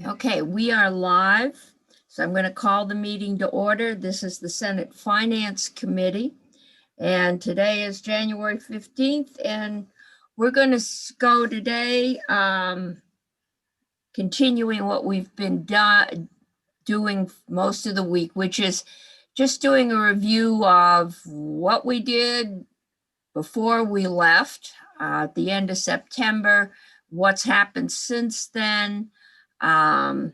Okay, we are live, so I'm going to call the meeting to order. This is the Senate Finance Committee, and today is January 15th, and we're going to go today, continuing what we've been doing most of the week, which is just doing a review of what we did before we left at the end of September, what's happened since then, and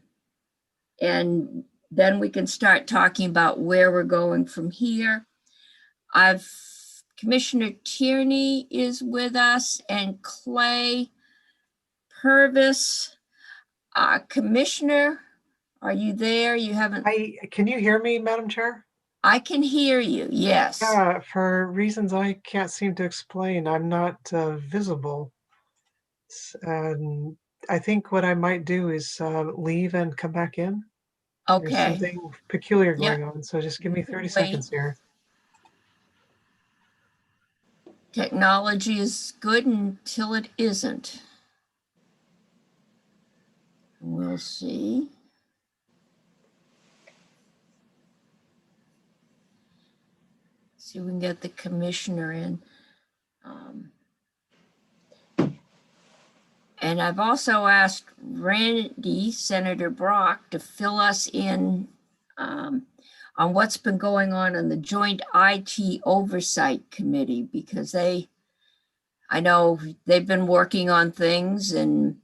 then we can start talking about where we're going from here. Commissioner Tierney is with us and Clay Purvis. Commissioner, are you there? You haven't. Can you hear me, Madam Chair? I can hear you, yes. Yeah, for reasons I can't seem to explain, I'm not visible. And I think what I might do is leave and come back in. Okay. There's something peculiar going on, so just give me 30 seconds here. Technology is good until it isn't. We'll see. See if we can get the commissioner in. And I've also asked Randy, Senator Brock, to fill us in on what's been going on in the Joint IT Oversight Committee, because I know they've been working on things and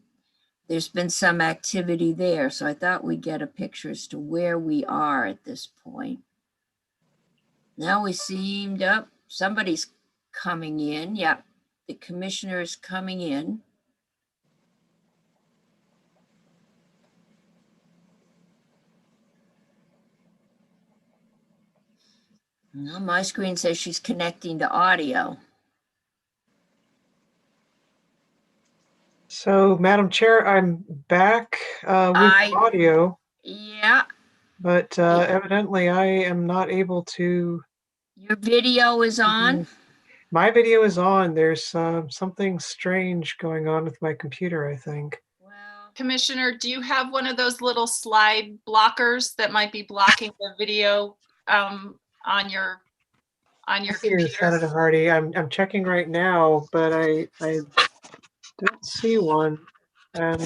there's been some activity there. So I thought we'd get a picture as to where we are at this point. Now we seemed up, somebody's coming in. Yep, the commissioner is coming in. Well, my screen says she's connecting to audio. So, Madam Chair, I'm back with audio. Yeah. But evidently I am not able to. Your video is on? My video is on. There's something strange going on with my computer, I think. Well, Commissioner, do you have one of those little slide blockers that might be blocking the video on your computer? Senator Hardy, I'm checking right now, but I don't see one. And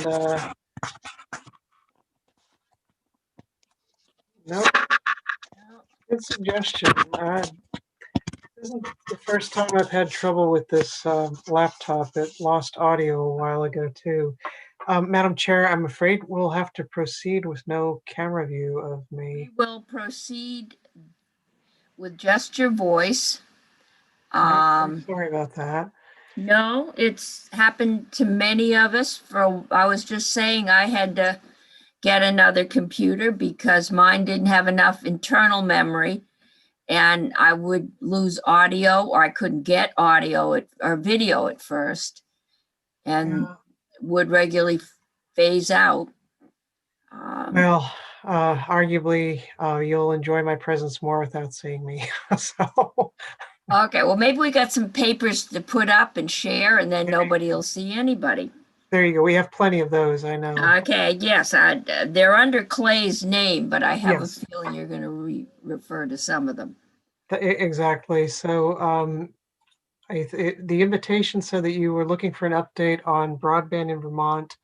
nope. Good suggestion. This isn't the first time I've had trouble with this laptop. It lost audio a while ago too. Madam Chair, I'm afraid we'll have to proceed with no camera view of me. We will proceed with just your voice. I'm sorry about that. No, it's happened to many of us. I was just saying I had to get another computer because mine didn't have enough internal memory and I would lose audio, or I couldn't get audio or video at first, and would regularly phase out. Well, arguably, you'll enjoy my presence more without seeing me. So. Okay, well, maybe we got some papers to put up and share, and then nobody will see anybody. There you go. We have plenty of those, I know. Okay, yes, they're under Clay's name, but I have a feeling you're going to refer to some of them. Exactly. So the invitation said that you were looking for an update on broadband in Vermont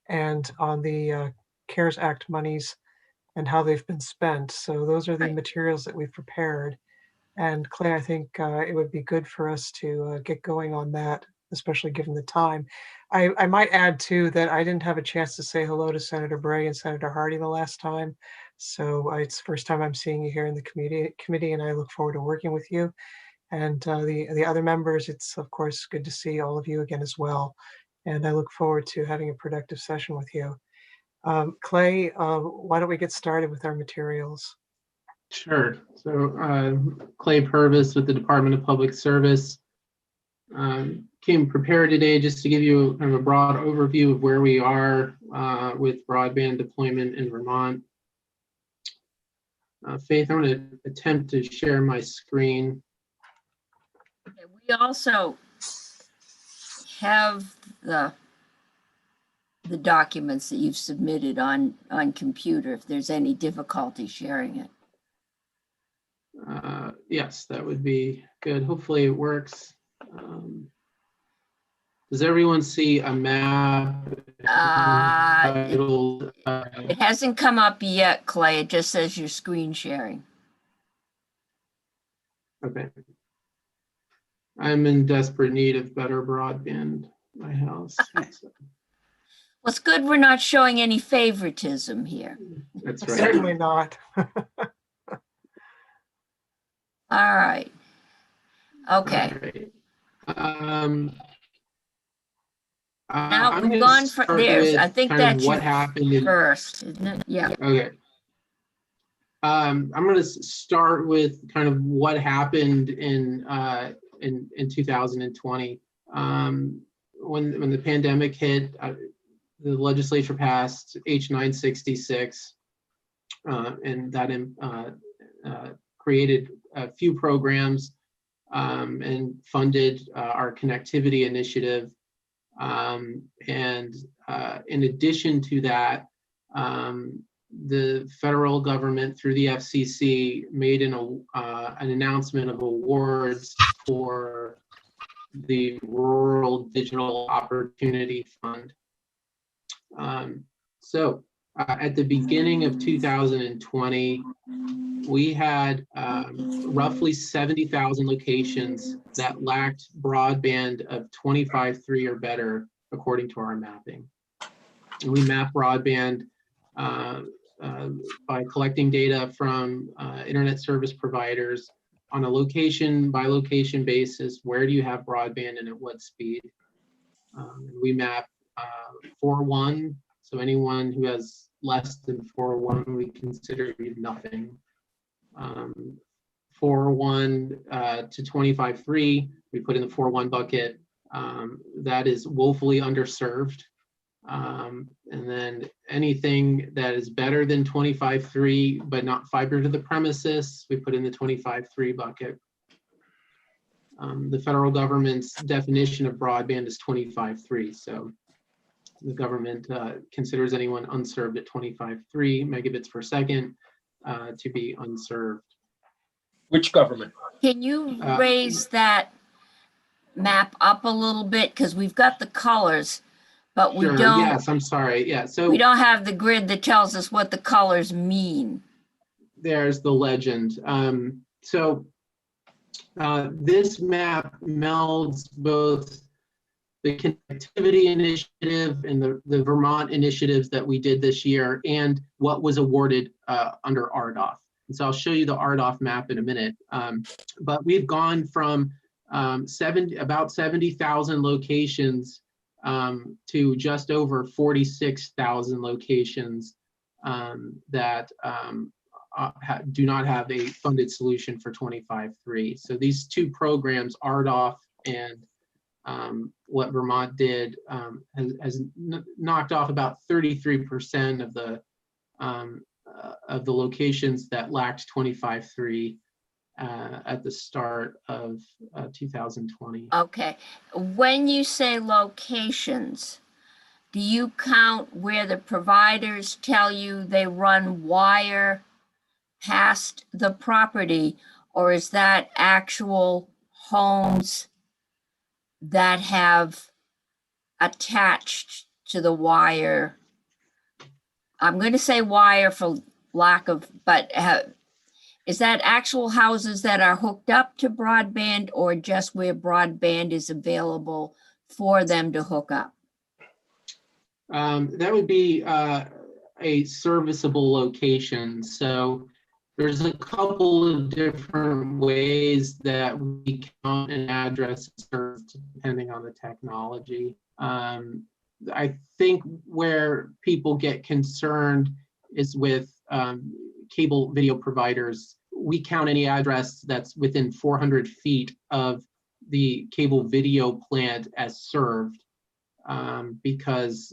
and on the CARES Act monies and how they've been spent. So those are the materials that we've prepared. And Clay, I think it would be good for us to get going on that, especially given the time. I might add too that I didn't have a chance to say hello to Senator Bray and Senator Hardy the last time. So it's the first time I'm seeing you here in the committee, and I look forward to working with you. And the other members, it's of course good to see all of you again as well. And I look forward to having a productive session with you. Clay, why don't we get started with our materials? Sure. So Clay Purvis with the Department of Public Service came prepared today just to give you kind of a broad overview of where we are with broadband deployment in Vermont. Faith, I'm going to attempt to share my screen. Okay, we also have the the documents that you've submitted on computer if there's any difficulty sharing it. Yes, that would be good. Hopefully it works. Does everyone see a map? titled, It hasn't come up yet, Clay. It just says you're screen sharing. Okay. I'm in desperate need of better broadband in my house. So, Well, it's good we're not showing any favoritism here. that's right. Certainly not. All right. Okay. All right. Now I'm we've gonna gone for start there's. with I think kind of that's what your happened in first, isn't it? Yeah. Okay. I'm going to start with kind of what happened in 2020. When the pandemic hit, the legislature passed H.966, and that created a few programs and funded our connectivity initiative. And in addition to that, the federal government through the FCC made an announcement of awards for the Rural Digital Opportunity Fund. So at the beginning of 2020, we had roughly 70,000 locations that lacked broadband of 25.3 or better, according to our mapping. And we map broadband by collecting data from internet service providers on a location by location basis. Where do you have broadband and at what speed? We map 4.1, so anyone who has less than 4.1 we consider nothing. 4.1 to 25.3 we put in the 4.1 bucket. That is woefully underserved. And then anything that is better than 25.3 but not fiber to the premises, we put in the 25.3 bucket. The federal government's definition of broadband is 25.3, so the government considers anyone unserved at 25.3 megabits per second to be unserved. Which government? Can you raise that map up a little bit? Because we've got the colors, but we Sure, don't. yes, I'm sorry. Yeah, so We don't have the grid that tells us what the colors mean. there's the legend. This map melds both the connectivity initiative and the Vermont initiatives that we did this year and what was awarded under RDOF. And so I'll show you the RDOF map in a minute. But we've gone from about 70,000 locations to just over 46,000 locations that do not have a funded solution for 25.3. So these two programs, RDOF and what Vermont did, has knocked off about 33% of the locations that lacked 25.3 at the start of 2020. Okay. When you say locations, do you count where the providers tell you they run wire past the property, or is that actual homes that have attached to the wire? I'm going to say wire for lack of, but is that actual houses that are hooked up to broadband or just where broadband is available for them to hook up? That would be a serviceable location. So there's a couple of different ways that we count an address served depending on the technology. I think where people get concerned is with cable video providers. We count any address that's within 400 feet of the cable video plant as served, because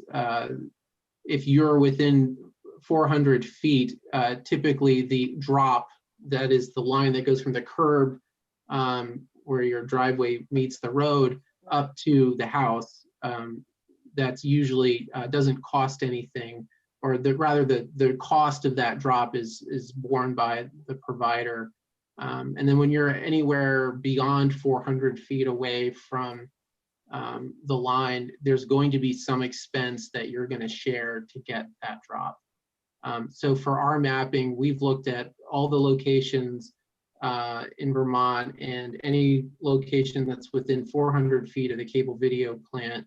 if you're within 400 feet, typically the drop, that is the line that goes from the curb where your driveway meets the road up to the house, that's usually doesn't cost anything, or rather the cost of that drop is borne by the provider. And then when you're anywhere beyond 400 feet away from the line, there's going to be some expense that you're going to share to get that drop. So for our mapping, we've looked at all the locations in Vermont, and any location that's within 400 feet of the cable video plant,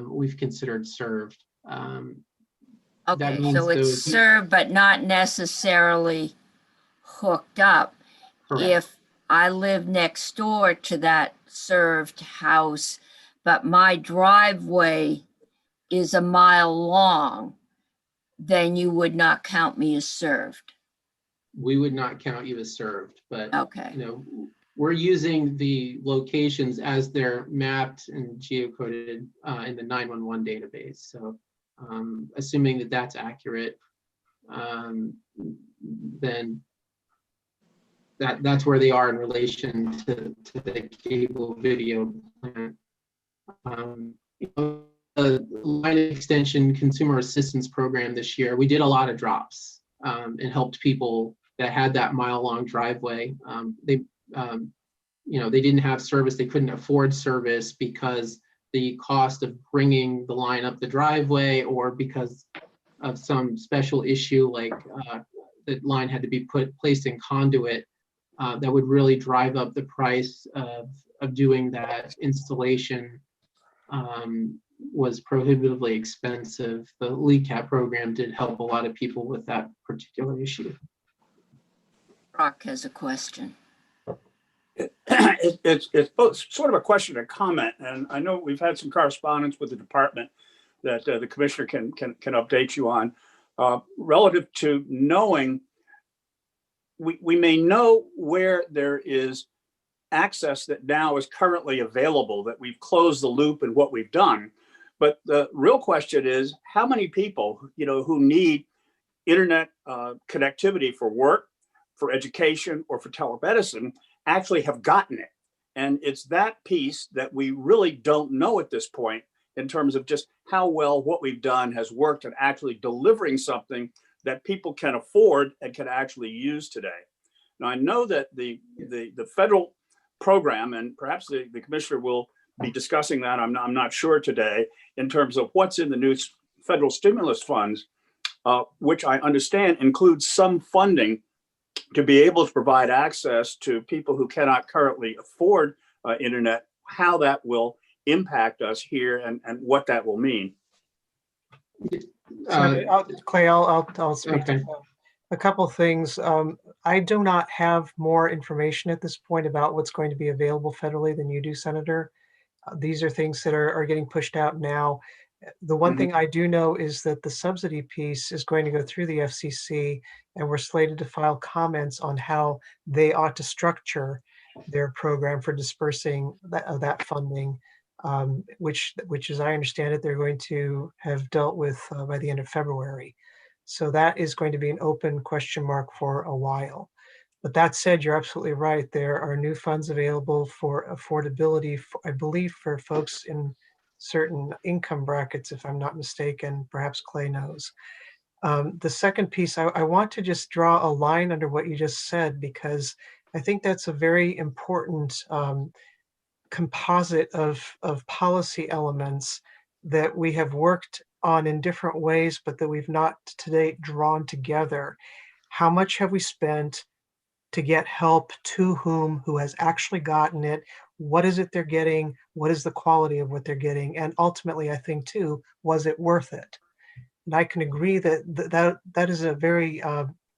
we've considered served. Okay, means so it's those- served but not necessarily hooked up. Correct. If I live next door to that served house, but my driveway is a mile long, then you would not count me as served. We would not count you as served, but Okay, we're using the locations as they're mapped and geocoded in the 911 database. So assuming that that's accurate, then that's where they are in relation to the cable video plant. The line extension consumer assistance program this year, we did a lot of drops and helped people that had that mile-long driveway. They didn't have service, they couldn't afford service because the cost of bringing the line up the driveway, or because of some special issue like the line had to be placed in conduit, that would really drive up the price of doing that installation. Was prohibitively expensive. The LECAP program did help a lot of people with that particular issue. Brock has a question. It's both sort of a question and comment, and I know we've had some correspondence with the department that the commissioner can update you on relative to knowing. We may know where there is access that now is currently available, that we've closed the loop in what we've done. But the real question is how many people, who need internet connectivity for work, for education, or for telemedicine actually have gotten it. And it's that piece that we really don't know at this point in terms of just how well what we've done has worked at actually delivering something that people can afford and can actually use today. Now, I know that the federal program, and perhaps the commissioner will be discussing that, I'm not sure today, in terms of what's in the new federal stimulus funds, which I understand includes some funding to be able to provide access to people who cannot currently afford internet, how that will impact us here and what that will mean. Clay, I'll speak to Okay. a couple things. I do not have more information at this point about what's going to be available federally than you do, Senator. These are things that are getting pushed out now. The one thing I do know is that the subsidy piece is going to go through the FCC, and we're slated to file comments on how they ought to structure their program for dispersing that funding, which, as I understand it, they're going to have dealt with by the end of February. So that is going to be an open question mark for a while. But that said, you're absolutely right. There are new funds available for affordability, I believe, for folks in certain income brackets, if I'm not mistaken. Perhaps Clay knows. The second piece, I want to just draw a line under what you just said, because I think that's a very important composite of policy elements that we have worked on in different ways, but that we've not to date drawn together. How much have we spent to get help to whom, who has actually gotten it? What is it they're getting? What is the quality of what they're getting? And ultimately, I think too, was it worth it? And I can agree that is a very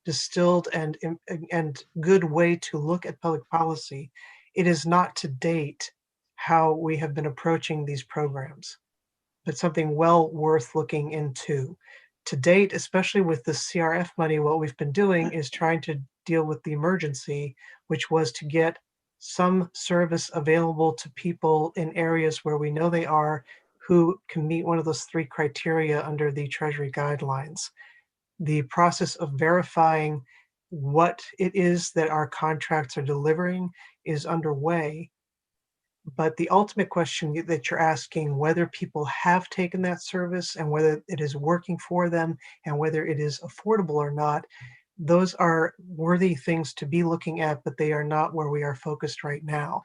distilled and good way to look at public policy. It is not to date how we have been approaching these programs, but something well worth looking into. To date, especially with the CRF money, what we've been doing is trying to deal with the emergency, which was to get some service available to people in areas where we know they are, who can meet one of those three criteria under the Treasury guidelines. The process of verifying what it is that our contracts are delivering is underway. But the ultimate question that you're asking, whether people have taken that service and whether it is working for them and whether it is affordable or not, those are worthy things to be looking at, but they are not where we are focused right now.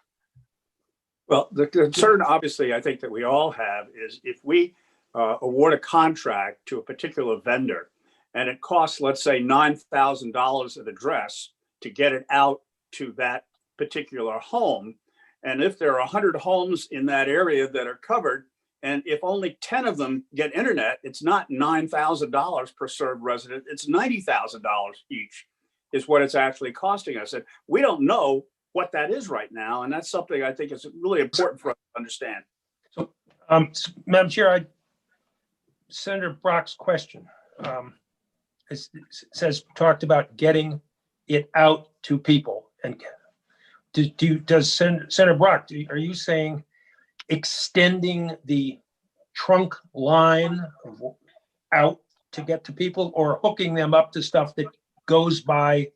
Well, the concern, obviously, I think that we all have is if we award a contract to a particular vendor and it costs, let's say, $9,000 an address to get it out to that particular home. And if there are 100 homes in that area that are covered, and if only 10 of them get internet, it's not $9,000 per served resident, it's $90,000 each is what it's actually costing us. And we don't know what that is right now. And that's something I think is really important for us to understand. Madam Chair, Senator Brock's question talked about getting it out to people. And does Senator Brock, are you saying extending the trunk line out to get to people, or hooking them up to stuff that goes by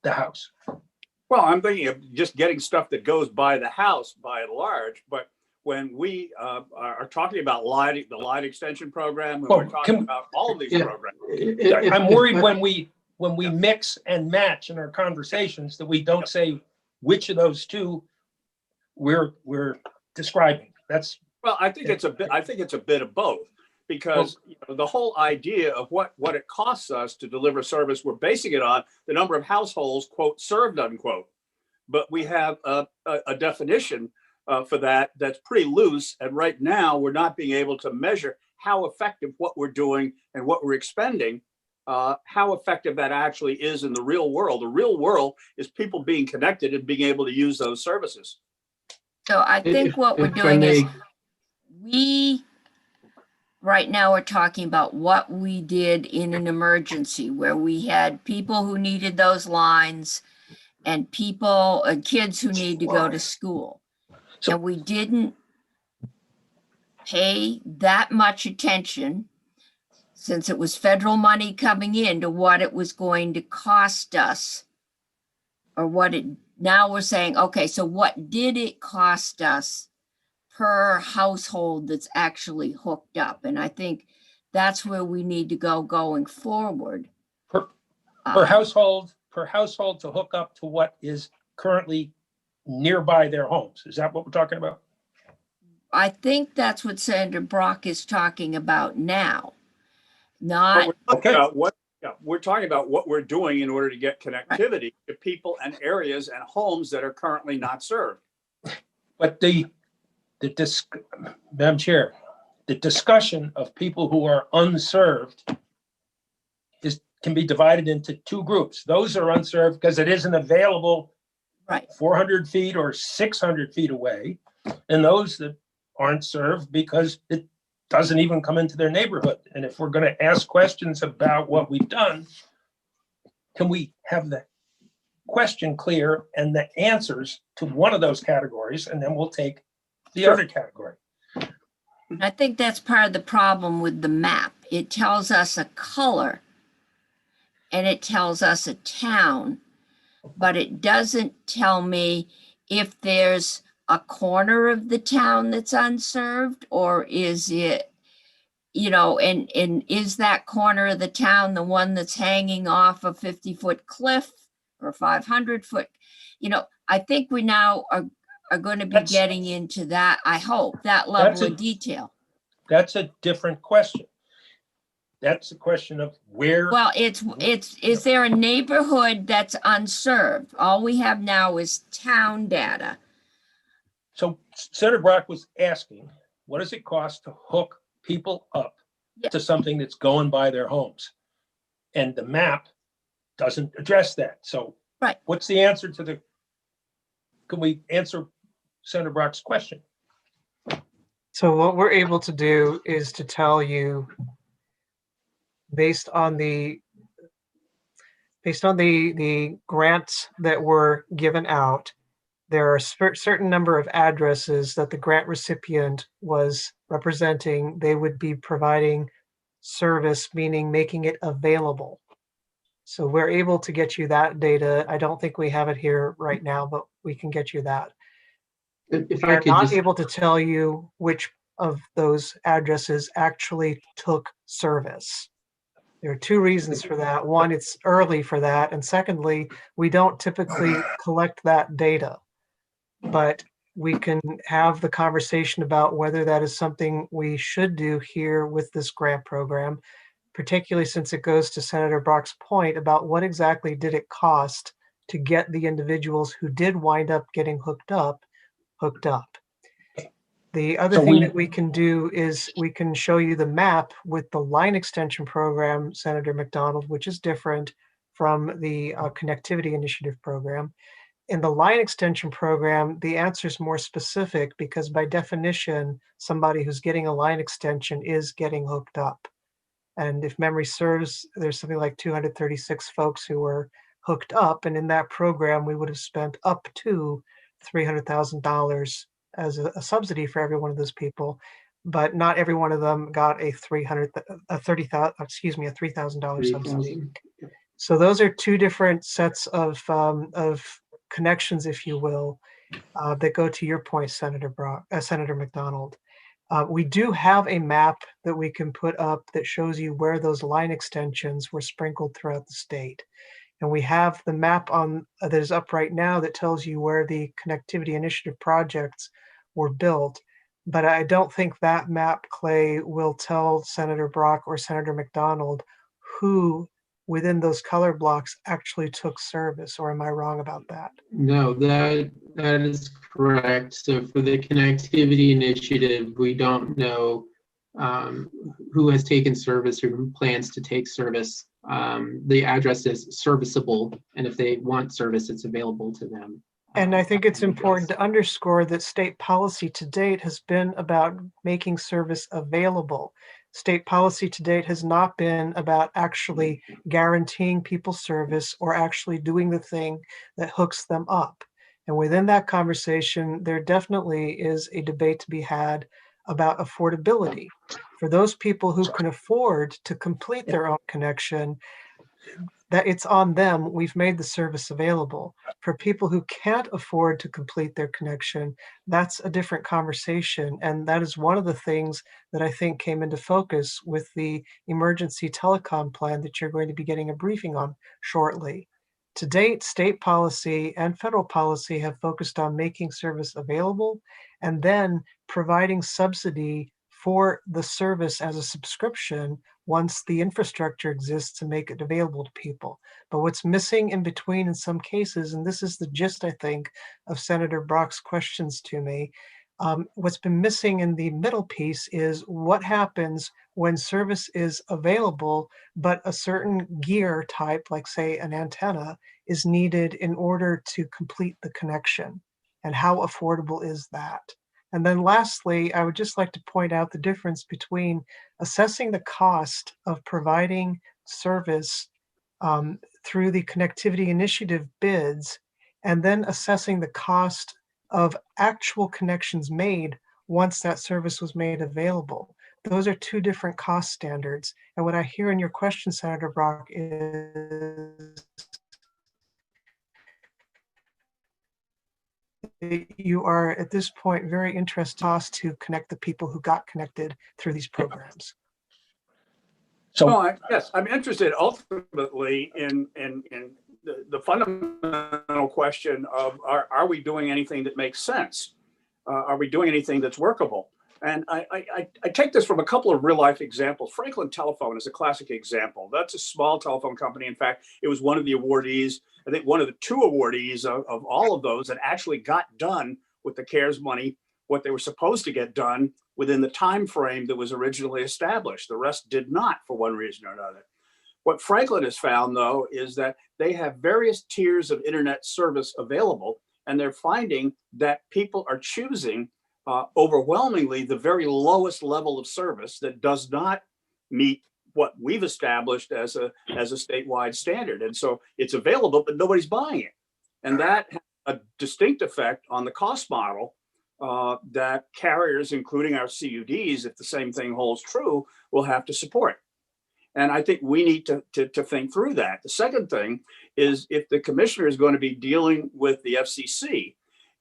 the house? Well, I'm thinking of just getting stuff that goes by the house by and large, but when we are talking about the light extension program, when Well, we're talking about all of these Yeah. programs, I'm worried when we mix and match in our conversations that we don't say which of those two we're describing. That's well, I think it's a bit of both, because the whole idea of what it costs us to deliver service, we're basing it on the number of households, quote, served, unquote. But we have a definition for that that's pretty loose. And right now, we're not being able to measure how effective what we're doing and what we're expending, how effective that actually is in the real world. The real world is people being connected and being able to use those services. So I think what we're doing is we right now are talking about what we did in an emergency where we had people who needed those lines and people, kids who need to go to school. So- And we didn't pay that much attention, since it was federal money coming in, to what it was going to cost us, or now we're saying, okay, so what did it cost us per household that's actually hooked up? And I think that's where we need to go going forward. per Um, household to hook up to what is currently nearby their homes. Is that what we're talking about? I think that's what Senator Brock is talking about now. But Not, we're talking about what we're doing in order to get connectivity to people and areas and homes that are currently not served. But Madam Chair, the discussion of people who are unserved can be divided into two groups. Those are unserved because it isn't available right, 400 feet or 600 feet away, and those that aren't served because it doesn't even come into their neighborhood. And if we're going to ask questions about what we've done, can we have the question clear and the answers to one of those categories, and then we'll take the other category. I think that's part of the problem with the map. It tells us a color and it tells us a town, but it doesn't tell me if there's a corner of the town that's unserved, or is it, and is that corner of the town the one that's hanging off a 50-foot cliff or 500-foot? I think we now are going to be getting into that, I hope, that level of detail. That's a different question. That's a question of where. Well, is there a neighborhood that's unserved? All we have now is town data. So Senator Brock was asking, what does it cost to hook people up to something that's going by their homes? And the map doesn't address that. So what's the answer to can we answer Senator Brock's question? So what we're able to do is to tell you, based on the grants that were given out, there are a certain number of addresses that the grant recipient was representing. They would be providing service, meaning making it available. So we're able to get you that data. I don't think we have it here right now, but we can get you that. If I They're could not just, able to tell you which of those addresses actually took service. There are two reasons for that. One, it's early for that. And secondly, we don't typically collect that data. But we can have the conversation about whether that is something we should do here with this grant program, particularly since it goes to Senator Brock's point about what exactly did it cost to get the individuals who did wind up getting hooked up, hooked up. The other So thing we- that we can do is we can show you the map with the line extension program, Senator McDonald, which is different from the Connectivity Initiative program. In the line extension program, the answer is more specific because by definition, somebody who's getting a line extension is getting hooked up. And if memory serves, there's something like 236 folks who were hooked up. And in that program, we would have spent up to $300,000 as a subsidy for every one of those people. But not every one of them got a $3,000 subsidy. 3,000. So those are two different sets of connections, if you will, that go to your point, Senator McDonald. We do have a map that we can put up that shows you where those line extensions were sprinkled throughout the state. And we have the map on that is up right now that tells you where the Connectivity Initiative projects were built. But I don't think that map, Clay, will tell Senator Brock or Senator McDonald who within those color blocks actually took service, or am I wrong about that? No, that is correct. So for the Connectivity Initiative, we don't know who has taken service or who plans to take service. The address is serviceable, and if they want service, it's available to them. And I think it's important to underscore that state policy to date has been about making service available. State policy to date has not been about actually guaranteeing people service or actually doing the thing that hooks them up. And within that conversation, there definitely is a debate to be had about affordability. For those people who can afford to complete their own connection, that it's on them, we've made the service available. For people who can't afford to complete their connection, that's a different conversation. And that is one of the things that I think came into focus with the emergency telecom plan that you're going to be getting a briefing on shortly. To date, state policy and federal policy have focused on making service available and then providing subsidy for the service as a subscription once the infrastructure exists to make it available to people. But what's missing in between in some cases, and this is the gist, I think, of Senator Brock's questions to me, what's been missing in the middle piece is what happens when service is available, but a certain gear type, like say an antenna, is needed in order to complete the connection. And how affordable is that? And then lastly, I would just like to point out the difference between assessing the cost of providing service through the Connectivity Initiative bids, and then assessing the cost of actual connections made once that service was made available. Those are two different cost standards. And what I hear in your question, Senator Brock, is you are at this point very interested to connect the people who got connected through these programs. So Yes, I'm interested ultimately in the fundamental question of are we doing anything that makes sense? Are we doing anything that's workable? And I take this from a couple of real life examples. Franklin Telephone is a classic example. That's a small telephone company. In fact, it was one of the awardees, I think one of the two awardees of all of those that actually got done with the CARES money, what they were supposed to get done within the time frame that was originally established. The rest did not for one reason or another. What Franklin has found, though, is that they have various tiers of internet service available, and they're finding that people are choosing overwhelmingly the very lowest level of service that does not meet what we've established as a statewide standard. And so it's available, but nobody's buying it. And that has a distinct effect on the cost model that carriers, including our CUDs, if the same thing holds true, will have to support. And I think we need to think through that. The second thing is if the commissioner is going to be dealing with the FCC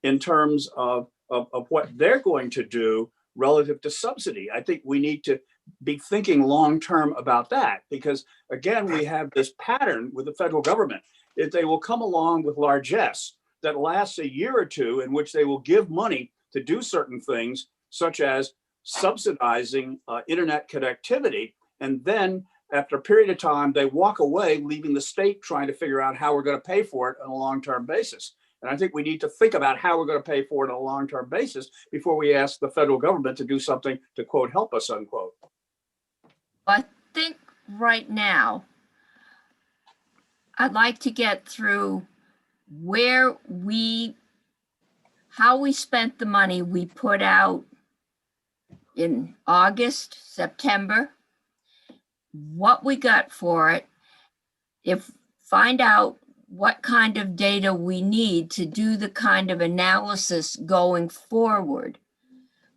in terms of of what they're going to do relative to subsidy. I think we need to be thinking long-term about that, because again, we have this pattern with the federal government that they will come along with largesse that lasts a year or two, in which they will give money to do certain things, such as subsidizing internet connectivity. And then after a period of time, they walk away, leaving the state trying to figure out how we're going to pay for it on a long-term basis. And I think we need to think about how we're going to pay for it on a long-term basis before we ask the federal government to do something to, quote, help us, unquote. I think right now, I'd like to get through how we spent the money we put out in August, September, what we got for it, find out what kind of data we need to do the kind of analysis going forward,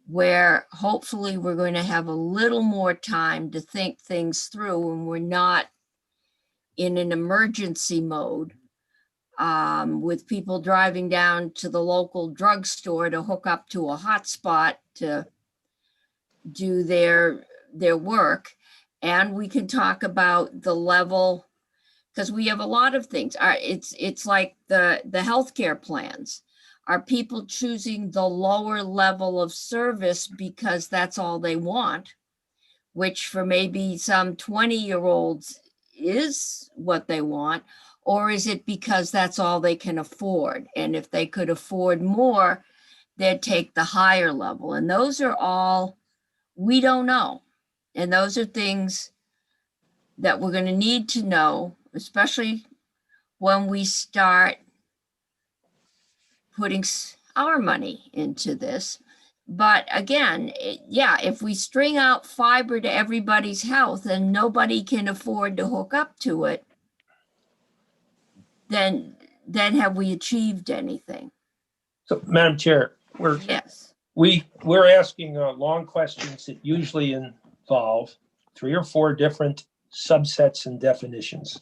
where hopefully we're going to have a little more time to think things through and we're not in an emergency mode with people driving down to the local drugstore to hook up to a hotspot to do their work. And we can talk about the level, because we have a lot of things. It's like the healthcare plans. Are people choosing the lower level of service because that's all they want, which for maybe some 20-year-olds is what they want, or is it because that's all they can afford? And if they could afford more, they'd take the higher level. And those are all, we don't know. And those are things that we're going to need to know, especially when we start putting our money into this. But again, if we string out fiber to everybody's house and nobody can afford to hook up to it, then have we achieved anything? So, Madam Chair, Yes. we're asking long questions that usually involve 3 or 4 different subsets and definitions.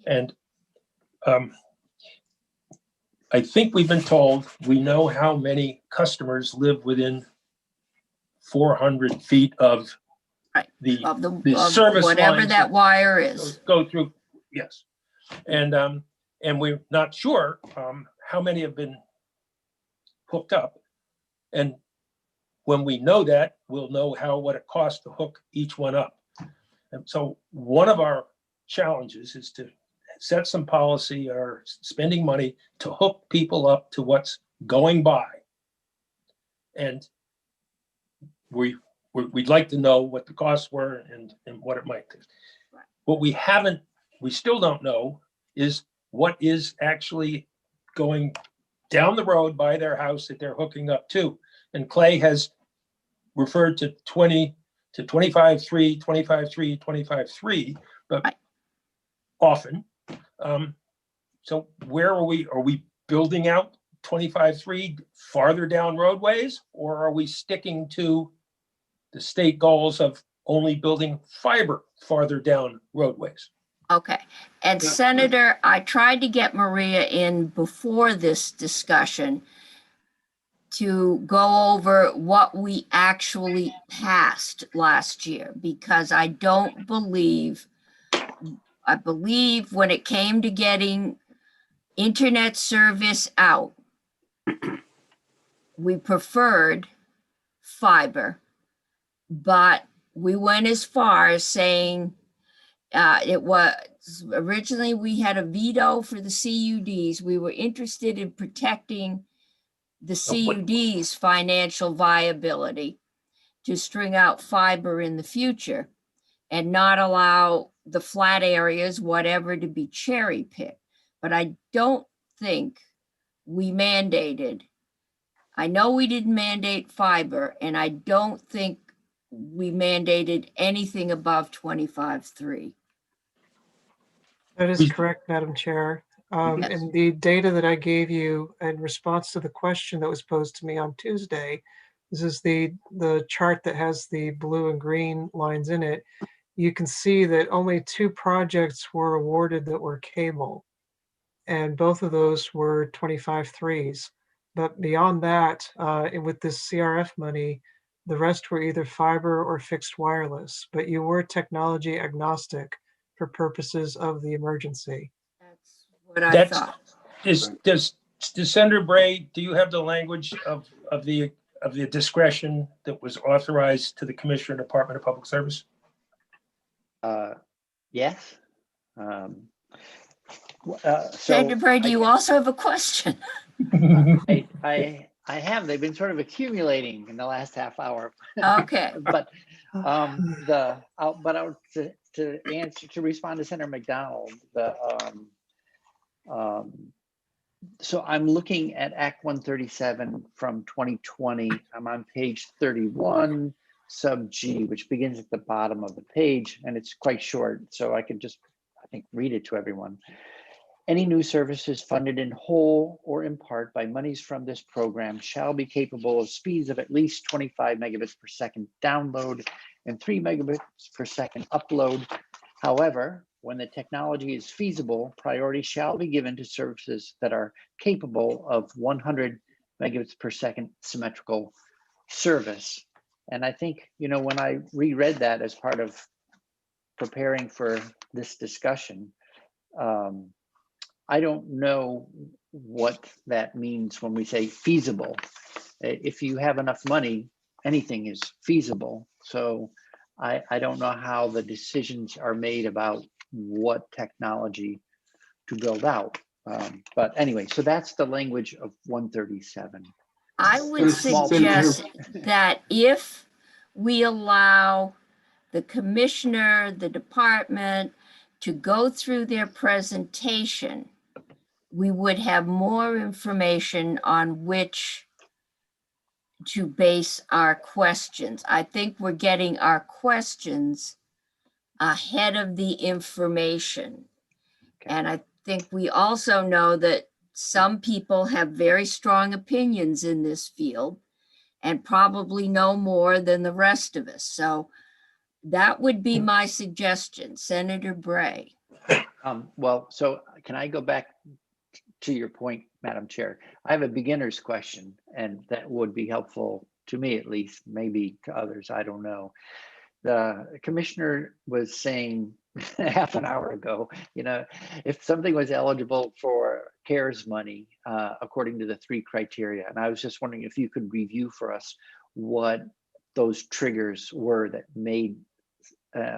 And I think we've been told we know how many customers live within 400 feet of Right. the Of service whatever lines that wire is. go through. Yes. And we're not sure how many have been hooked up. And when we know that, we'll know what it costs to hook each one up. And so one of our challenges is to set some policy or spending money to hook people up to what's going by. And we'd like to know what the costs were and what it might be. Right. What we still don't know is what is actually going down the road by their house that they're hooking up to. And Clay has referred to 20 to 25.3, 25.3, 25.3, but Right. often. So where are we? Are we building out 25.3 farther down roadways, or are we sticking to the state goals of only building fiber farther down roadways? Okay. And Yeah. Senator, I tried to get Maria in before this discussion to go over what we actually passed last year, because I believe when it came to getting internet service out, we preferred fiber, but we went as far as saying it was originally we had a veto for the CUDs. We were interested in protecting the CUD's financial viability to string out fiber in the future and not allow the flat areas, whatever, to be cherry picked. But I don't think we mandated. I know we didn't mandate fiber, and I don't think we mandated anything above 25.3. That is correct, Madam Chair. Yes. And the data that I gave you in response to the question that was posed to me on Tuesday, this is the chart that has the blue and green lines in it. You can see that only 2 projects were awarded that were cable, and both of those were 25.3s. But beyond that, and with this CRF money, the rest were either fiber or fixed wireless, but you were technology agnostic for purposes of the emergency. That's what I That's, thought. does Senator Bray, do you have the language of the discretion that was authorized to the Commissioner Department of Public Service? Yes. Senator Bray, do you also have a question? I have. They've been sort of accumulating in the last half hour. Okay, But to respond to Senator McDonald, so I'm looking at Act 137 from 2020. I'm on page 31, sub G, which begins at the bottom of the page, and it's quite short, so I can just, I think, read it to everyone. Any new services funded in whole or in part by monies from this program shall be capable of speeds of at least 25 megabits per second download and 3 megabits per second upload. However, when the technology is feasible, priority shall be given to services that are capable of 100 megabits per second symmetrical service. And I think, when I reread that as part of preparing for this discussion, I don't know what that means when we say feasible. If you have enough money, anything is feasible. So I don't know how the decisions are made about what technology to build out. But anyway, so that's the language of 137. I would suggest that if we allow the commissioner, the department to go through their presentation, we would have more information on which to base our questions. I think we're getting our questions ahead of the information. And I think we also know that some people have very strong opinions in this field and probably know more than the rest of us. So that would be my suggestion, Senator Bray. Well, so can I go back to your point, Madam Chair? I have a beginner's question, and that would be helpful to me, at least, maybe to others, I don't know. The commissioner was saying half an hour ago, if something was eligible for CARES money, according to the 3 criteria, and I was just wondering if you could review for us what those triggers were that made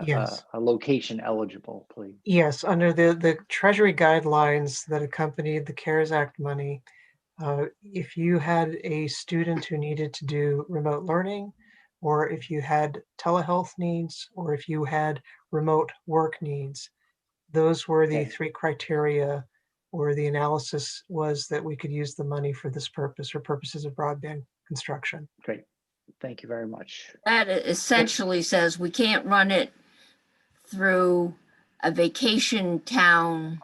Yes. a location eligible, please. Yes, under the Treasury guidelines that accompanied the CARES Act money, if you had a student who needed to do remote learning, or if you had telehealth needs, or if you had remote work needs, those were the Okay. 3 criteria, or the analysis was that we could use the money for this purpose or purposes of broadband construction. Great. Thank you very much. That essentially says we can't run it through a vacation town,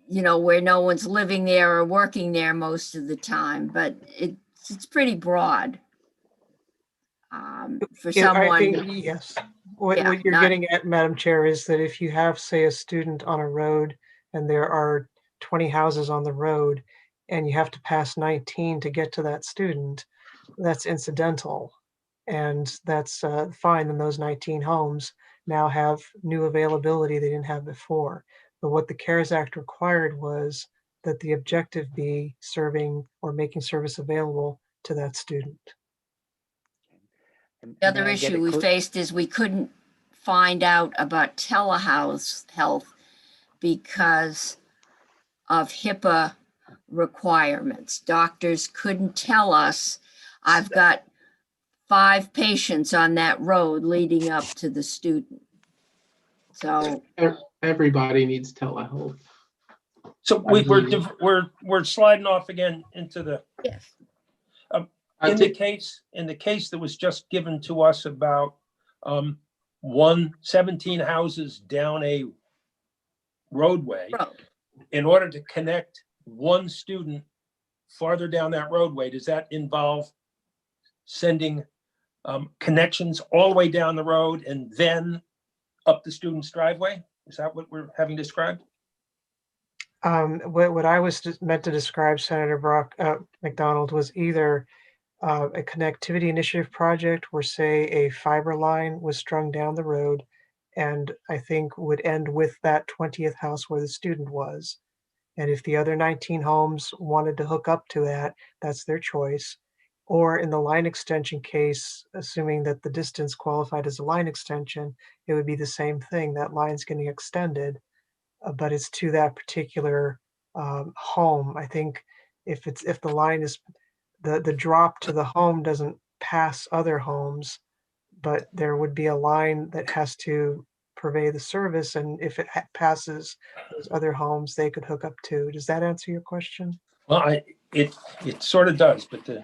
where no one's living there or working there most of the time, but it's pretty broad. For Yeah, I think, someone, yes. What Yeah, you're not- getting at, Madam Chair, is that if you have, say, a student on a road and there are 20 houses on the road and you have to pass 19 to get to that student, that's incidental. And that's fine. And those 19 homes now have new availability they didn't have before. But what the CARES Act required was that the objective be serving or making service available to that student. And the other may I get issue we a faced is we couldn't find out about telehealth because of HIPAA requirements. Doctors couldn't tell us, I've got 5 patients on that road leading up to the student. So, Everybody needs telehealth. So we're sliding off again into the, yes, in the case that was just given to us about 17 houses down a roadway, road. in order to connect one student farther down that roadway, does that involve sending connections all the way down the road and then up the student's driveway? Is that what we're having described? What I was just meant to describe, Senator McDonald, was either a connectivity initiative project where, say, a fiber line was strung down the road and I think would end with that 20th house where the student was. And if the other 19 homes wanted to hook up to that, that's their choice. Or in the line extension case, assuming that the distance qualified as a line extension, it would be the same thing. That line's getting extended, but it's to that particular home. I think if the line is the drop to the home doesn't pass other homes, but there would be a line that has to purvey the service, and if it passes those other homes, they could hook up to. Does that answer your question? Well, it sort of does, but the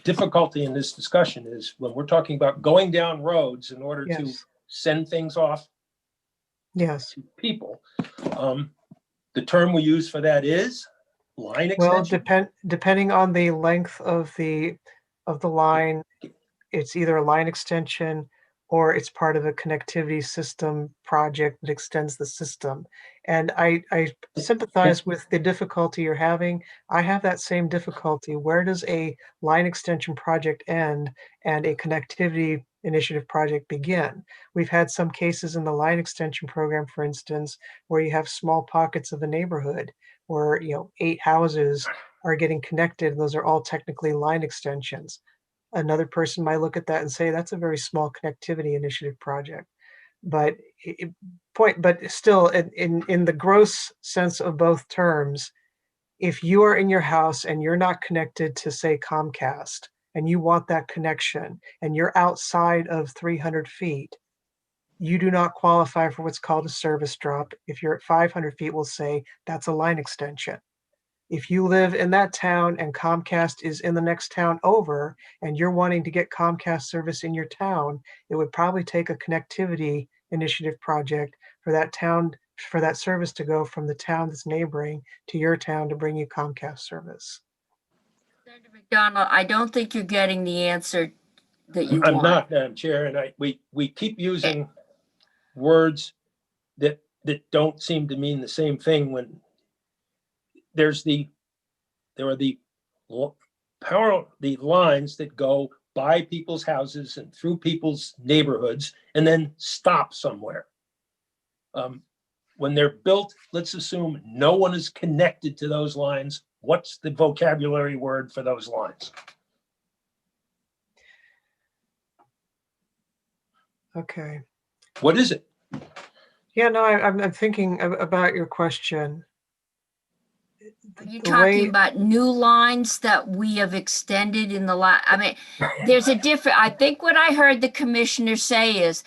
difficulty in this discussion is when we're talking about going down roads in order to Yes. send things off Yes. to people. The term we use for that is line Well, extension. depending on the length of the line, it's either a line extension or it's part of a connectivity system project that extends the system. And I sympathize with the difficulty you're having. I have that same difficulty. Where does a line extension project end and a connectivity initiative project begin? We've had some cases in the line extension program, for instance, where you have small pockets of a neighborhood where 8 houses are getting connected, and those are all technically line extensions. Another person might look at that and say that's a very small connectivity initiative project. But but still, in the gross sense of both terms, if you are in your house and you're not connected to, say, Comcast, and you want that connection, and you're outside of 300 feet, you do not qualify for what's called a service drop. If you're at 500 feet, we'll say that's a line extension. If you live in that town and Comcast is in the next town over and you're wanting to get Comcast service in your town, it would probably take a connectivity initiative project for that town, for that service to go from the town that's neighboring to your town to bring you Comcast service. Senator McDonald, I don't think you're getting the answer that you I'm want. not, Madam Chair, and we keep using words that don't seem to mean the same thing when there are the lines that go by people's houses and through people's neighborhoods and then stop somewhere. When they're built, let's assume no one is connected to those lines. What's the vocabulary word for those lines? Okay. What is it? Yeah, no, I'm thinking about your question. Are you The talking way- about new lines that we have extended in the I mean, there's a different, I think what I heard the commissioner say is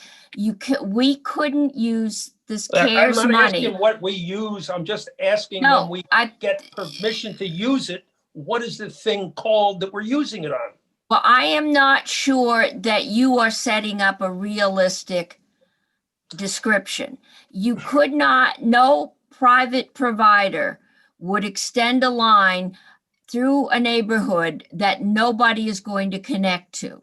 we couldn't use this I'm CARES not money. asking what we use. I'm just asking when No, we get permission to use it, what is the thing called that we're using it on? well, I am not sure that you are setting up a realistic description. You could not, no private provider would extend a line through a neighborhood that nobody is going to connect to.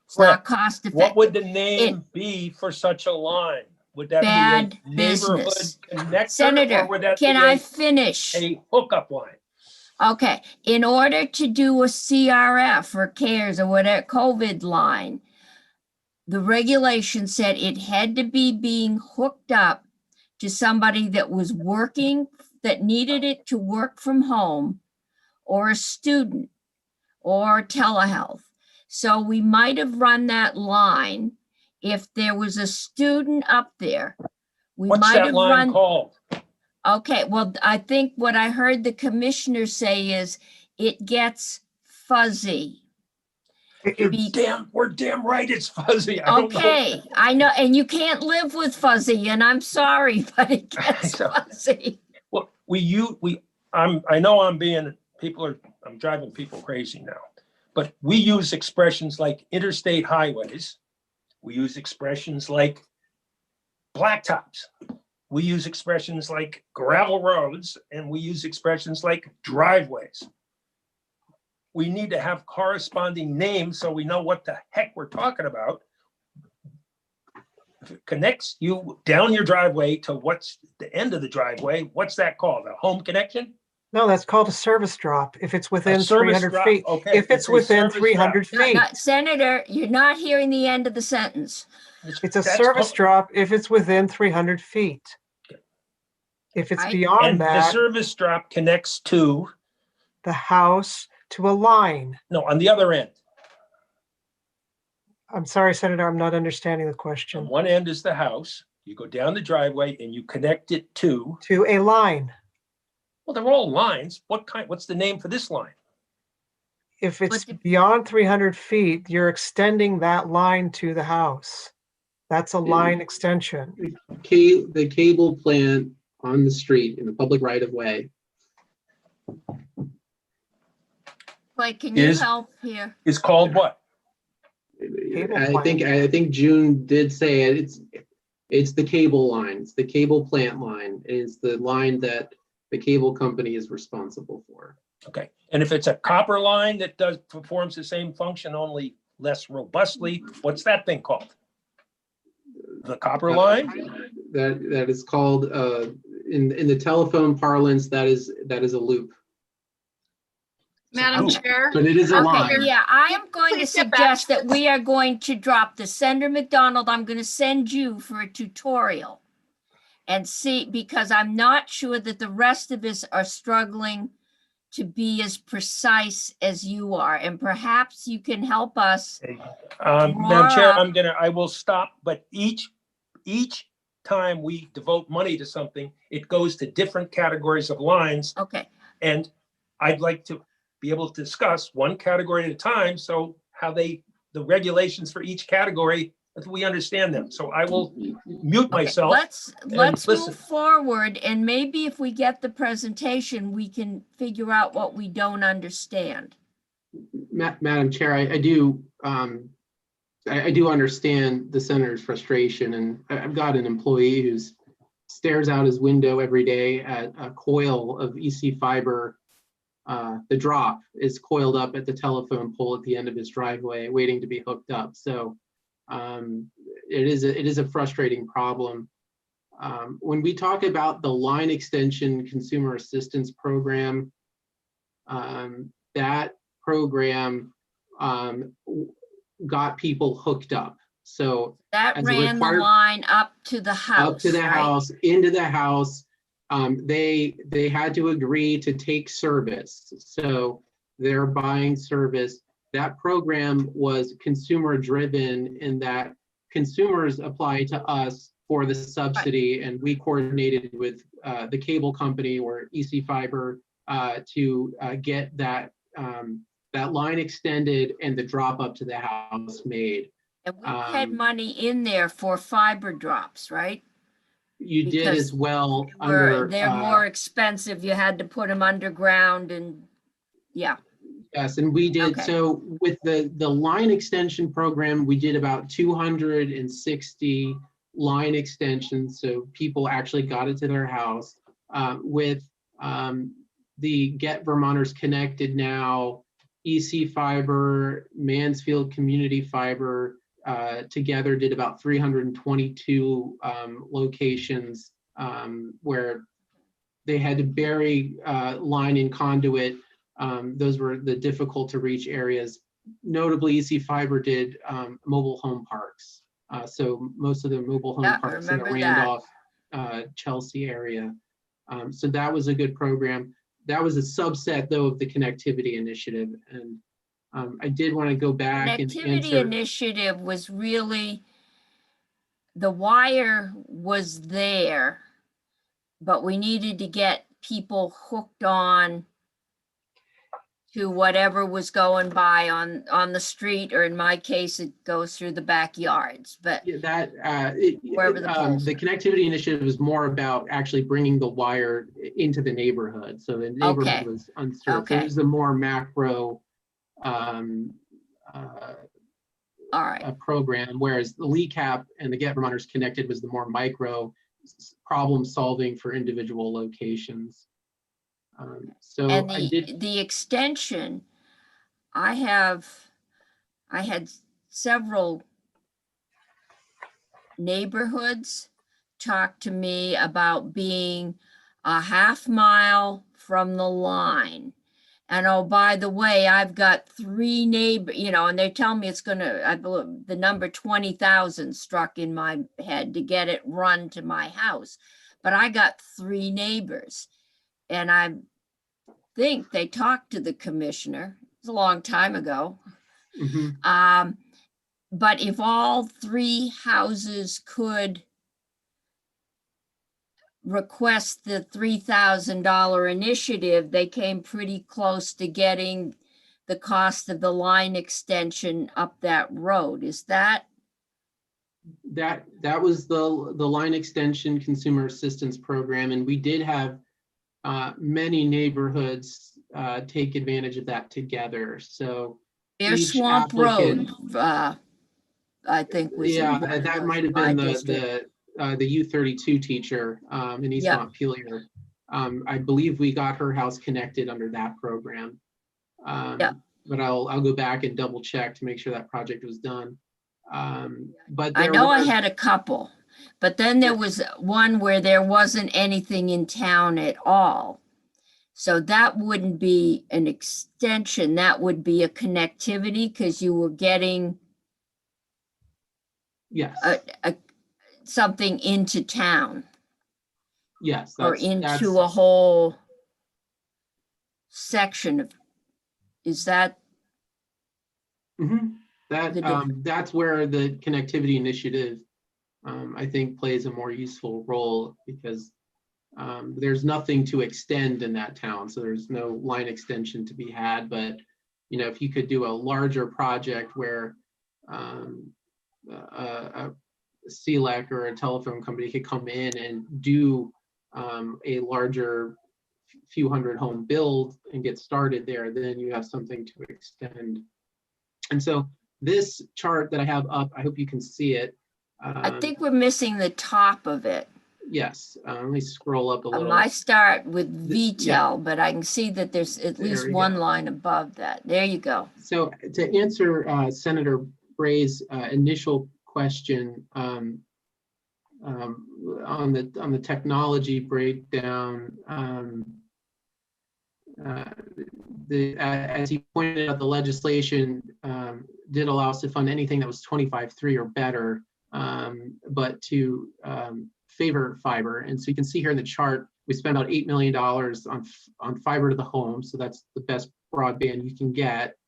It's not cost What effective. would the name be for such a line? Would that Bad be a neighborhood business. connector? Senator, or would that can be I finish? a hookup line? Okay, in order to do a CRF or CARES or whatever, COVID line, the regulation said it had to be being hooked up to somebody that was working, that needed it to work from home, or a student, or telehealth. So we might have run that line if there was a student up there. We What's might that have line run. called? Okay, well, I think what I heard the commissioner say is it gets fuzzy. We're damn right it's fuzzy. I don't know. Okay, I know, and you can't live with fuzzy, and I'm sorry, but it gets So- fuzzy. Well, I'm driving people crazy now, but we use expressions like interstate highways. We use expressions like blacktops. We use expressions like gravel roads, and we use expressions like driveways. We need to have corresponding names so we know what the heck we're talking about. if it connects you down your driveway to what's the end of the driveway, what's that called? A home connection? No, that's called a service drop if it's within service 300 drop, feet. okay, If it's it's a within service 300 feet, Senator, you're not hearing the end of the sentence. it's a That's service called- drop if it's within 300 feet. If it's I- beyond And the that, service drop connects to, the house to a line. no, on the other end. I'm sorry, Senator, I'm not understanding the On question. one end is the house, you go down the driveway and you connect it to, To a line. well, they're all lines. What's the name for this line? If it's the- beyond 300 feet, you're extending that line to the house. That's a line extension. The cable plant on the street in the public right of way. Like, can you Is- help here? Is called what? Cable I think June did say it. It's the cable line. It's the cable plant line. It's the line that the cable company is responsible for. Okay, and if it's a copper line that performs the same function, only less robustly, what's that thing called? The copper line? That is called in the telephone parlance, that is a loop. Madam Okay. Chair, But it is a Okay, line. yeah, I am going to Please get back suggest to that we are going to drop this. Senator McDonald, I'm going to send you for a tutorial and see, because I'm not sure that the rest of us are struggling to be as precise as you are, and perhaps you can help us. Madam Chair, Laura. I will stop, but each time we devote money to something, it goes to different categories of lines. Okay, And I'd like to be able to discuss one category at a time, so how the regulations for each category, if we understand them. So I will mute okay, myself. let's listen. move forward, and maybe if we get the presentation, we can figure out what we don't understand. Madam Chair, I do understand the senator's frustration, and I've got an employee who stares out his window every day at a coil of EC fiber. The drop is coiled up at the telephone pole at the end of his driveway, waiting to be hooked up. So it is a frustrating problem. When we talk about the line extension consumer assistance program, that program got people hooked up. So That As a ran the required- line up to the house, up to the right? house, into the house, they had to agree to take service. So they're buying service. That program was consumer driven in that consumers apply to us for the subsidy, and we coordinated with the cable company or EC Fiber to get that line extended and the drop up to the house made. And we had um, money in there for fiber drops, right? You did Because as well Where under. they're more expensive, you had to put them underground and, yeah, Yes, and we did, Okay. so with the line extension program, we did about 260 line extensions, so people actually got it to their house. With the Get Vermonters Connected Now, EC Fiber, Mansfield Community Fiber, together did about 322 locations where they had to bury line and conduit. Those were the difficult to reach areas. Notably, EC Fiber did mobile home parks. So most of the mobile home Yeah, I parks in the remember that. Randolph, Chelsea area. So that was a good program. That was a subset though of the connectivity initiative. And I did want to go back and connectivity answer. initiative was really, the wire was there, but we needed to get people hooked on to whatever was going by on the street, or in my case, it goes through the backyards, but Yeah, Wherever the poles the are. connectivity initiative is more about actually bringing the wire into the neighborhood. So the neighborhood Okay. was unserved. So Okay. it was the more macro all right. program, whereas the LECAP and the Get Vermonters Connected was the more micro problem solving for individual locations. So And I did. the extension, I had several neighborhoods talked to me about being a half mile from the line. And oh, by the way, I've got 3 neighbors, and they're telling me it's gonna, I believe the number 20,000 struck in my head to get it run to my house. But I got 3 neighbors, and I think they talked to the commissioner. It was a long time ago. Mhm. But if all 3 houses could request the $3,000 initiative, they came pretty close to getting the cost of the line extension up that road. Is that? That was the line extension consumer assistance program, and we did have many neighborhoods take advantage of that together. So Bear each Swamp Road, applicant- I think was. in Yeah, one of that those might have in my been district. the U32 teacher in East Yeah. Montpelier. I believe we got her house connected under that program. Yeah. But I'll go back and double check to make sure that project was done. But I there know I was- had a couple, but then there was one where there wasn't anything in town at all. So that wouldn't be an extension, that would be a connectivity, because you were getting Yes, something into town yes. or that's- into a whole section of, is that? Mhm. The diff- That's where the connectivity initiative, I think, plays a more useful role, because there's nothing to extend in that town, so there's no line extension to be had. But if you could do a larger project where a CLEC or a telephone company could come in and do a larger few hundred home build and get started there, then you have something to extend. And so this chart that I have up, I hope you can see it. I think we're missing the top of it. Yes, let me scroll up a little. I start with Yeah. VTEL, but I can see that there's at There least we one go. line above that. There you go. So to answer Senator Bray's initial question on the technology breakdown, as he pointed out, the legislation did allow us to fund anything that was 25.3 or better, but to favor fiber. And so you can see here in the chart, we spent about $8 million on fiber to the home. So that's the best broadband you can get.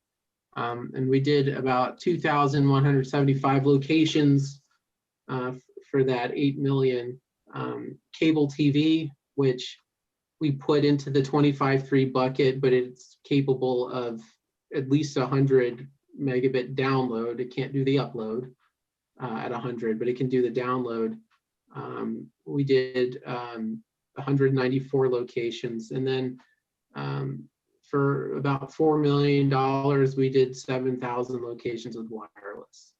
And we did about 2,175 locations for that 8 million. Cable TV, which we put into the 25.3 bucket, but it's capable of at least 100 megabit download. It can't do the upload at 100, but it can do the download. We did 194 locations, and then for about $4 million, we did 7,000 locations with wireless.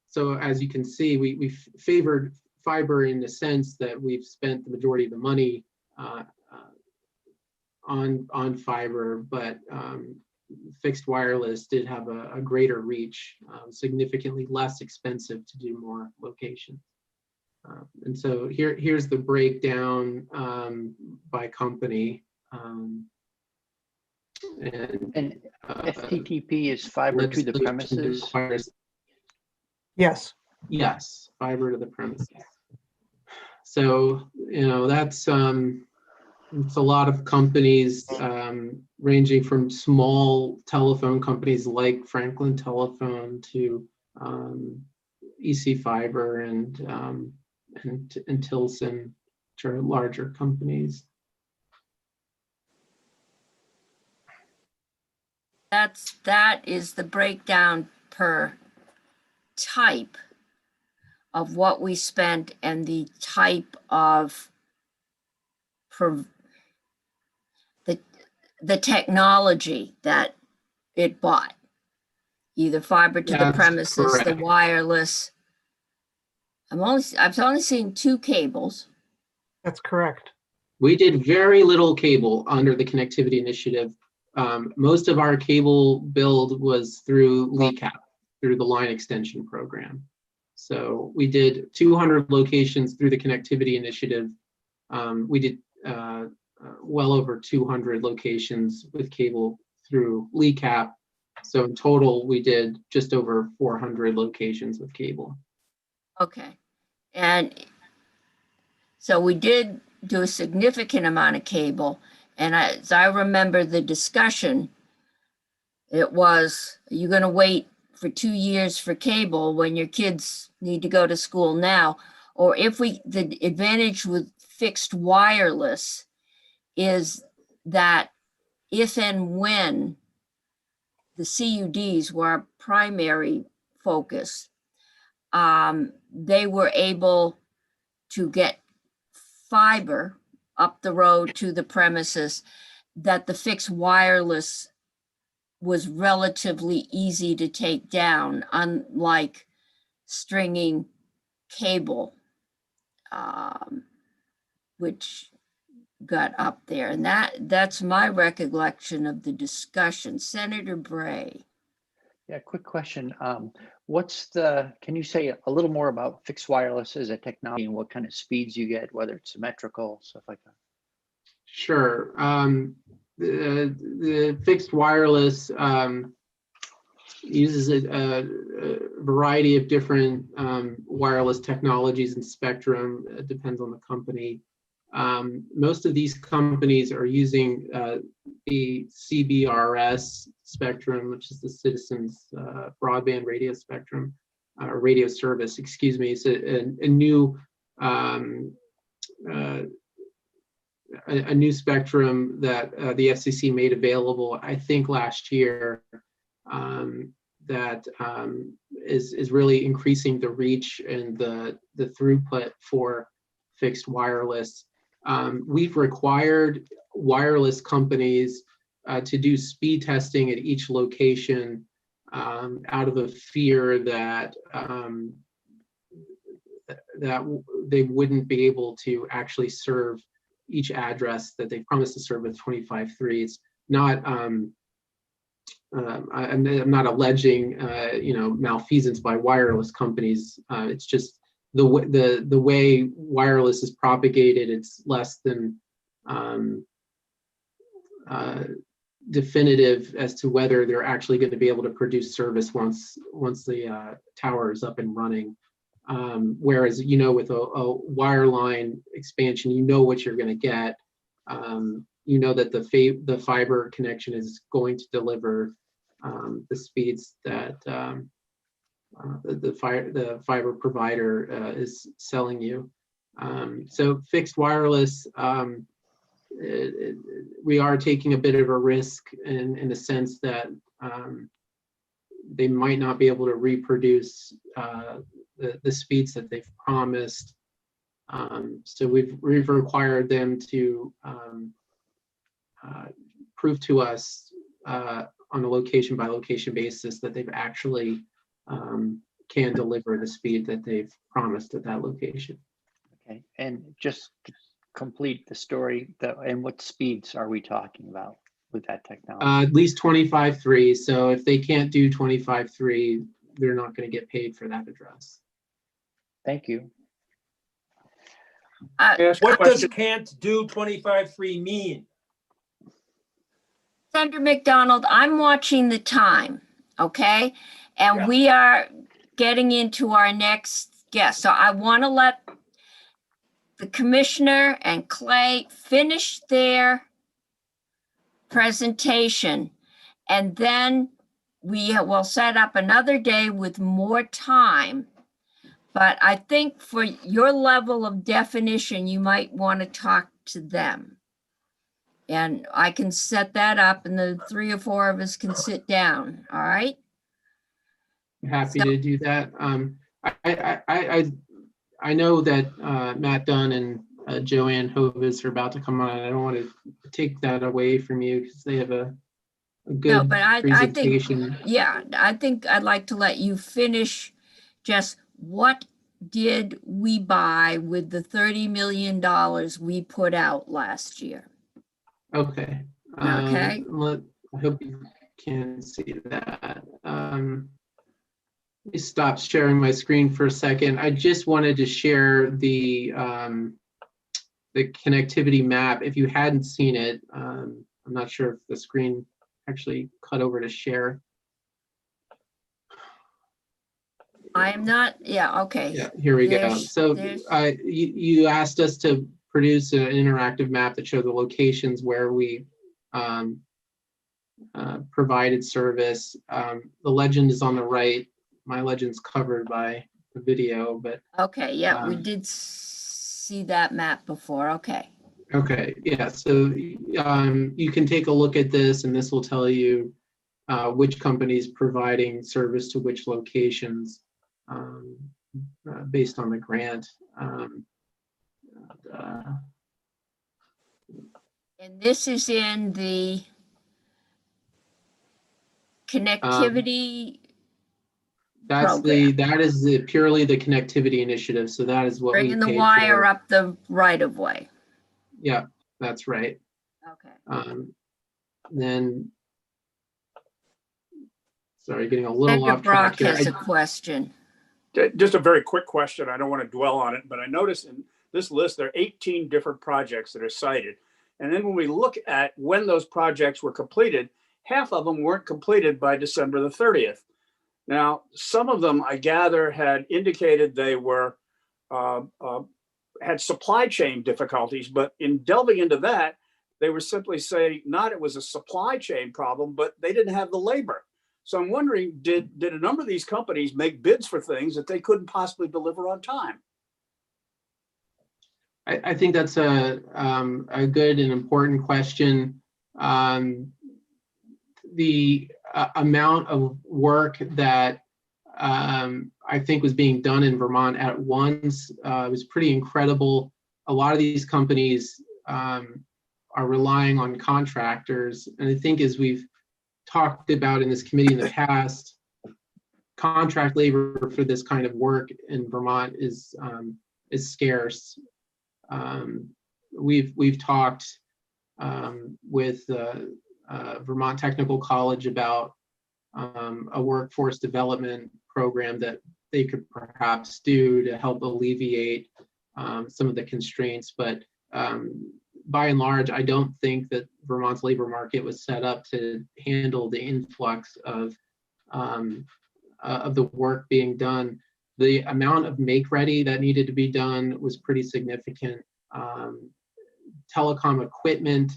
So as you can see, we favored fiber in the sense that we've spent the majority of the money on fiber, but fixed wireless did have a greater reach, significantly less expensive to do more locations. And so here's the breakdown by company. And FTTP is fiber to the premises. Yes. Yes, fiber to the premises. So, that's it's a lot of companies ranging from small telephone companies like Franklin Telephone to EC Fiber and Tilson, which are larger companies. That is the breakdown per type of what we spent and the type of the technology that it bought. Either fiber to the That's premises, the correct. wireless. I've only seen 2 cables. That's correct. We did very little cable under the connectivity initiative. Most of our cable build was through LECAP, through the line extension program. So we did 200 locations through the connectivity initiative. We did well over 200 locations with cable through LECAP. So in total, we did just over 400 locations with cable. Okay. And so we did do a significant amount of cable. And as I remember the discussion, it was, are you going to wait for 2 years for cable when your kids need to go to school now? Or the advantage with fixed wireless is that if and when the CUDs were our primary focus, they were able to get fiber up the road to the premises, that the fixed wireless was relatively easy to take down, unlike stringing cable, which got up there. And that's my recollection of the discussion. Senator Bray. Yeah, quick question. Can you say a little more about fixed wireless as a technology and what kind of speeds you get, whether it's symmetrical, stuff like that? Sure. The fixed wireless uses a variety of different wireless technologies and spectrum. It depends on the company. Most of these companies are using the CBRS spectrum, which is the Citizens Broadband Radio Spectrum, radio service, excuse me. It's a new a new spectrum that the FCC made available, I think last year, that is really increasing the reach and the throughput for fixed wireless. We've required wireless companies to do speed testing at each location out of a fear that they wouldn't be able to actually serve each address that they promised to serve with 25.3. It's not. I'm not alleging malfeasance by wireless companies. It's just the way wireless is propagated. It's less than definitive as to whether they're actually going to be able to produce service once the tower is up and running. Whereas, with a wireline expansion, what you're going to get. That the fiber connection is going to deliver the speeds that the fiber provider is selling you. So fixed wireless, we are taking a bit of a risk in the sense that they might not be able to reproduce the speeds that they've promised. So we've required them to prove to us on a location by location basis that they've actually can deliver the speed that they've promised at that location. Okay, and just to complete the story, and what speeds are we talking about with that technology? At least 25.3. So if they can't do 25.3, they're not going to get paid for that address. Thank you. What does can't do 25.3 mean? Senator McDonald, I'm watching the time, okay? And Yeah. we are getting into our next guest. So I want to let the commissioner and Clay finish their presentation. And then we will set up another day with more time. But I think for your level of definition, you might want to talk to them. And I can set that up and the 3 or 4 of us can sit down, all right? Happy to do that. I know that Matt Dunn and Joanne Hovis are about to come on. I don't want to take that away from you because they have a good No, but I think, presentation. yeah, I think I'd like to let you finish just what did we buy with the $30 million we put out last year? Okay. Okay. I hope you can see that. Let me stop sharing my screen for a second. I just wanted to share the connectivity map. If you hadn't seen it, I'm not sure if the screen actually cut over to share. I am not, yeah, okay. Yeah, here we go. There's- So there's- you asked us to produce an interactive map that showed the locations where we provided service. The legend is on the right. My legend's covered by the video, but Okay, yeah, we Um, did see that map before, okay. okay, yeah. So you can take a look at this, and this will tell you which company's providing service to which locations based on the grant. And this is in the connectivity, That is purely the connectivity initiative. So that is what we bringing the paid wire for. up the right of way. Yeah, that's right. Okay. Then, sorry, getting a little Senator off track Brock here. has a question. Just a very quick question. I don't want to dwell on it, but I noticed in this list, there are 18 different projects that are cited. And then when we look at when those projects were completed, half of them weren't completed by December the 30th. Now, some of them, I gather, had indicated they were had supply chain difficulties, but in delving into that, they were simply saying not it was a supply chain problem, but they didn't have the labor. So I'm wondering, did a number of these companies make bids for things that they couldn't possibly deliver on time? I think that's a good and important question. The amount of work that I think was being done in Vermont at once was pretty incredible. A lot of these companies are relying on contractors. And I think as we've talked about in this committee in the past, contract labor for this kind of work in Vermont is scarce. We've talked with Vermont Technical College about a workforce development program that they could perhaps do to help alleviate some of the constraints. But by and large, I don't think that Vermont's labor market was set up to handle the influx of the work being done. The amount of make ready that needed to be done was pretty significant. Telecom equipment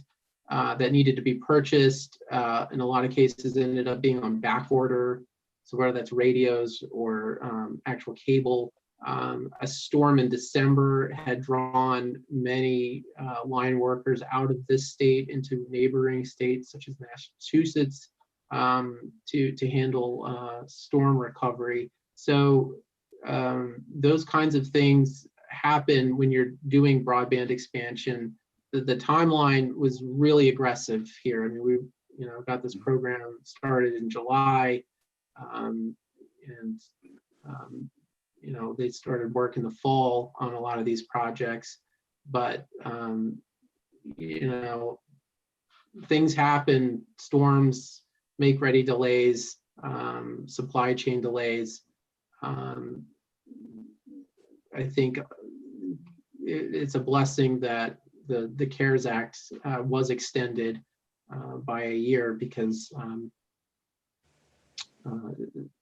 that needed to be purchased in a lot of cases ended up being on back order. So whether that's radios or actual cable. A storm in December had drawn many line workers out of this state into neighboring states such as Massachusetts to handle storm recovery. So those kinds of things happen when you're doing broadband expansion. The timeline was really aggressive here. I mean, we got this program started in July, and they started work in the fall on a lot of these projects, but things happen, storms, make ready delays, supply chain delays. I think it's a blessing that the CARES Act was extended by a year because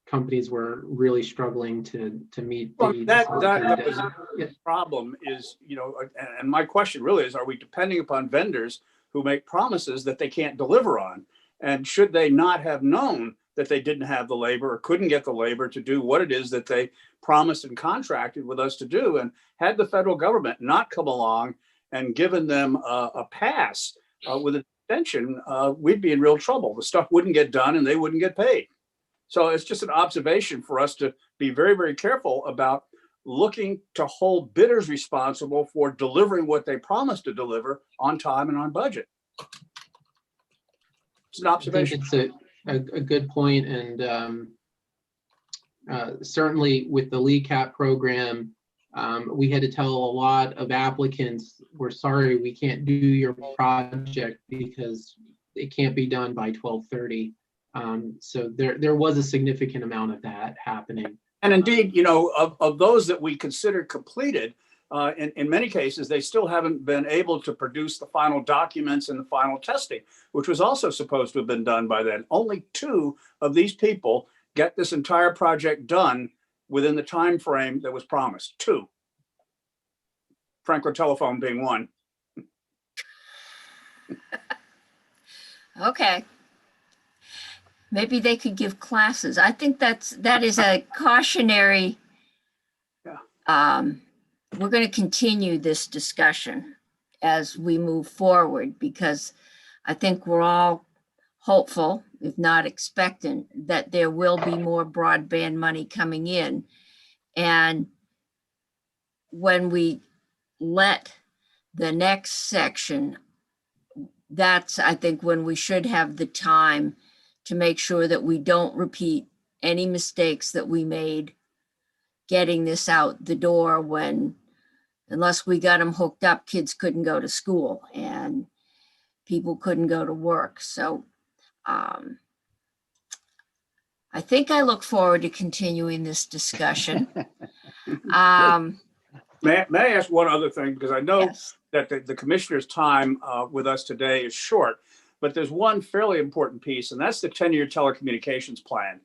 companies were really struggling to meet Well, the that was the problem is, and my question really is, are we depending upon vendors who make promises that they can't deliver on? And should they not have known that they didn't have the labor or couldn't get the labor to do what it is that they promised and contracted with us to do? And had the federal government not come along and given them a pass with an extension, we'd be in real trouble. The stuff wouldn't get done and they wouldn't get paid. So it's just an observation for us to be very, very careful about looking to hold bidders responsible for delivering what they promised to deliver on time and on budget. It's an observation. I think it's a good point, and certainly with the LECAP program, we had to tell a lot of applicants, we're sorry, we can't do your project because it can't be done by 12:30. So there was a significant amount of that happening. And indeed, you know, of those that we consider completed, in many cases, they still haven't been able to produce the final documents and the final testing, which was also supposed to have been done by then. Only 2 of these people get this entire project done within the time frame that was promised. 2. Franklin Telephone being one. Okay. Maybe they could give classes. I think that is a cautionary. Yeah. We're going to continue this discussion as we move forward, because I think we're all hopeful, if not expectant, that there will be more broadband money coming in. And when we let the next section, that's, I think, when we should have the time to make sure that we don't repeat any mistakes that we made getting this out the door, when, unless we got them hooked up, kids couldn't go to school and people couldn't go to work. So I think I look forward to continuing this discussion. May I ask one other thing? Because I know Yes. that the commissioner's time with us today is short, but there's one fairly important piece, and that's the 10-year telecommunications plan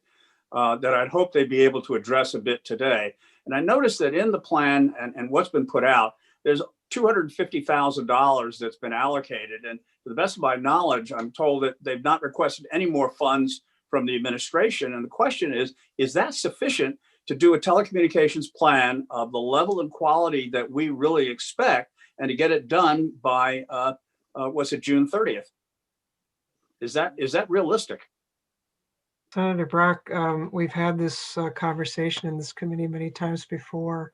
that I'd hope they'd be able to address a bit today. And I noticed that in the plan and what's been put out, there's $250,000 that's been allocated. And to the best of my knowledge, I'm told that they've not requested any more funds from the administration. And the question is that sufficient to do a telecommunications plan of the level and quality that we really expect, and to get it done by, June 30th? Is that realistic? Senator Brock, we've had this conversation in this committee many times before.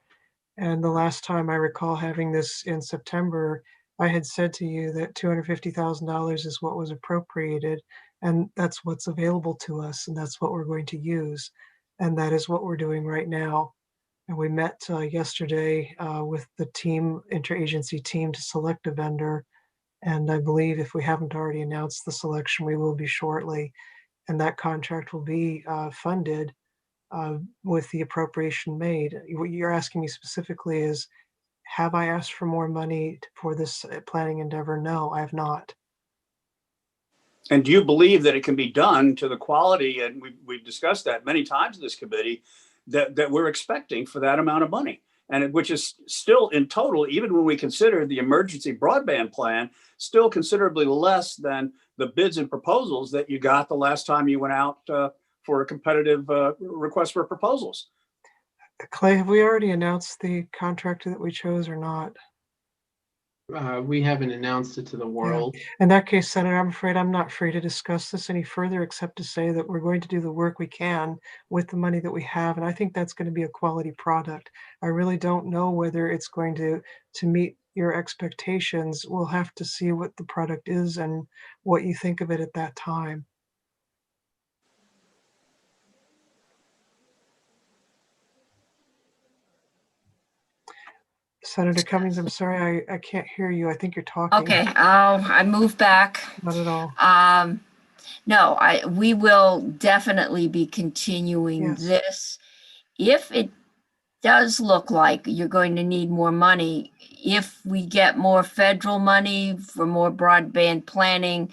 And the last time I recall having this in September, I had said to you that $250,000 is what was appropriated, and that's what's available to us, and that's what we're going to use. And that is what we're doing right now. And we met yesterday with the interagency team, to select a vendor. And I believe if we haven't already announced the selection, we will be shortly. And that contract will be funded with the appropriation made. What you're asking me specifically is, have I asked for more money for this planning endeavor? No, I have not. And do you believe that it can be done to the quality, and we've discussed that many times in this committee, that we're expecting for that amount of money? And which is still, in total, even when we consider the emergency broadband plan, still considerably less than the bids and proposals that you got the last time you went out for a competitive request for proposals. Clay, have we already announced the contractor that we chose or not? We haven't announced it to the world. In that case, Senator, I'm afraid I'm not free to discuss this any further, except to say that we're going to do the work we can with the money that we have. And I think that's going to be a quality product. I really don't know whether it's going to meet your expectations. We'll have to see what the product is and what you think of it at that time. Senator Cummings, I'm sorry, I can't hear you. I think you're talking. Okay, I move back. Not at all. No, we will definitely be continuing Yes. this. If it does look like you're going to need more money, if we get more federal money for more broadband planning,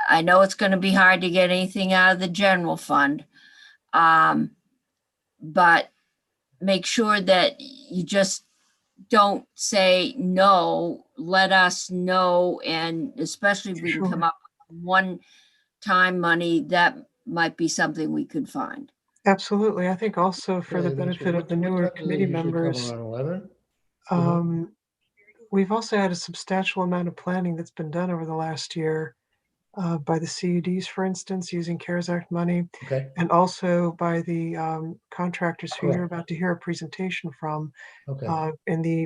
I know it's going to be hard to get anything out of the general fund. But make sure that you just don't say no, let us know. And especially if we can come Sure. up with one-time money, that might be something we could find. Absolutely. I think also for the Okay, then, so benefit of the newer what time do they committee usually come, members, around 11? we've also had a substantial amount of planning that's been done over the last year by the CUDs, for instance, using CARES Act money, Okay, and also by the contractors who you're Correct. about to hear a presentation from okay,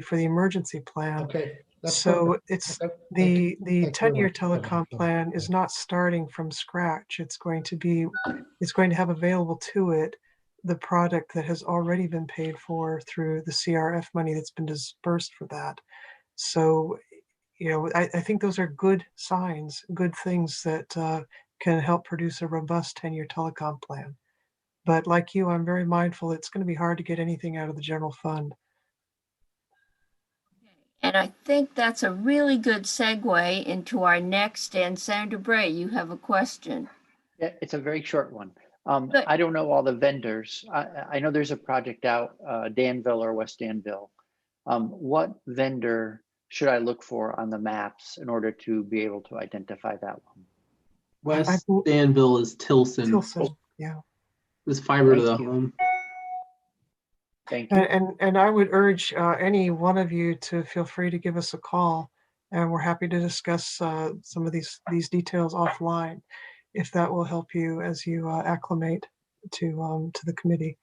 for the emergency plan. okay. That's So perfect. it's Okay, thank you. the Thank you very 10-year much. telecom plan is not starting from scratch. It's going to have available to it the product that has already been paid for through the CRF money that's been dispersed for that. So, I think those are good signs, good things that can help produce a robust 10-year telecom plan. But like you, I'm very mindful it's going to be hard to get anything out of the general fund. And I think that's a really good segue into our next, and Senator Bray, you have a question. Yeah, it's a very short one. Good. I don't know all the vendors. I know there's a project out, Danville or West Danville. What vendor should I look for on the maps in order to be able to identify that one? West Danville is Tilson. Tilson, yeah. This fiber to the Thank you. home. Thank you. And I would urge any one of you to feel free to give us a call, and we're happy to discuss some of these details offline, if that will help you as you acclimate to the committee.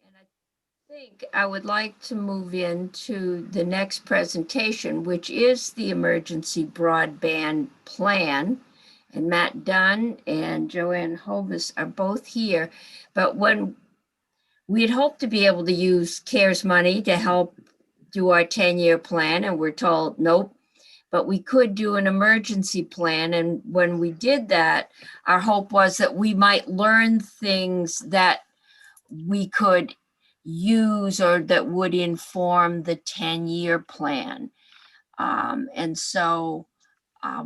And I think I would like to move into the next presentation, which is the emergency broadband plan. And Matt Dunn and Joanne Hovis are both here. But when we had hoped to be able to use CARES money to help do our 10-year plan, and we're told, nope, but we could do an emergency plan. And when we did that, our hope was that we might learn things that we could use or that would inform the 10-year plan. And so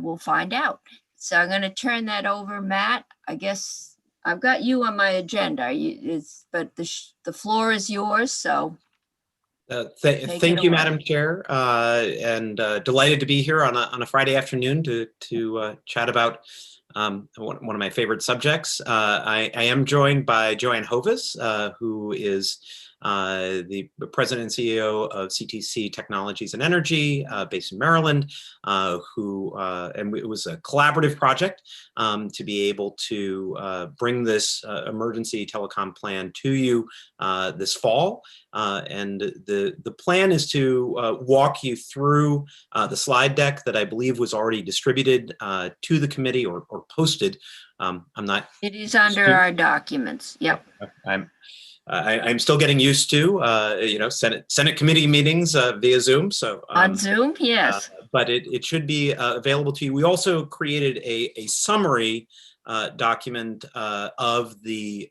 we'll find out. So I'm going to turn that over, Matt. I guess I've got you on my agenda. But the floor is yours. So Take it Thank you, away. Madam Chair, and delighted to be here on a Friday afternoon to chat about one of my favorite subjects. I am joined by Joanne Hovis, who is the president and CEO of CTC Technologies and Energy, based in Maryland, and it was a collaborative project to be able to bring this emergency telecom plan to you this fall. And the plan is to walk you through the slide deck that I believe was already distributed to the committee or posted. I'm not. it is under our documents. Yep. I'm still getting used to, Senate committee meetings via Zoom. So On Zoom, yes. but it should be available to you. We also created a summary document of the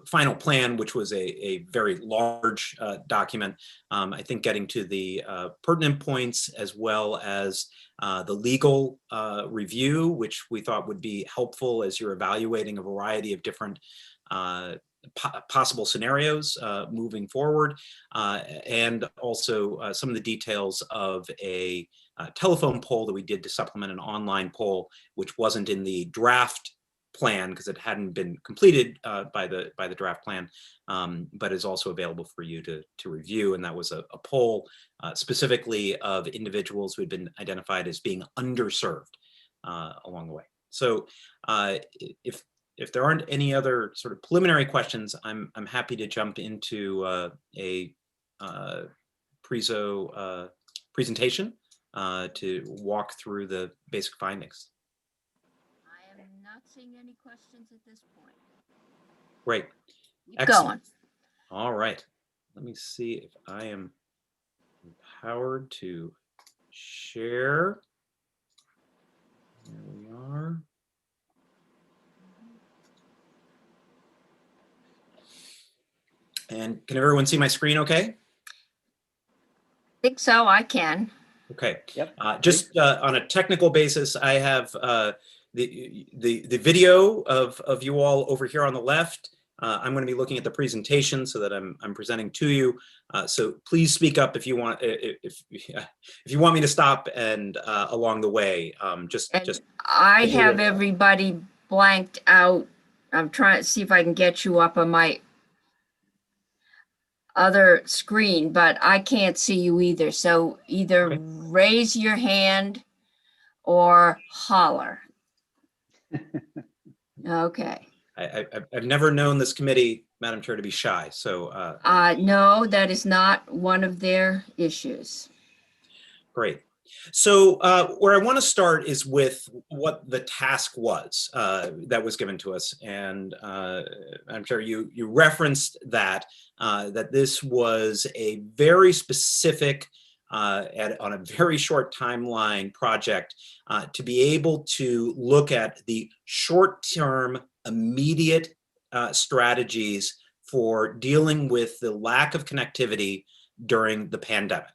final plan, which was a very large document. I think getting to the pertinent points as well as the legal review, which we thought would be helpful as you're evaluating a variety of different possible scenarios moving forward, and also some of the details of a telephone poll that we did to supplement an online poll, which wasn't in the draft plan because it hadn't been completed by the draft plan, but is also available for you to review. And that was a poll specifically of individuals who had been identified as being underserved along the way. So if there aren't any other sort of preliminary questions, I'm happy to jump into a presentation to walk through the basic findings. I am not seeing any questions at this point. Great. Keep Excellent. going. All right. Let me see if I am empowered to share. There we are. And can everyone see my screen okay? Think so, I can. Okay. Yep. Just on a technical basis, I have the video of you all over here on the left. I'm going to be looking at the presentation so that I'm presenting to you. So please speak up if you want if you want me to stop and along the way. Just I have everybody blanked out. I'm trying to see if I can get you up on my other screen, but I can't see you either. So either raise your hand or holler. Okay. I've never known this committee, Madam Chair, to be shy. So No, that is not one of their issues. great. So where I want to start is with what the task was that was given to us. And I'm sure you referenced that this was a very specific on a very short timeline project to be able to look at the short-term, immediate strategies for dealing with the lack of connectivity during the pandemic.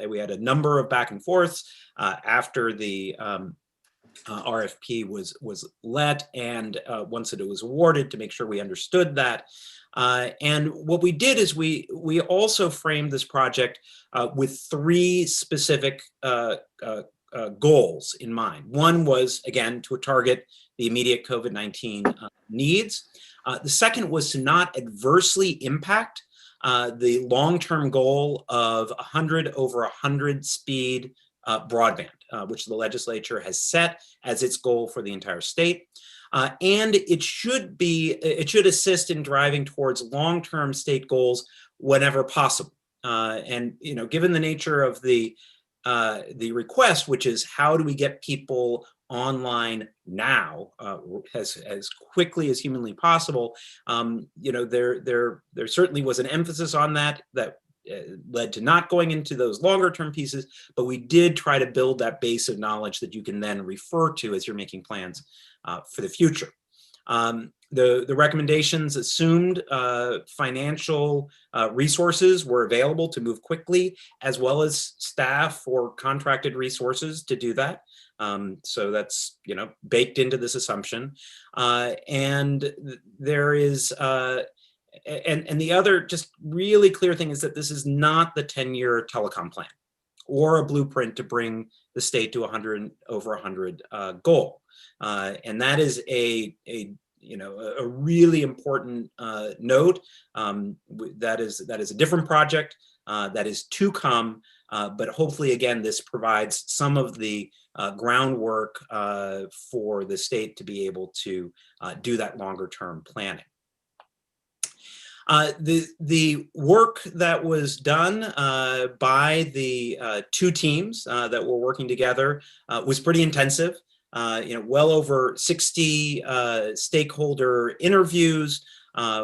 We had a number of back and forths after the RFP was let, and once it was awarded, to make sure we understood that. And what we did is we also framed this project with three specific goals in mind. One was, again, to target the immediate COVID-19 needs. The second was to not adversely impact the long-term goal of 100 over 100 speed broadband, which the legislature has set as its goal for the entire state. And it should assist in driving towards long-term state goals whenever possible. And given the nature of the request, which is how do we get people online now as quickly as humanly possible, there certainly was an emphasis on that led to not going into those longer term pieces, but we did try to build that base of knowledge that you can then refer to as you're making plans for the future. The recommendations assumed financial resources were available to move quickly, as well as staff or contracted resources to do that. So that's baked into this assumption. And there is and the other just really clear thing is that this is not the 10-year telecom plan or a blueprint to bring the state to 100 over 100 goal. And that is a really important note. That is a different project that is to come, but hopefully, again, this provides some of the groundwork for the state to be able to do that longer term planning. The work that was done by the two teams that were working together was pretty intensive. Well over 60 stakeholder interviews.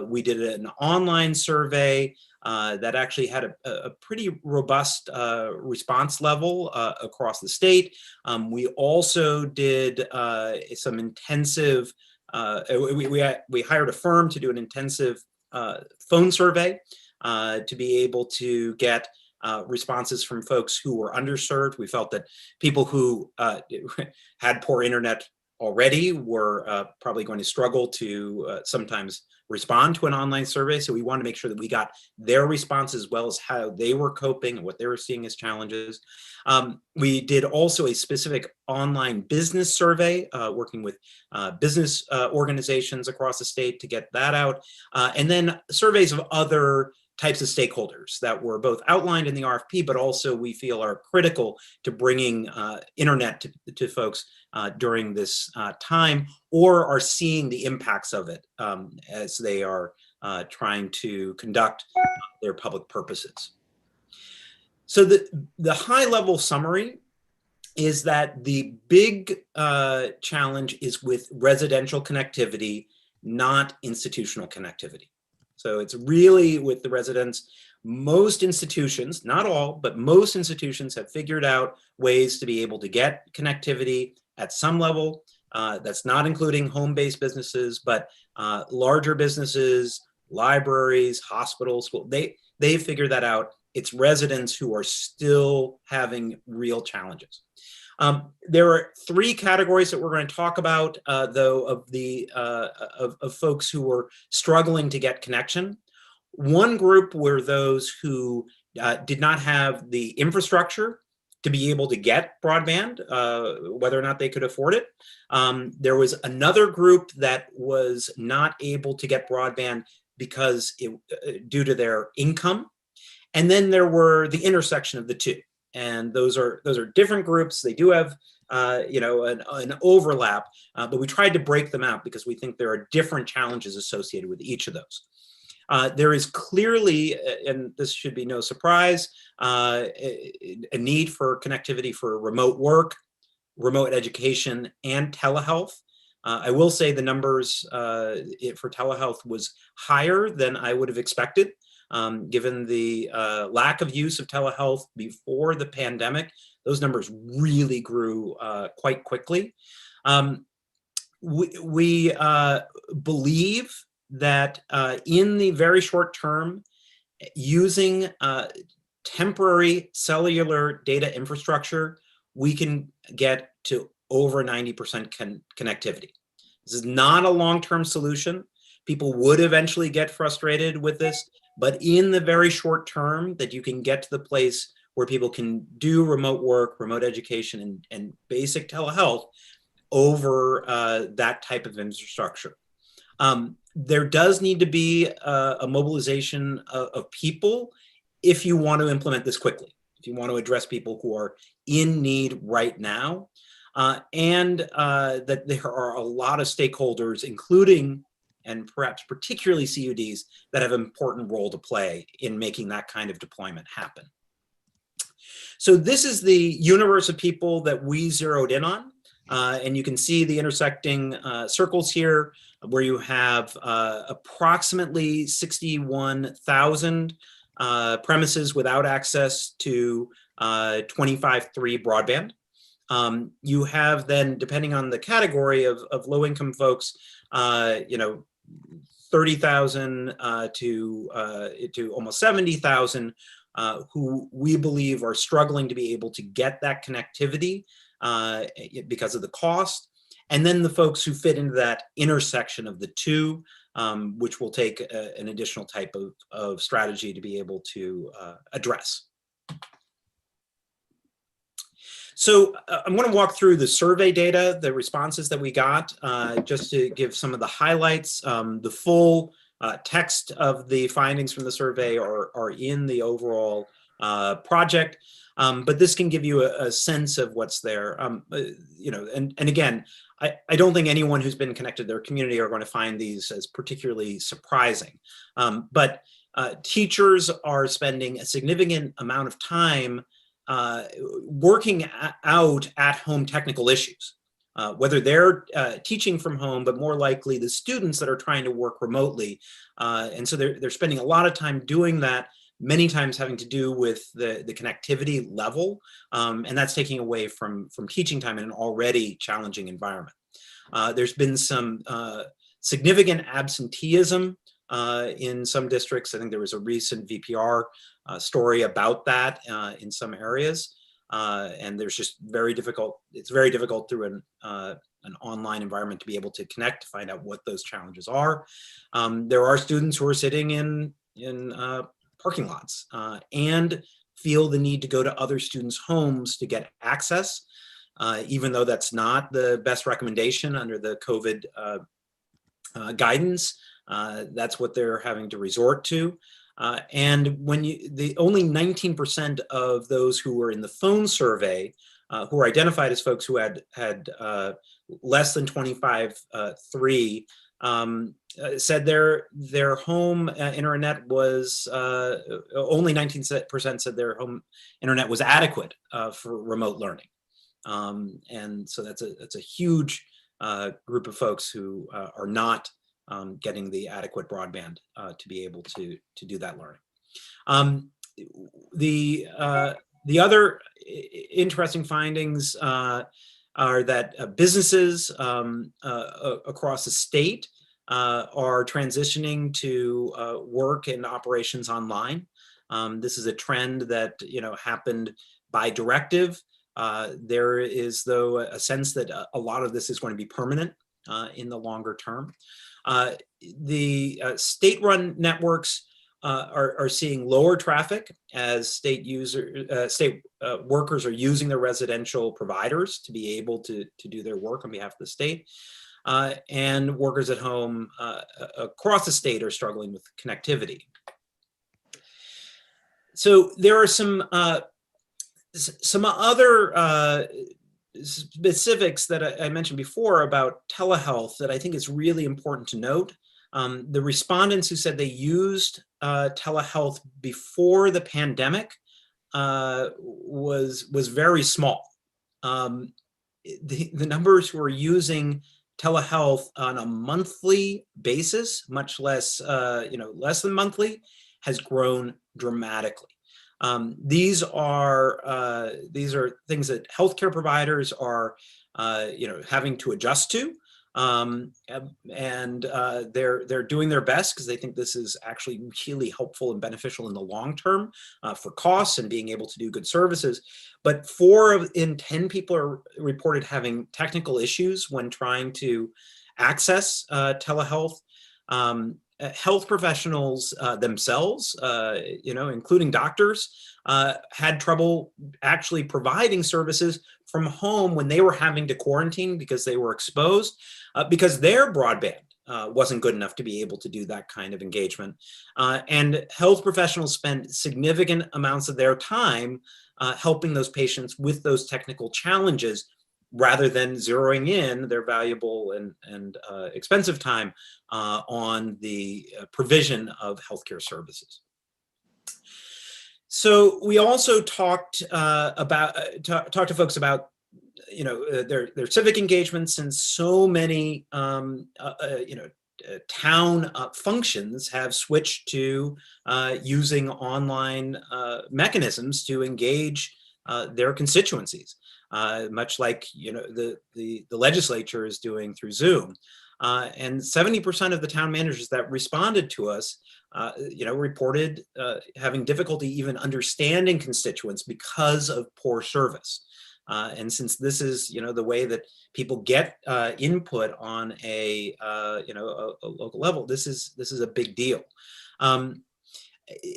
We did an online survey that actually had a pretty robust response level across the state. We also did some intensive, we hired a firm to do an intensive phone survey to be able to get responses from folks who were underserved. We felt that people who had poor internet already were probably going to struggle to sometimes respond to an online survey. So we wanted to make sure that we got their response as well as how they were coping and what they were seeing as challenges. We did also a specific online business survey, working with business organizations across the state to get that out. And then surveys of other types of stakeholders that were both outlined in the RFP, but also we feel are critical to bringing internet to folks during this time, or are seeing the impacts of it as they are trying to conduct their public purposes. So the high level summary is that the big challenge is with residential connectivity, not institutional connectivity. So it's really with the residents. Most institutions, not all, but most institutions have figured out ways to be able to get connectivity at some level. That's not including home-based businesses, but larger businesses, libraries, hospitals, school, they've figured that out. It's residents who are still having real challenges. There are three categories that we're going to talk about, though, of folks who were struggling to get connection. One group were those who did not have the infrastructure to be able to get broadband, whether or not they could afford it. There was another group that was not able to get broadband because due to their income. And then there were the intersection of the two. And those are different groups. They do have an overlap, but we tried to break them out because we think there are different challenges associated with each of those. There is clearly, and this should be no surprise, a need for connectivity for remote work, remote education, and telehealth. I will say the numbers for telehealth was higher than I would have expected. Given the lack of use of telehealth before the pandemic, those numbers really grew quite quickly. We believe that in the very short term, using temporary cellular data infrastructure, we can get to over 90% connectivity. This is not a long-term solution. People would eventually get frustrated with this, but in the very short term, that you can get to the place where people can do remote work, remote education, and basic telehealth over that type of infrastructure. There does need to be a mobilization of people if you want to implement this quickly, if you want to address people who are in need right now, and that there are a lot of stakeholders, including and perhaps particularly CUDs, that have an important role to play in making that kind of deployment happen. So this is the universe of people that we zeroed in on. And you can see the intersecting circles here, where you have approximately 61,000 premises without access to 25/3 broadband. You have then, depending on the category of low-income folks, 30,000 to almost 70,000 who we believe are struggling to be able to get that connectivity because of the cost. And then the folks who fit into that intersection of the two, which will take an additional type of strategy to be able to address. So I'm going to walk through the survey data, the responses that we got, just to give some of the highlights. The full text of the findings from the survey are in the overall project, but this can give you a sense of what's there. And again, I don't think anyone who's been connected to their community are going to find these as particularly surprising. But teachers are spending a significant amount of time working out at-home technical issues, whether they're teaching from home, but more likely the students that are trying to work remotely. And so they're spending a lot of time doing that, many times having to do with the connectivity level, and that's taking away from teaching time in an already challenging environment. There's been some significant absenteeism in some districts. I think there was a recent VPR story about that in some areas, and there's just it's very difficult through an online environment to be able to connect to find out what those challenges are. There are students who are sitting in parking lots and feel the need to go to other students' homes to get access, even though that's not the best recommendation under the COVID guidance. That's what they're having to resort to. And when only 19% of those who were in the phone survey, who were identified as folks who had less than 25/3, said their home internet was, only 19% said their home internet was adequate for remote learning. And so that's a huge group of folks who are not getting the adequate broadband to be able to do that learning. The other interesting findings are that businesses across the state are transitioning to work and operations online. This is a trend that happened by directive. There is, though, a sense that a lot of this is going to be permanent in the longer term. The state-run networks are seeing lower traffic as state workers are using their residential providers to be able to do their work on behalf of the state. And workers at home across the state are struggling with connectivity. So there are some other specifics that I mentioned before about telehealth that I think is really important to note. The respondents who said they used telehealth before the pandemic was very small. The numbers who are using telehealth on a monthly basis, much less, less than monthly, has grown dramatically. These are things that healthcare providers are having to adjust to. They're doing their best because they think this is actually really helpful and beneficial in the long term for costs and being able to do good services. But 4 in 10 people are reported having technical issues when trying to access telehealth. Health professionals themselves, including doctors, had trouble actually providing services from home when they were having to quarantine because they were exposed, because their broadband wasn't good enough to be able to do that kind of engagement. And health professionals spend significant amounts of their time helping those patients with those technical challenges, rather than zeroing in their valuable and expensive time on the provision of healthcare services. So we also talked to folks about their civic engagement, since so many town functions have switched to using online mechanisms to engage their constituencies. Much like the legislature is doing through Zoom, and 70% of the town managers that responded to us, reported having difficulty even understanding constituents because of poor service. And since this is the way that people get input on a local level, this is a big deal.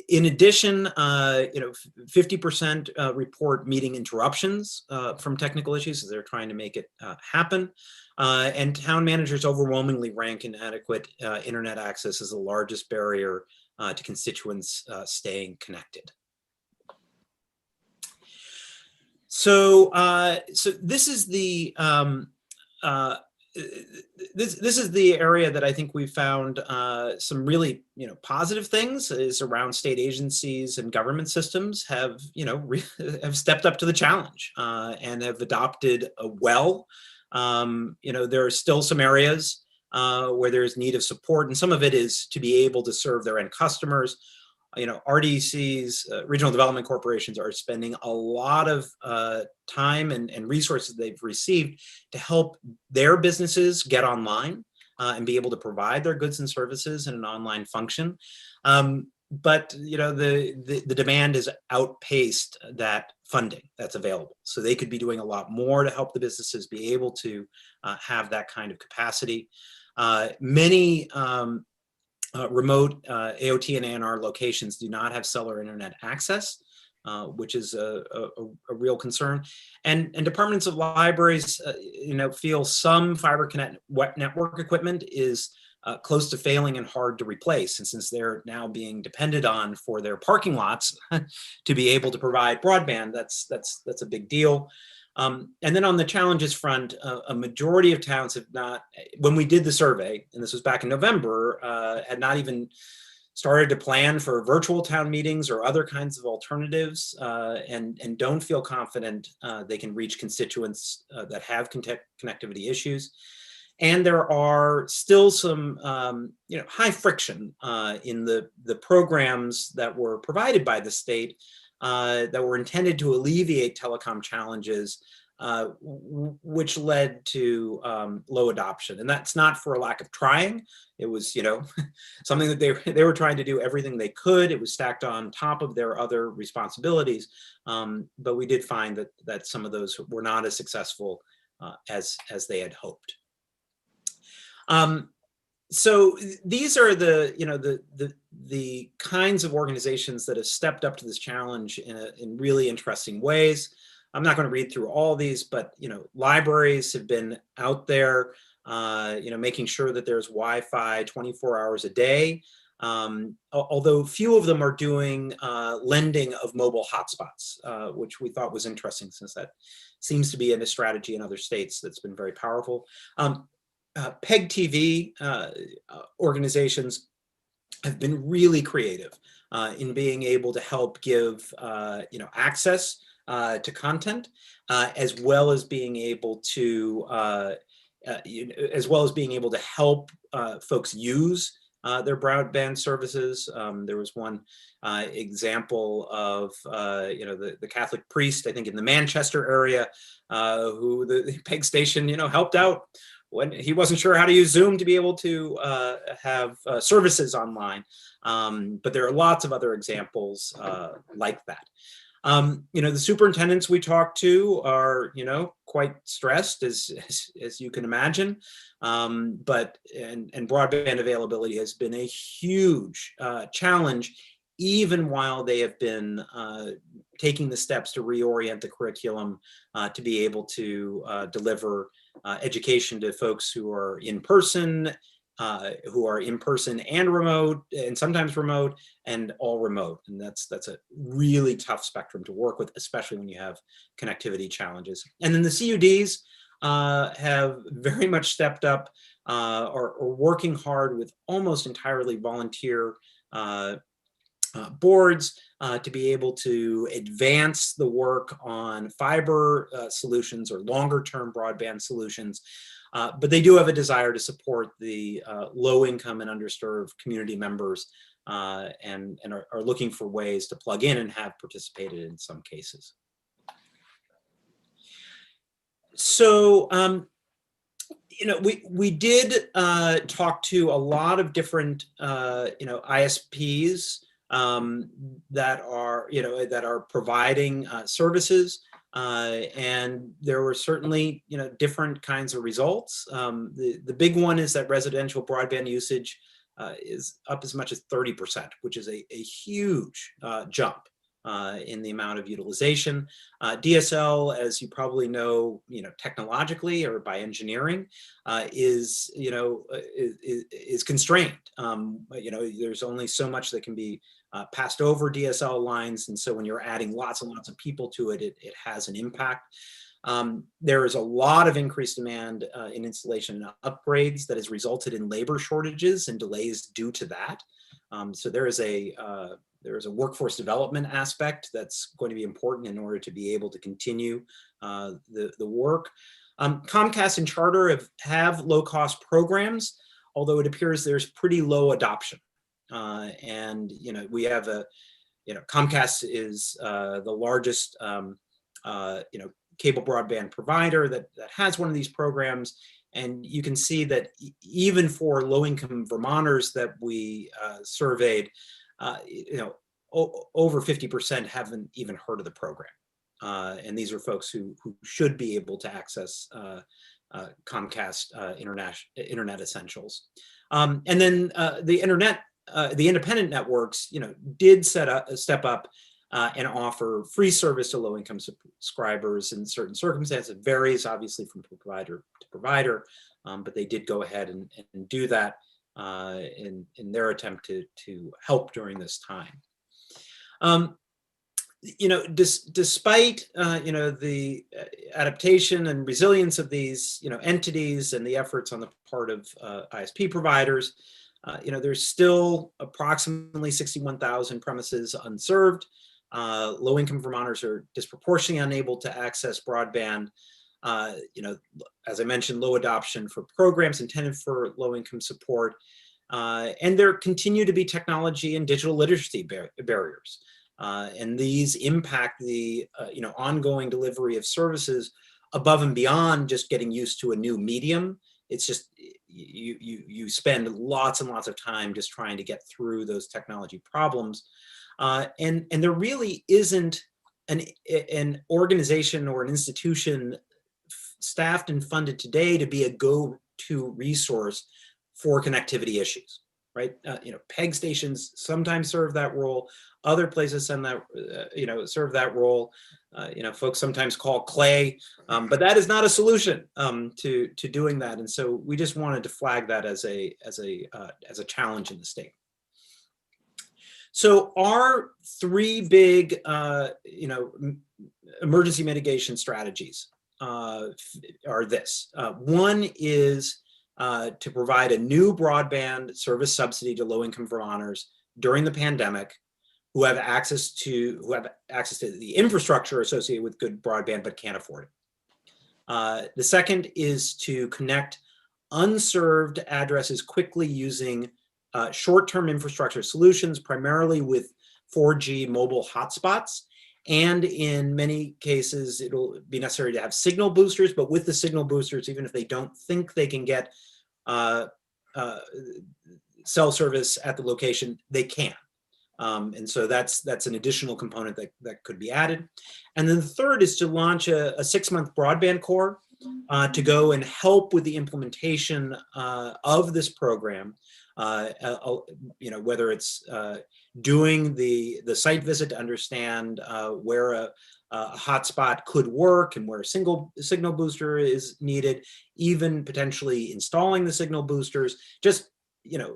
In addition, 50% report meeting interruptions from technical issues as they're trying to make it happen. And town managers overwhelmingly rank inadequate internet access as the largest barrier to constituents staying connected. So, this is the this is the area that I think we found some really positive things is around state agencies and government systems have have stepped up to the challenge and have adopted well. There are still some areas where there's need of support, and some of it is to be able to serve their end customers. RDCs, regional development corporations, are spending a lot of time and resources they've received to help their businesses get online and be able to provide their goods and services in an online function. But the demand has outpaced that funding that's available. So they could be doing a lot more to help the businesses be able to have that kind of capacity. Many remote AOT and ANR locations do not have cellular internet access, which is a real concern. And departments of libraries, feel some fiber connect network equipment is close to failing and hard to replace. And since they're now being depended on for their parking lots to be able to provide broadband, that's a big deal. And then on the challenges front, a majority of towns have not, when we did the survey, and this was back in November, had not even started to plan for virtual town meetings or other kinds of alternatives, and don't feel confident they can reach constituents that have connectivity issues. And there are still some high friction in the programs that were provided by the state that were intended to alleviate telecom challenges, which led to low adoption. And that's not for a lack of trying. It was, something that they were trying to do everything they could. It was stacked on top of their other responsibilities. But we did find that some of those were not as successful as they had hoped. So these are the kinds of organizations that have stepped up to this challenge in really interesting ways. I'm not going to read through all these, but libraries have been out there, making sure that there's Wi-Fi 24 hours a day. Although few of them are doing lending of mobile hotspots, which we thought was interesting, since that seems to be a strategy in other states that's been very powerful. PEG TV organizations have been really creative in being able to help give access to content, as well as being able to help folks use their broadband services. There was one example of the Catholic priest, I think in the Manchester area, who the PEG station helped out when he wasn't sure how to use Zoom to be able to have services online. But there are lots of other examples like that. The superintendents we talk to are, quite stressed as you can imagine. But broadband availability has been a huge challenge, even while they have been taking the steps to reorient the curriculum to be able to deliver education to folks who are in person and remote, and sometimes remote, and all remote. And that's a really tough spectrum to work with, especially when you have connectivity challenges. And then the CUDs have very much stepped up, are working hard with almost entirely volunteer boards to be able to advance the work on fiber solutions or longer term broadband solutions. But they do have a desire to support the low income and underserved community members and are looking for ways to plug in and have participated in some cases. So, we did talk to a lot of different, ISPs that are providing services. And there were certainly, different kinds of results. The big one is that residential broadband usage is up as much as 30%, which is a huge jump in the amount of utilization. DSL, as you probably know, technologically or by engineering, is constrained. There's only so much that can be passed over DSL lines, and so when you're adding lots and lots of people to it, it has an impact. There is a lot of increased demand in installation and upgrades that has resulted in labor shortages and delays due to that. So there is a workforce development aspect that's going to be important in order to be able to continue the work. Comcast and Charter have low-cost programs, although it appears there's pretty low adoption. And we have Comcast is the largest cable broadband provider that has one of these programs, and you can see that even for low-income Vermonters that we surveyed, over 50% haven't even heard of the program, and these are folks who should be able to access Comcast Internet Essentials, and then the independent networks, did step up and offer free service to low-income subscribers in certain circumstances. It varies obviously from provider to provider, but they did go ahead and do that in their attempt to help during this time. Despite the adaptation and resilience of these entities and the efforts on the part of ISP providers, there's still approximately 61,000 premises unserved. Low-income Vermonters are disproportionately unable to access broadband. As I mentioned, low adoption for programs intended for low-income support. And there continue to be technology and digital literacy barriers. And these impact the ongoing delivery of services above and beyond just getting used to a new medium. It's just you spend lots and lots of time just trying to get through those technology problems. And there really isn't an organization or an institution staffed and funded today to be a go-to resource for connectivity issues, right? PEG stations sometimes serve that role. Other places serve that role. Folks sometimes call Clay, but that is not a solution to doing that. And so we just wanted to flag that as a challenge in the state. So our three big, emergency mitigation strategies are this. One is to provide a new broadband service subsidy to low-income Vermonters during the pandemic who have access to the infrastructure associated with good broadband but can't afford it. The second is to connect unserved addresses quickly using short-term infrastructure solutions, primarily with 4G mobile hotspots. And in many cases, it'll be necessary to have signal boosters, but with the signal boosters, even if they don't think they can get cell service at the location, they can. And so that's an additional component that could be added. And then the third is to launch a 6-month broadband core to go and help with the implementation of this program. Whether it's doing the site visit to understand where a hotspot could work and where a single signal booster is needed, even potentially installing the signal boosters, just,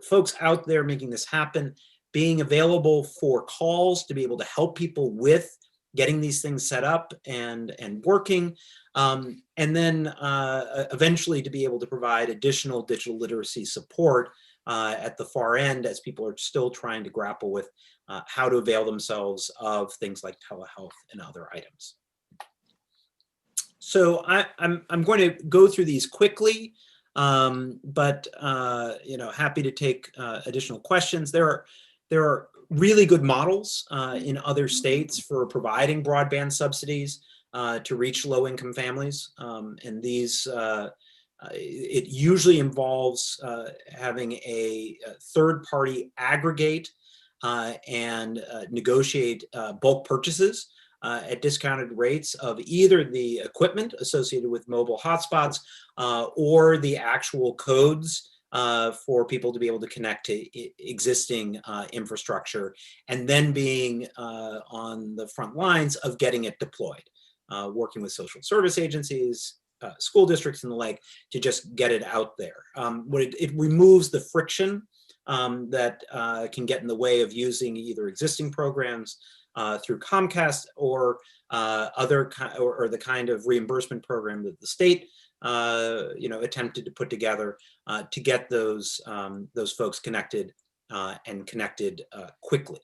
folks out there making this happen, being available for calls to be able to help people with getting these things set up and working, and then eventually to be able to provide additional digital literacy support at the far end as people are still trying to grapple with how to avail themselves of things like telehealth and other items. So I'm going to go through these quickly, but happy to take additional questions. There are really good models in other states for providing broadband subsidies to reach low-income families, and these it usually involves having a third-party aggregate and negotiate bulk purchases at discounted rates of either the equipment associated with mobile hotspots or the actual codes for people to be able to connect to existing infrastructure, and then being on the front lines of getting it deployed, working with social service agencies, school districts and the like, to just get it out there. It removes the friction that can get in the way of using either existing programs through Comcast or the kind of reimbursement program that the state attempted to put together to get those folks connected and connected quickly.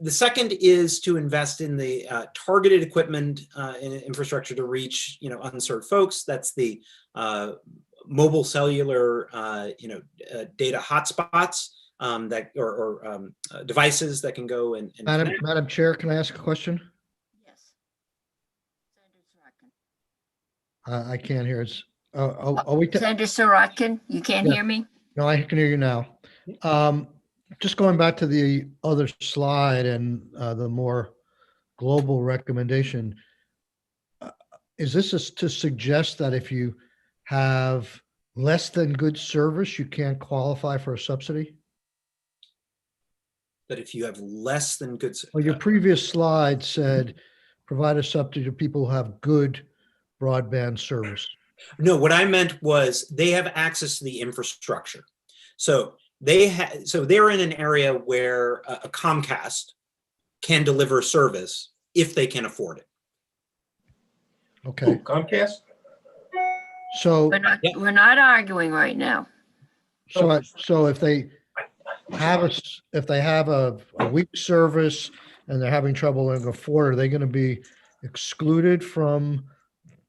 The second is to invest in the targeted equipment and infrastructure to reach unserved folks. That's the mobile cellular data hotspots or devices that can go and Madam Chair, can I ask a question? Yes. Senator I can't hear. It's, are we? Senator Sorokin, you can't Yeah. hear me? No, I can hear you now. Just going back to the other slide and the more global recommendation, is this to suggest that if you have less than good service, you can't qualify for a subsidy? That if you have less than good, Well, your previous slide said provide a subsidy to people who have good broadband service. no, what I meant was they have access to the infrastructure. So they're in an area where a Comcast can deliver service if they can afford it. Okay, Comcast? so We're not arguing right now. so if they have a weak service and they're having trouble and afford, are they going to be excluded from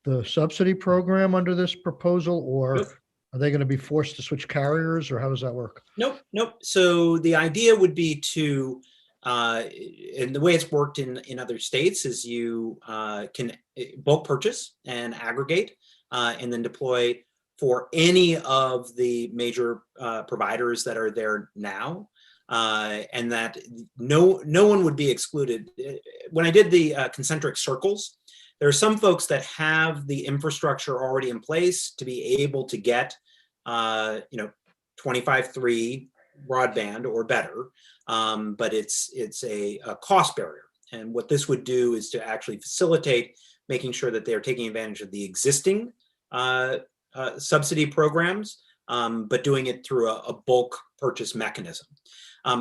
the subsidy program under this proposal, or Nope. are they going to be forced to switch carriers, or how does that work? Nope. So the idea would be to, and the way it's worked in other states is you can bulk purchase and aggregate and then deploy for any of the major providers that are there now, and that no one would be excluded. When I did the concentric circles, there are some folks that have the infrastructure already in place to be able to get 25.3 broadband or better, but it's a cost barrier. And what this would do is to actually facilitate making sure that they're taking advantage of the existing subsidy programs, but doing it through a bulk purchase mechanism.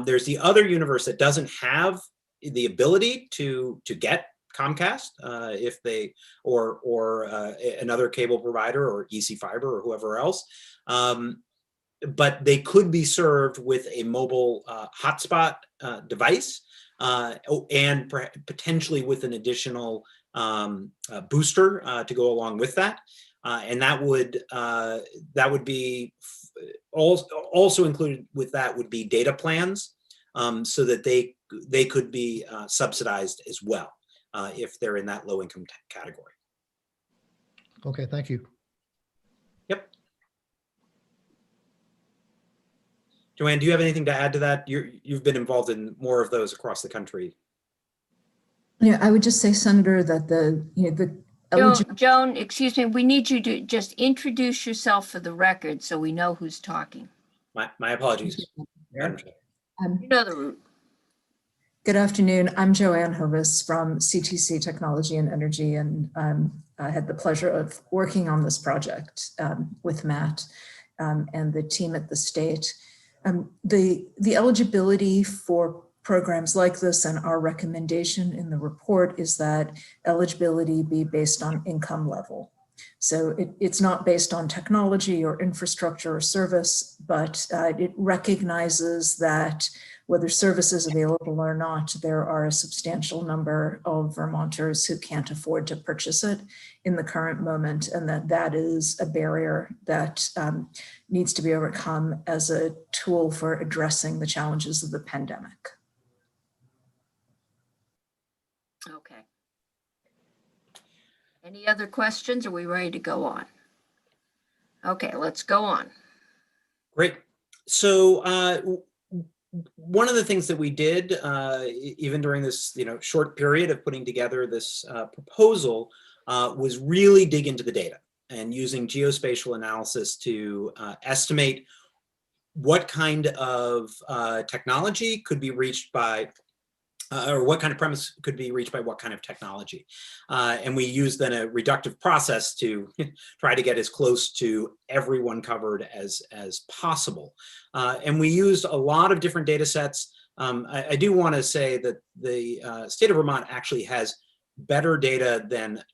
There's the other universe that doesn't have the ability to get Comcast if they or another cable provider or EC Fiber or whoever else, but they could be served with a mobile hotspot device and potentially with an additional booster to go along with that. And that would be also included with that would be data plans, so that they could be subsidized as well if they're in that low income category. Okay, thank you. Yep. Joanne, do you have anything to add to that? You've been involved in more of those across the country. Yeah, I would just say, Senator, that the Joan, excuse me, we need you to just introduce yourself for the record so we know who's talking. My apologies. Madam Chair. You know the route. Good afternoon. I'm Joanne Hovis from CTC Technology and Energy, and I had the pleasure of working on this project with Matt and the team at the state. The eligibility for programs like this, and our recommendation in the report, is that eligibility be based on income level. So it's not based on technology or infrastructure or service, but it recognizes that whether service is available or not, there are a substantial number of Vermonters who can't afford to purchase it in the current moment, and that is a barrier that needs to be overcome as a tool for addressing the challenges of the pandemic. Okay. Any other questions? Are we ready to go on? Okay, let's go on. Great. So one of the things that we did, even during this short period of putting together this proposal, was really dig into the data and using geospatial analysis to estimate what kind of technology could be reached by, or what kind of premise could be reached by what kind of technology. And we used then a reductive process to try to get as close to everyone covered as possible. And we used a lot of different data sets. I do want to say that the state of Vermont actually has better data than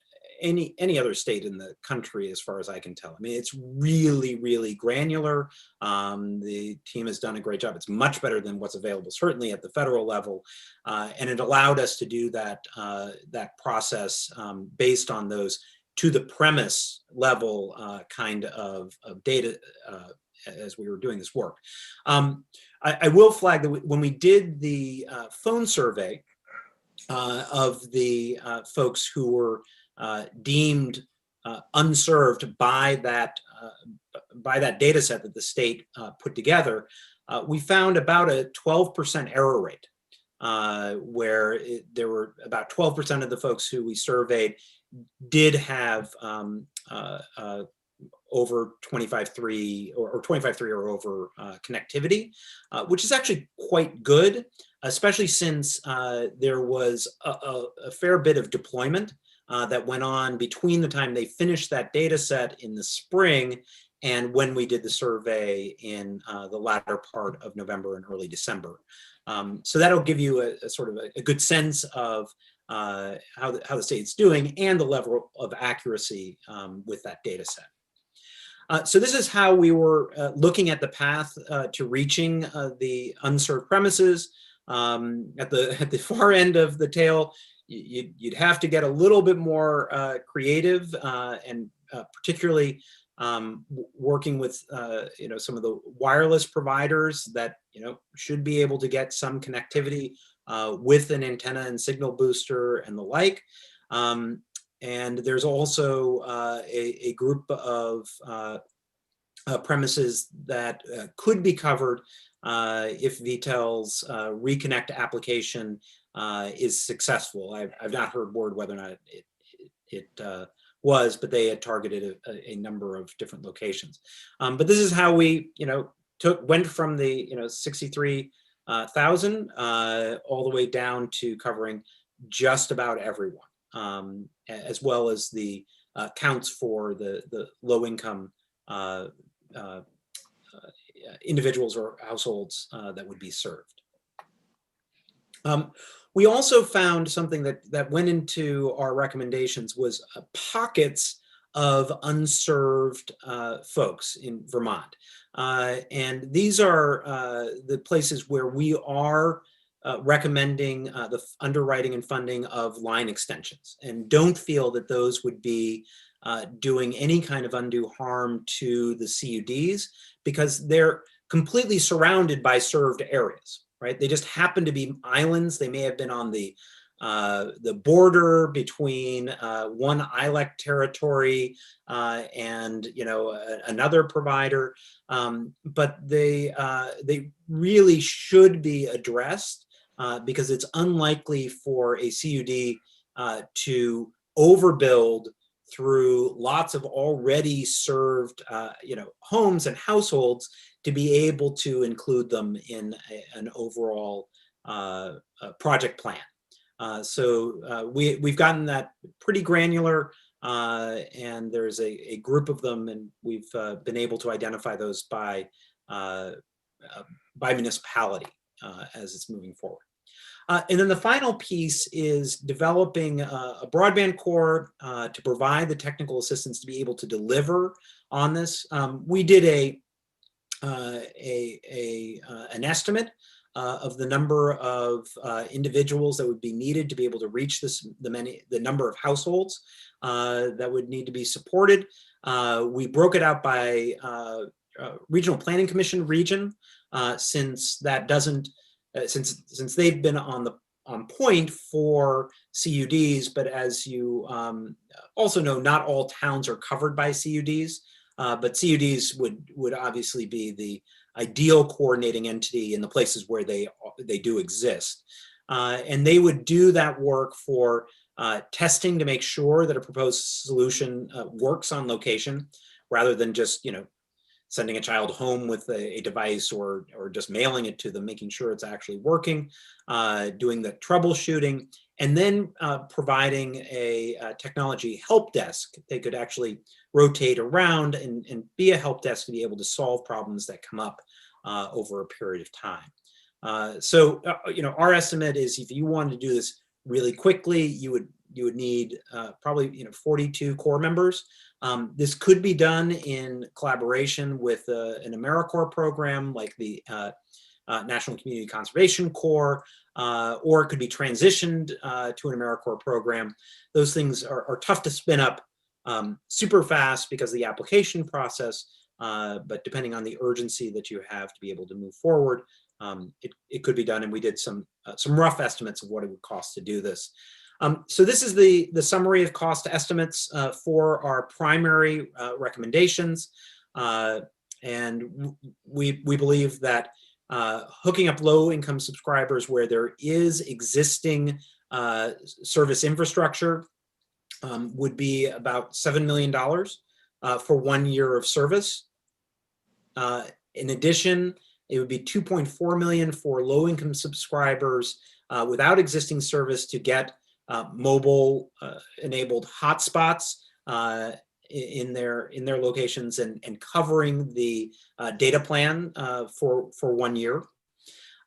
any other state in the country, as far as I can tell. I mean, it's really, really granular. The team has done a great job. It's much better than what's available, certainly at the federal level. And it allowed us to do that, that process based on those to the premise level kind of data as we were doing this work. I will flag that when we did the phone survey of the folks who were deemed unserved by that data set that the state put together, we found about a 12% error rate, where there were about 12% of the folks who we surveyed did have over 25.3 or 25.3 or over connectivity, which is actually quite good, especially since there was a fair bit of deployment that went on between the time they finished that data set in the spring and when we did the survey in the latter part of November and early December. So that'll give you a sort of a good sense of how the state's doing and the level of accuracy with that data set. So this is how we were looking at the path to reaching the unserved premises. At the far end of the tail, you'd have to get a little bit more creative, and particularly working with some of the wireless providers that should be able to get some connectivity with an antenna and signal booster and the like. And there's also a group of premises that could be covered if VTEL's Reconnect application is successful. I've not heard word whether or not it was, but they had targeted a number of different locations. But this is how we, went from the 63,000 all the way down to covering just about everyone, as well as the counts for the low income individuals or households that would be served. We also found something that went into our recommendations was pockets of unserved folks in Vermont. And these are the places where we are recommending the underwriting and funding of line extensions, and don't feel that those would be doing any kind of undue harm to the CUDs because they're completely surrounded by served areas, right? They just happen to be islands. They may have been on the border between one ILEC territory and another provider, but they really should be addressed because it's unlikely for a CUD to overbuild through lots of already served homes and households to be able to include them in an overall project plan. So we've gotten that pretty granular, and there's a group of them, and we've been able to identify those by municipality as it's moving forward. And then the final piece is developing a broadband core to provide the technical assistance to be able to deliver on this. We did an estimate of the number of individuals that would be needed to be able to reach the number of households that would need to be supported. We broke it out by Regional Planning Commission region, since that doesn't, since they've been on point for CUDs, but as you also know, not all towns are covered by CUDs, but CUDs would obviously be the ideal coordinating entity in the places where they do exist. And they would do that work for testing to make sure that a proposed solution works on location, rather than just sending a child home with a device or just mailing it to them, making sure it's actually working, doing the troubleshooting, and then providing a technology help desk. They could actually rotate around and be a help desk to be able to solve problems that come up over a period of time. So our estimate is if you wanted to do this really quickly, you would need probably 42 core members. This could be done in collaboration with an AmeriCorps program like the National Community Conservation Corps, or it could be transitioned to an AmeriCorps program. Those things are tough to spin up super fast because of the application process, but depending on the urgency that you have to be able to move forward, it could be done. And we did some rough estimates of what it would cost to do this. So this is the summary of cost estimates for our primary recommendations. And we believe that hooking up low-income subscribers where there is existing service infrastructure would be about $7 million for 1 year of service. In addition, it would be $2.4 million for low-income subscribers without existing service to get mobile enabled hotspots in their locations and covering the data plan for 1 year.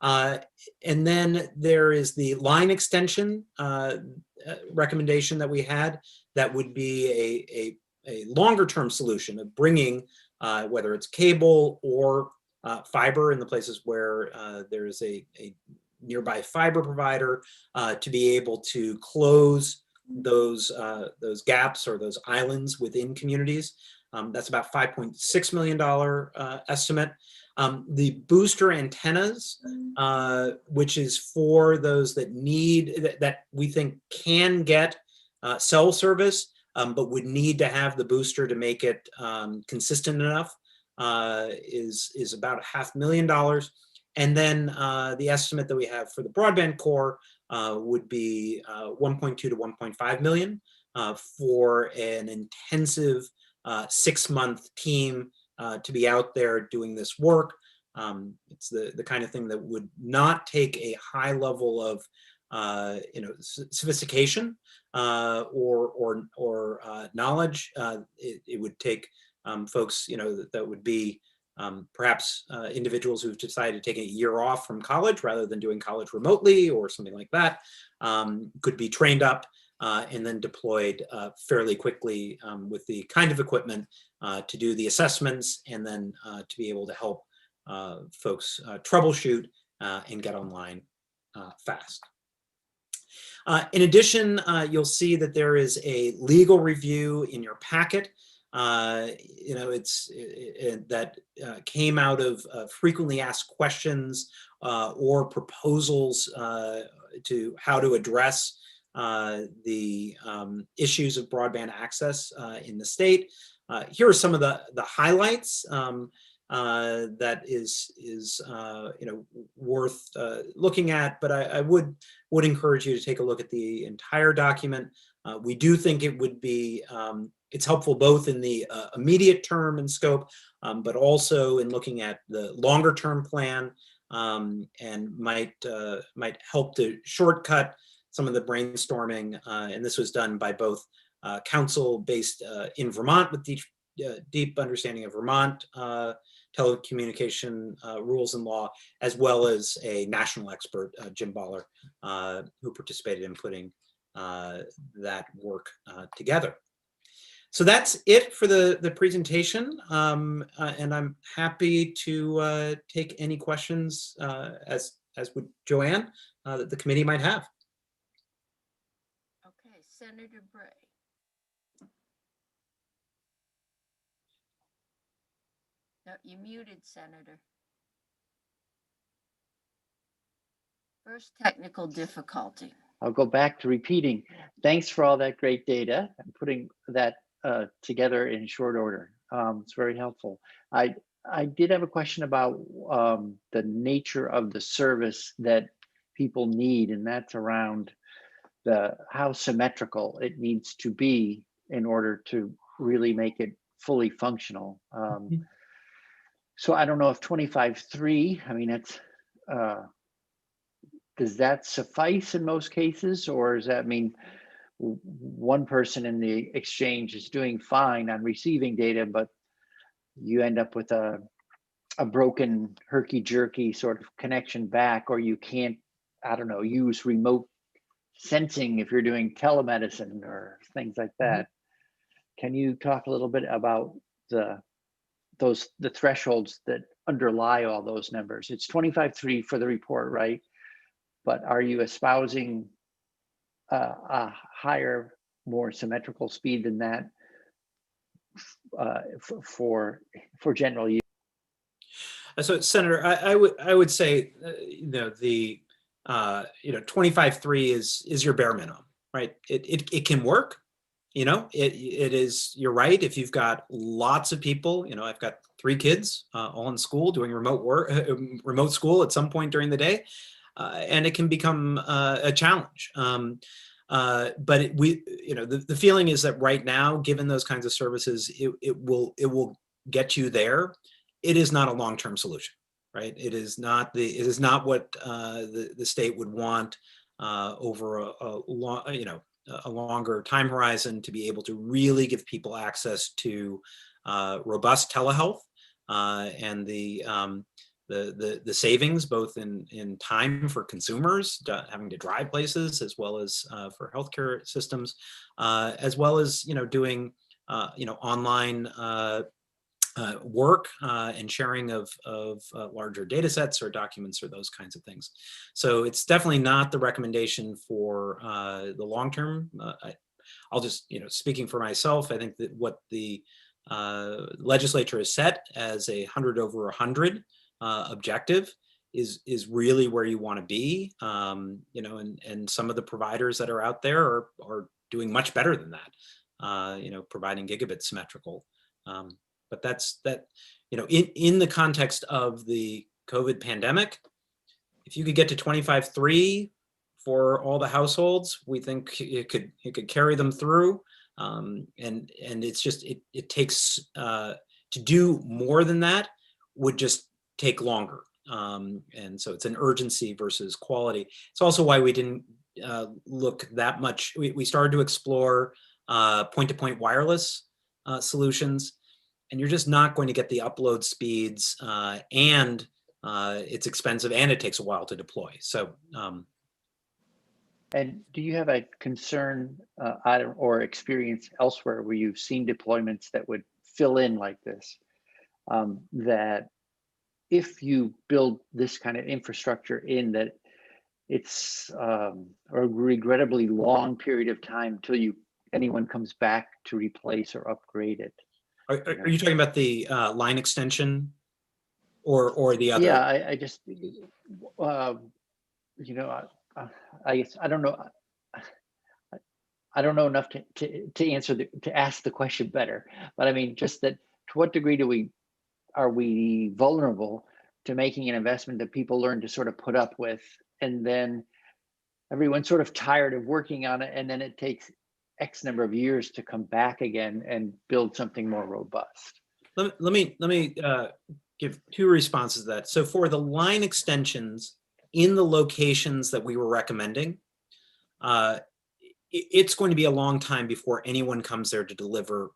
And then there is the line extension recommendation that we had that would be a longer term solution of bringing whether it's cable or fiber in the places where there is a nearby fiber provider to be able to close those gaps or those islands within communities. That's about $5.6 million estimate. The booster antennas, which is for those that need, that we think can get cell service, but would need to have the booster to make it consistent enough, is about $500,000. And then the estimate that we have for the broadband core would be 1.2 to 1.5 million for an intensive 6-month team to be out there doing this work. It's the kind of thing that would not take a high level of sophistication or knowledge. It would take folks that would be perhaps individuals who've decided to take a year off from college rather than doing college remotely or something like that, could be trained up and then deployed fairly quickly with the kind of equipment to do the assessments and then to be able to help folks troubleshoot and get online fast. In addition, you'll see that there is a legal review in your packet. That came out of frequently asked questions or proposals to how to address the issues of broadband access in the state. Here are some of the highlights that is worth looking at, but I would encourage you to take a look at the entire document. We do think it would be it's helpful both in the immediate term and scope, but also in looking at the longer term plan, and might help to shortcut some of the brainstorming. And this was done by both council based in Vermont with deep understanding of Vermont telecommunication rules and law, as well as a national expert, Jim Baller, who participated in putting that work together. So that's it for the presentation, and I'm happy to take any questions, as would Joanne, that the committee might have. Okay, Senator Bray. No, you muted, Senator. First technical difficulty. I'll go back to repeating. Thanks for all that great data and putting that together in short order. It's very helpful. I did have a question about the nature of the service that people need, and that's around how symmetrical it needs to be in order to really make it fully functional. So I don't know if 25.3, I mean, it's, does that suffice in most cases, or does that mean one person in the exchange is doing fine on receiving data, but you end up with a broken herky-jerky sort of connection back, or you can't, I don't know, use remote sensing if you're doing telemedicine or things like that. Can you talk a little bit about the thresholds that underlie all those numbers? It's 25.3 for the report, right? But are you espousing a higher, more symmetrical speed than that for general use? So, Senator, I would say the 25.3 is your bare minimum, right? It can work. It is, you're right. If you've got lots of people, I've got 3 kids all in school doing remote school at some point during the day, and it can become a challenge. But the feeling is that right now, given those kinds of services, it will get you there. It is not a long-term solution, right? It is not what the state would want over a longer time horizon to be able to really give people access to robust telehealth and the savings both in time for consumers having to drive places, as well as for healthcare systems, as well as doing online work and sharing of larger data sets or documents or those kinds of things. So it's definitely not the recommendation for the long term. I'll just, speaking for myself, I think that what the legislature has set as 100 over 100 objective is really where you want to be, and some of the providers that are out there are doing much better than that, providing gigabit symmetrical. But that's in the context of the COVID pandemic, if you could get to 25.3 for all the households, we think it could carry them through. And it's just, it takes, to do more than that would just take longer. And so it's an urgency versus quality. It's also why we didn't look that much. We started to explore point-to-point wireless solutions, and you're just not going to get the upload speeds, and it's expensive and it takes a while to deploy. So. And do you have a concern or experience elsewhere where you've seen deployments that would fill in like this, that if you build this kind of infrastructure in, that it's a regrettably long period of time till anyone comes back to replace or upgrade it. Are you talking about the line extension or the other? Yeah, I just, you know, I guess I don't know. I don't know enough to answer to ask the question better, but I mean, just that to what degree are we vulnerable to making an investment that people learn to sort of put up with, and then everyone's sort of tired of working on it, and then it takes X number of years to come back again and build something more robust. Let me give two responses to that. So for the line extensions in the locations that we were recommending, it's going to be a long time before anyone comes there to deliver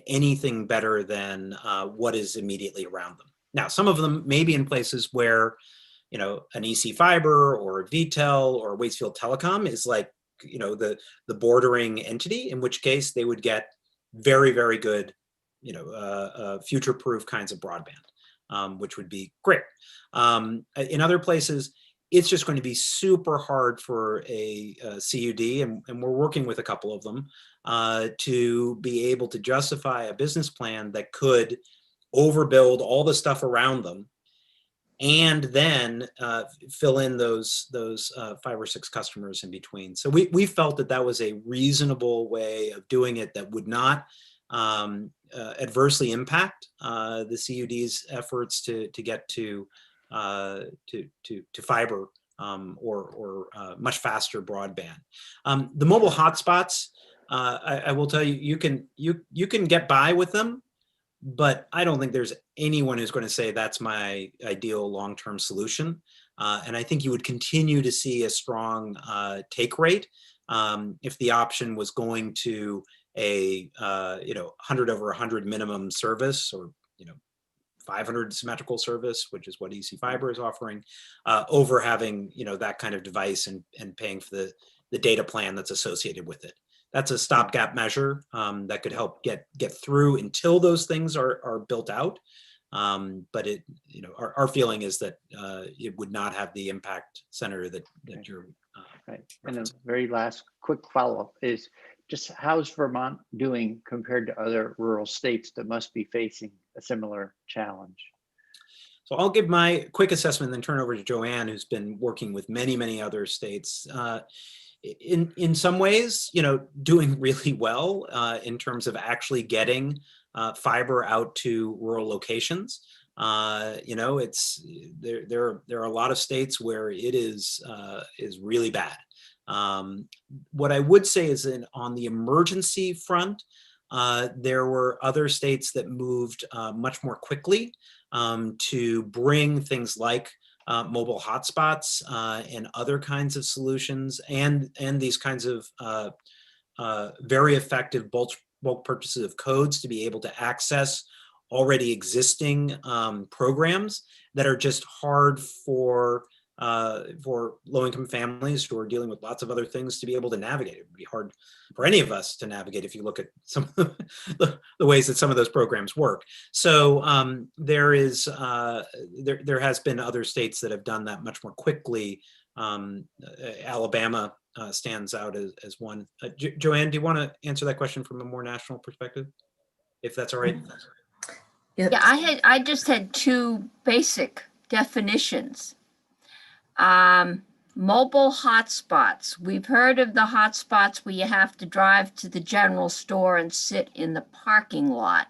anything better than what is immediately around them. Now, some of them may be in places where, you know, an EC Fiber or VTEL or Waitsfield Telecom is like, you know, the bordering entity, in which case they would get very, very good, you know, future-proof kinds of broadband, which would be great. In other places, it's just going to be super hard for a CUD, and we're working with a couple of them, to be able to justify a business plan that could overbuild all the stuff around them and then fill in those 5 or 6 customers in between. So we felt that that was a reasonable way of doing it that would not adversely impact the CUD's efforts to get to fiber or much faster broadband. The mobile hotspots, I will tell you, you can get by with them, but I don't think there's anyone who's going to say that's my ideal long-term solution. And I think you would continue to see a strong take rate if the option was going to a 100 over 100 minimum service, or 500 symmetrical service, which is what EC Fiber is offering, over having that kind of device and paying for the data plan that's associated with it. That's a stopgap measure that could help get through until those things are built out. But our feeling is that it would not have the impact, Senator, that you're right. And the very last quick follow-up is just how's Vermont doing compared to other rural states that must be facing a similar challenge? So I'll give my quick assessment and then turn over to Joanne, who's been working with many, many other states. In some ways, doing really well in terms of actually getting fiber out to rural locations. It's there are a lot of states where it is really bad. What I would say is on the emergency front, there were other states that moved much more quickly to bring things like mobile hotspots and other kinds of solutions, and these kinds of very effective bulk purchases of codes to be able to access already existing programs that are just hard for low-income families who are dealing with lots of other things to be able to navigate. It would be hard for any of us to navigate if you look at some of the ways that some of those programs work. So there has been other states that have done that much more quickly. Alabama stands out as one. Joanne, do you want to answer that question from a more national perspective, if that's all right? Yeah, I just had 2 basic definitions. Mobile hotspots. We've heard of the hotspots where you have to drive to the general store and sit in the parking lot.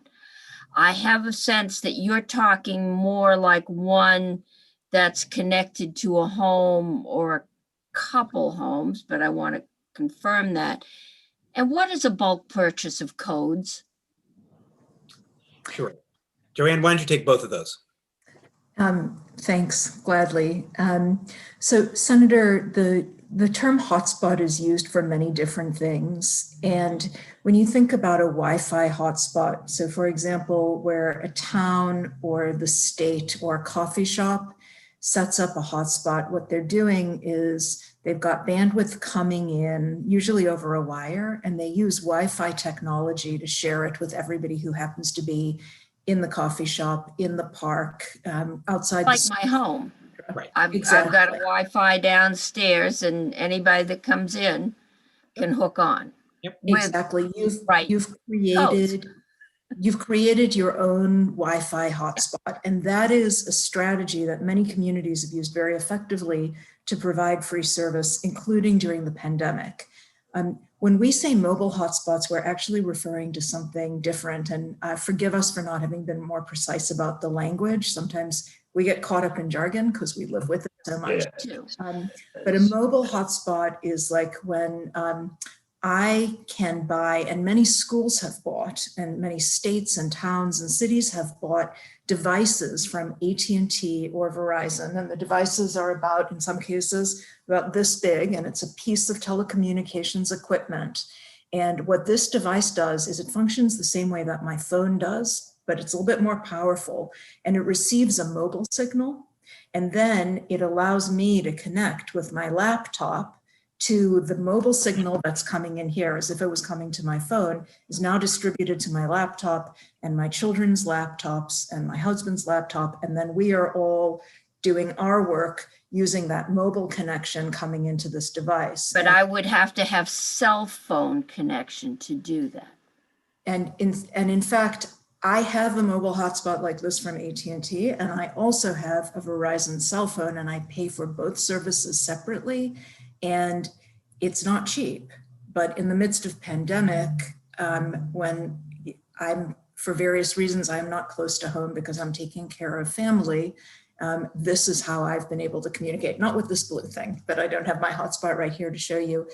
I have a sense that you're talking more like one that's connected to a home or a couple homes, but I want to confirm that. And what is a bulk purchase of codes? Sure. Joanne, why don't you take both of those? Thanks, gladly. So Senator, the term hotspot is used for many different things. And when you think about a Wi-Fi hotspot, so for example, where a town or the state or a coffee shop sets up a hotspot, what they're doing is they've got bandwidth coming in, usually over a wire, and they use Wi-Fi technology to share it with everybody who happens to be in the coffee shop, in the park, outside. Like my home. Right. I've got a Exactly. Wi-Fi downstairs and anybody that comes in can hook on. Yep. With, Exactly. right. You've created your own Wi-Fi hotspot, and that is a strategy that many communities have used very effectively to provide free service, including during the pandemic. When we say mobile hotspots, we're actually referring to something different, and forgive us for not having been more precise about the language. Sometimes we get caught up in jargon because we live with it so much. too. But a mobile hotspot is like when I can buy, and many schools have bought, and many states and towns and cities have bought devices from AT&T or Verizon. And the devices are about, in some cases, about this big, and it's a piece of telecommunications equipment. And what this device does is it functions the same way that my phone does, but it's a little bit more powerful. And it receives a mobile signal. And then it allows me to connect with my laptop to the mobile signal that's coming in here, as if it was coming to my phone, is now distributed to my laptop and my children's laptops and my husband's laptop. And then we are all doing our work using that mobile connection coming into this device. But I would have to have cell phone connection to do that. And in fact, I have a mobile hotspot like this from AT&T, and I also have a Verizon cell phone, and I pay for both services separately. And it's not cheap, but in the midst of pandemic, when I'm, for various reasons, I'm not close to home because I'm taking care of family, this is how I've been able to communicate, not with this blue thing, but I don't have my hotspot right here to show you.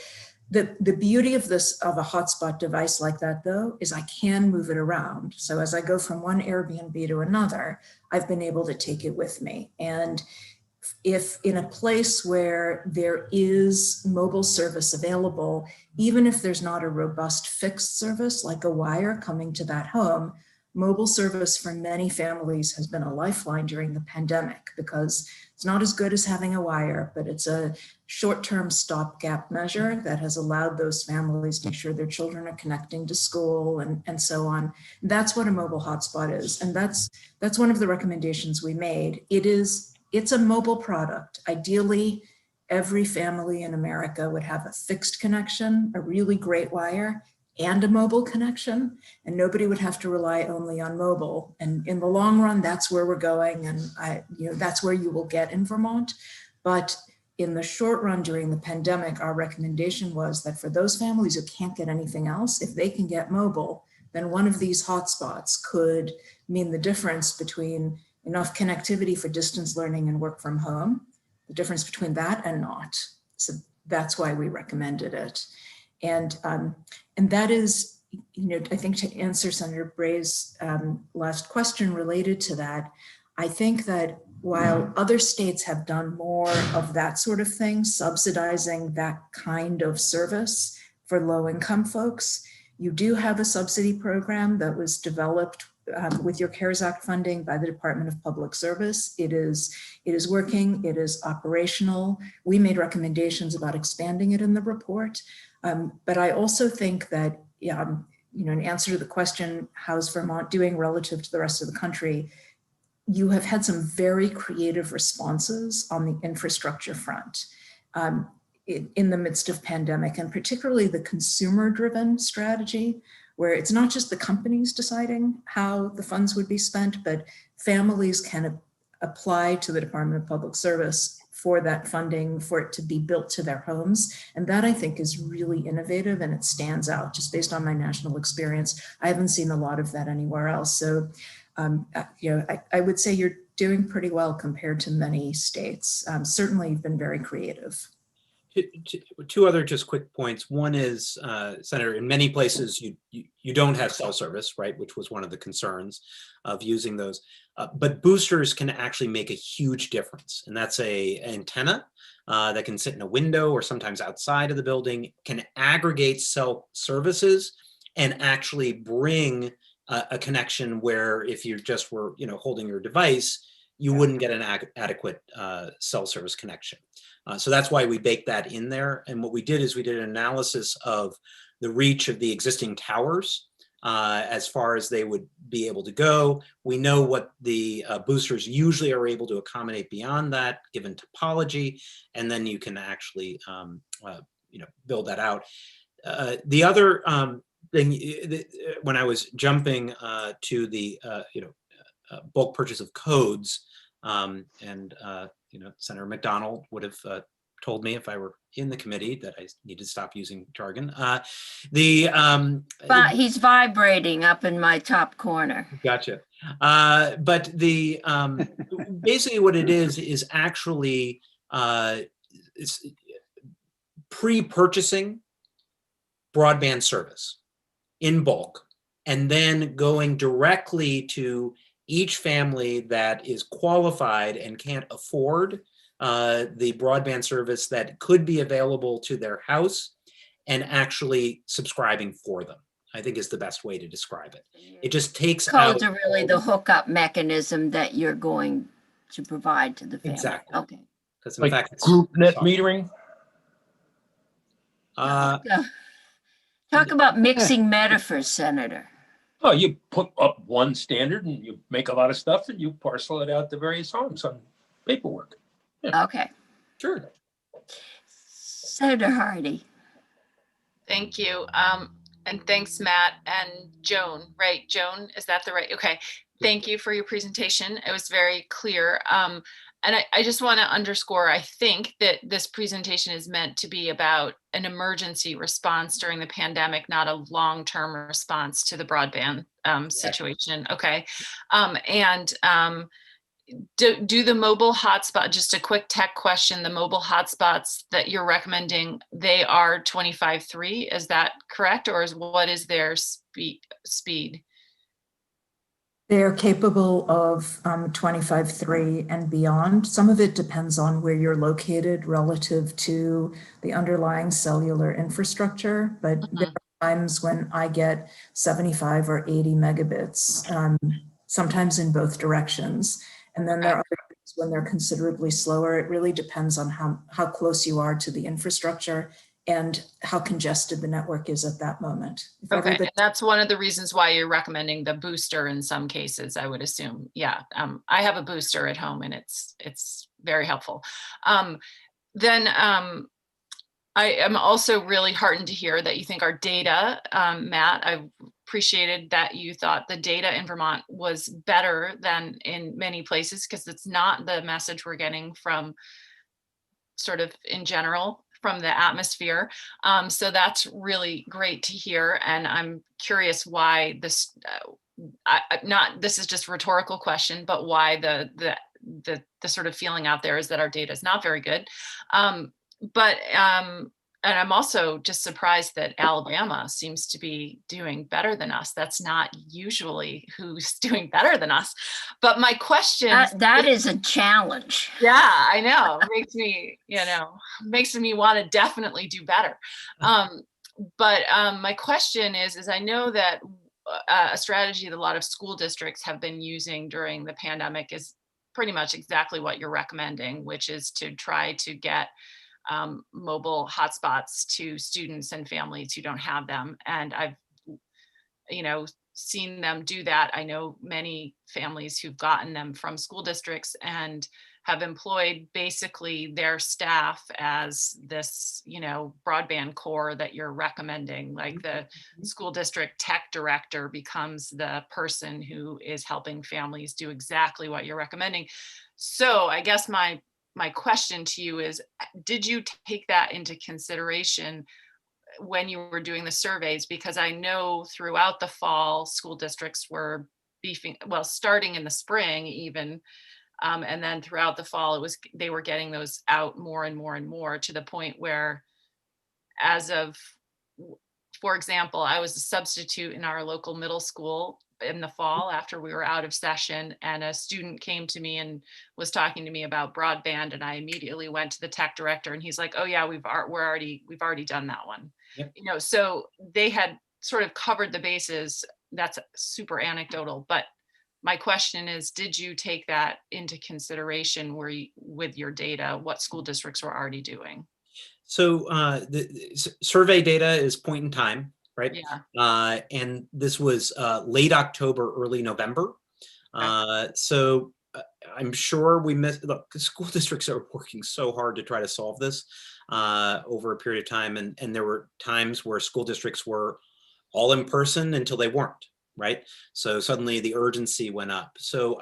The beauty of a hotspot device like that, though, is I can move it around. So as I go from one Airbnb to another, I've been able to take it with me. And if in a place where there is mobile service available, even if there's not a robust fixed service like a wire coming to that home, mobile service for many families has been a lifeline during the pandemic because it's not as good as having a wire, but it's a short-term stopgap measure that has allowed those families to make sure their children are connecting to school and so on. That's what a mobile hotspot is. And that's one of the recommendations we made. It's a mobile product. Ideally, every family in America would have a fixed connection, a really great wire, and a mobile connection, and nobody would have to rely only on mobile. And in the long run, that's where we're going, and that's where you will get in Vermont. But in the short run during the pandemic, our recommendation was that for those families who can't get anything else, if they can get mobile, then one of these hotspots could mean the difference between enough connectivity for distance learning and work from home, the difference between that and not. So that's why we recommended it. And that is, I think to answer Senator Bray's last question related to that, I think that while other states have done more of that sort of thing, subsidizing that kind of service for low-income folks, you do have a subsidy program that was developed with your CARES Act funding by the Department of Public Service. It is working, it is operational. We made recommendations about expanding it in the report. But I also think that, in answer to the question, how's Vermont doing relative to the rest of the country, you have had some very creative responses on the infrastructure front in the midst of pandemic, and particularly the consumer-driven strategy, where it's not just the companies deciding how the funds would be spent, but families can apply to the Department of Public Service for that funding, for it to be built to their homes. And that I think is really innovative, and it stands out just based on my national experience. I haven't seen a lot of that anywhere else. So, I would say you're doing pretty well compared to many states. Certainly you've been very creative. Two other just quick points. One is, Senator, in many places you don't have cell service, right, which was one of the concerns of using those. But boosters can actually make a huge difference, and that's an antenna that can sit in a window or sometimes outside of the building, can aggregate cell services and actually bring a connection where if you just were holding your device, you wouldn't get an adequate cell service connection. So that's why we baked that in there. And what we did is we did an analysis of the reach of the existing towers as far as they would be able to go. We know what the boosters usually are able to accommodate beyond that, given topology, and then you can actually build that out. The other thing, when I was jumping to the bulk purchase of codes, Senator McDonald would have told me if I were in the committee that I need to stop using jargon. But he's vibrating up in my top corner. Gotcha. But the basically what it is actually pre-purchasing broadband service in bulk, and then going directly to each family that is qualified and can't afford the broadband service that could be available to their house, and actually subscribing for them, I think is the best way to describe it. It just takes Codes out are really the hookup mechanism that you're going to provide to the family. Exactly. Okay. because in Like fact, it's group net software. metering? Talk about mixing metaphors, Senator. Oh, you put up one standard and you make a lot of stuff and you parcel it out to various homes on paperwork. Okay. Sure. Senator Hardy. Thank you. And thanks, Matt and Joan, right? Joan, is that the right? Okay. Thank you for your presentation. It was very clear. And I just want to underscore, I think that this presentation is meant to be about an emergency response during the pandemic, not a long-term response to the broadband situation. Okay. Do the mobile hotspot, just a quick tech question, the mobile hotspots that you're recommending, they are 25.3, is that correct? Or what is their speed? They're capable of 25.3 and beyond. Some of it depends on where you're located relative to the underlying cellular infrastructure, but there are times when I get 75 or 80 megabits, sometimes in both directions. And then there are other times when they're considerably slower. It really depends on how close you are to the infrastructure and how congested the network is at that moment. Okay, and that's one of the reasons why you're recommending the booster in some cases, I would assume. Yeah, I have a booster at home and it's very helpful. I am also really heartened to hear that you think our data, Matt, I appreciated that you thought the data in Vermont was better than in many places, because it's not the message we're getting from sort of in general from the atmosphere. So that's really great to hear. And I'm curious why this, this is just a rhetorical question, but why the sort of feeling out there is that our data is not very good. And I'm also just surprised that Alabama seems to be doing better than us. That's not usually who's doing better than us. But my question— That is a challenge. Yeah, I know. Makes me want to definitely do better. My question is I know that a strategy that a lot of school districts have been using during the pandemic is pretty much exactly what you're recommending, which is to try to get mobile hotspots to students and families who don't have them. And I've, seen them do that. I know many families who've gotten them from school districts and have employed basically their staff as this, broadband core that you're recommending. Like the school district tech director becomes the person who is helping families do exactly what you're recommending. So I guess my question to you is, did you take that into consideration when you were doing the surveys? Because I know throughout the fall, school districts were starting in the spring even, and then throughout the fall, they were getting those out more and more and more, to the point where, for example, I was a substitute in our local middle school in the fall after we were out of session, and a student came to me and was talking to me about broadband, and I immediately went to the tech director, and he's like, "Oh yeah, we've already done that one." Yep. So they had sort of covered the bases. That's super anecdotal, but my question is, did you take that into consideration with your data, what school districts were already doing? So the survey data is point in time. right? Yeah. And this was late October, early November. So I'm sure we missed. Look, the school districts are working so hard to try to solve this over a period of time, and there were times where school districts were all in person until they weren't, right? So suddenly the urgency went up. So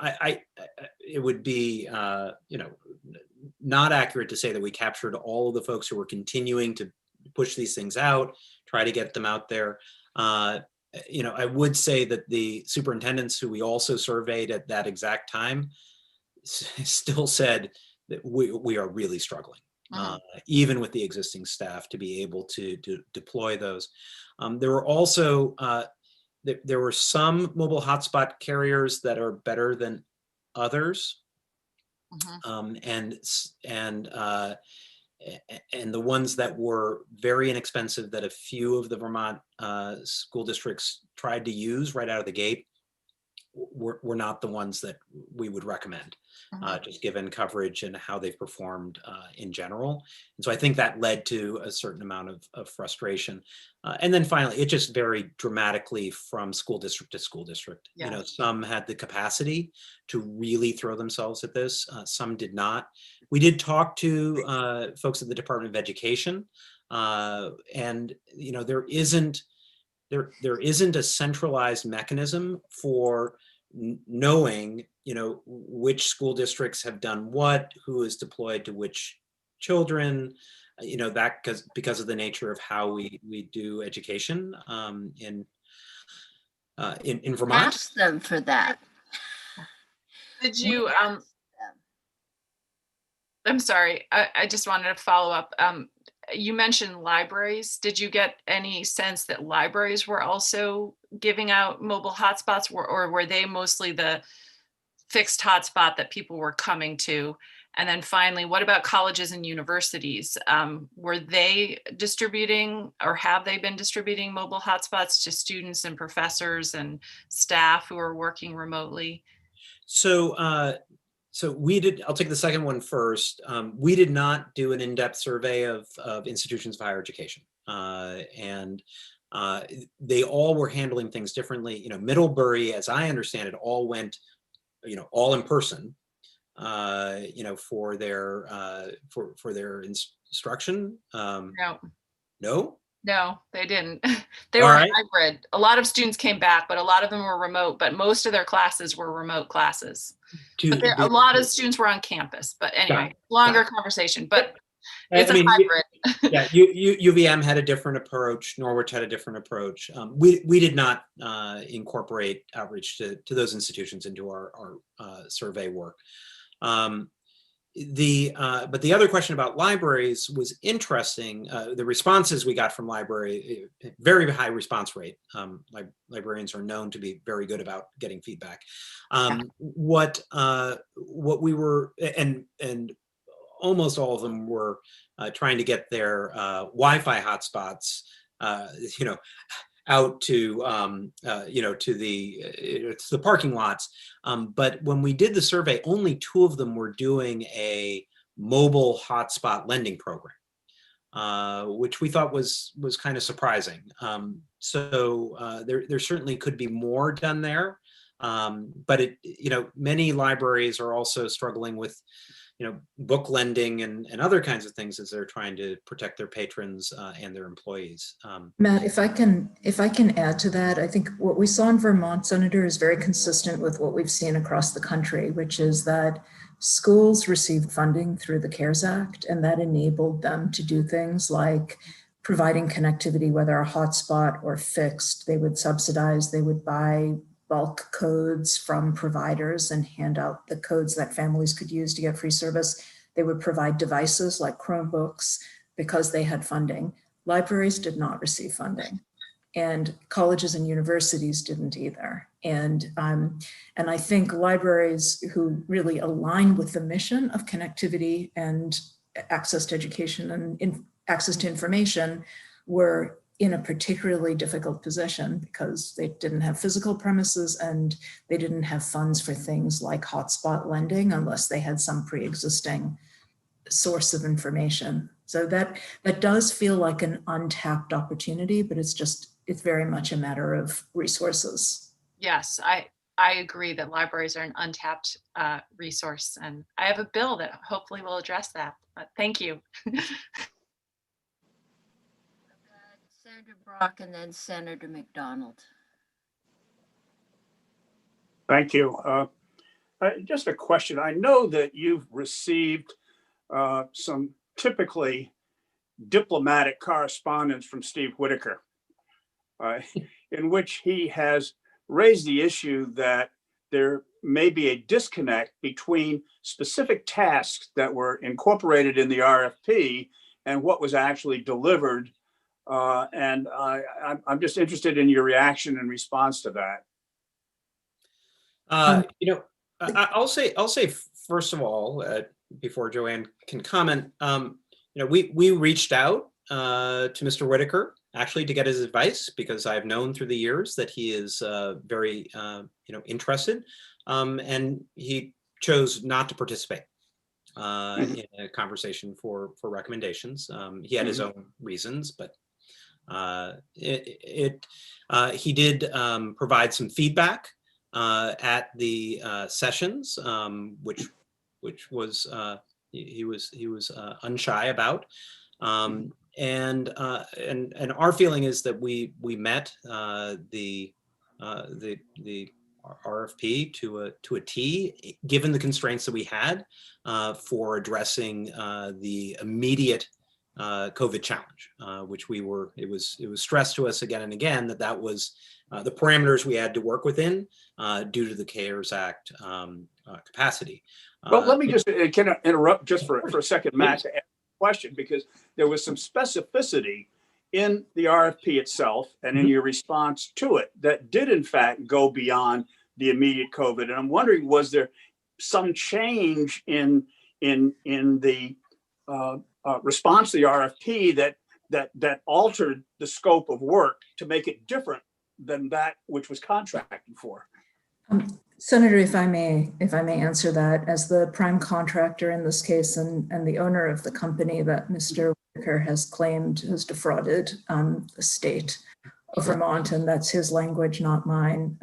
it would be, you know, not accurate to say that we captured all of the folks who were continuing to push these things out, try to get them out there. You know, I would say that the superintendents who we also surveyed at that exact time still said that we are really struggling, even with the existing staff, to be able to deploy those. There were also, there were some mobile hotspot carriers that are better than others. And the ones that were very inexpensive that a few of the Vermont school districts tried to use right out of the gate were not the ones that we would recommend, just given coverage and how they've performed in general. And so I think that led to a certain amount of frustration. And then finally, it just varied dramatically from school district to school district. Yeah. You know, some had the capacity to really throw themselves at this, some did not. We did talk to folks at the Department of Education, and you know, there isn't a centralized mechanism for knowing, you know, which school districts have done what, who is deployed to which children, you know, that because of the nature of how we do education in Vermont. Ask them for that. Did you, I'm sorry, I just wanted to follow up. You mentioned libraries. Did you get any sense that libraries were also giving out mobile hotspots, or were they mostly the fixed hotspot that people were coming to? And then finally, what about colleges and universities? Were they distributing, or have they been distributing mobile hotspots to students and professors and staff who are working remotely? So we did, I'll take the second one first. We did not do an in-depth survey of institutions of higher education. And they all were handling things differently. You know, Middlebury, as I understand it, all went, you know, all in person, you know, for their instruction. No, they didn't. They were hybrid. A lot of students came back, but a lot of them were remote, but most of their classes were remote classes. But a lot of students were on campus, but anyway, longer conversation, but it's a hybrid. Yeah, UVM had a different approach. Norwich had a different approach. We did not incorporate outreach to those institutions into our survey work. But the other question about libraries was interesting. The responses we got from library, very high response rate. Librarians are known to be very good about getting feedback. What we were, and almost all of them were trying to get their Wi-Fi hotspots, you know, out to you know, to the parking lots. But when we did the survey, only 2 of them were doing a mobile hotspot lending program, which we thought was kind of surprising. So there certainly could be more done there. But you know, many libraries are also struggling with, you know, book lending and other kinds of things as they're trying to protect their patrons and their employees. Matt, if I can add to that, I think what we saw in Vermont, Senator, is very consistent with what we've seen across the country, which is that schools received funding through the CARES Act, and that enabled them to do things like providing connectivity, whether a hotspot or fixed. They would subsidize, they would buy bulk codes from providers and hand out the codes that families could use to get free service. They would provide devices like Chromebooks because they had funding. Libraries did not receive funding, and colleges and universities didn't either. And I think libraries who really align with the mission of connectivity and access to education and access to information were in a particularly difficult position because they didn't have physical premises and they didn't have funds for things like hotspot lending unless they had some pre-existing source of information. So that does feel like an untapped opportunity, but it's just it's very much a matter of resources. Yes, I agree that libraries are an untapped resource, and I have a bill that hopefully will address that. Thank you. Senator Brock and then Senator McDonald. Thank you. Just a question. I know that you've received some typically diplomatic correspondence from Steve Whitaker, in which he has raised the issue that there may be a disconnect between specific tasks that were incorporated in the RFP and what was actually delivered. And I'm just interested in your reaction and response to that. I'll say first of all, before Joanne can comment, we reached out to Mr. Whitaker actually to get his advice, because I've known through the years that he is very interested, and he chose not to participate in a conversation for recommendations. He had his own reasons, but he did provide some feedback at the sessions, which was he was unshy about, and our feeling is that we met the RFP to a T, given the constraints that we had for addressing the immediate COVID challenge, which it was stressed to us again and again that was the parameters we had to work within due to the CARES Act capacity. Well, let me just can I interrupt just for a second, Matt, to ask a question, because there was some specificity in the RFP itself and in your response to it that did in fact go beyond the immediate COVID. And I'm wondering, was there some change in the response to the RFP that altered the scope of work to make it different than that which was contracted for? Senator, if I may answer that, as the prime contractor in this case and the owner of the company that Mr. Whitaker has claimed has defrauded the state of Vermont, and that's his language, not mine.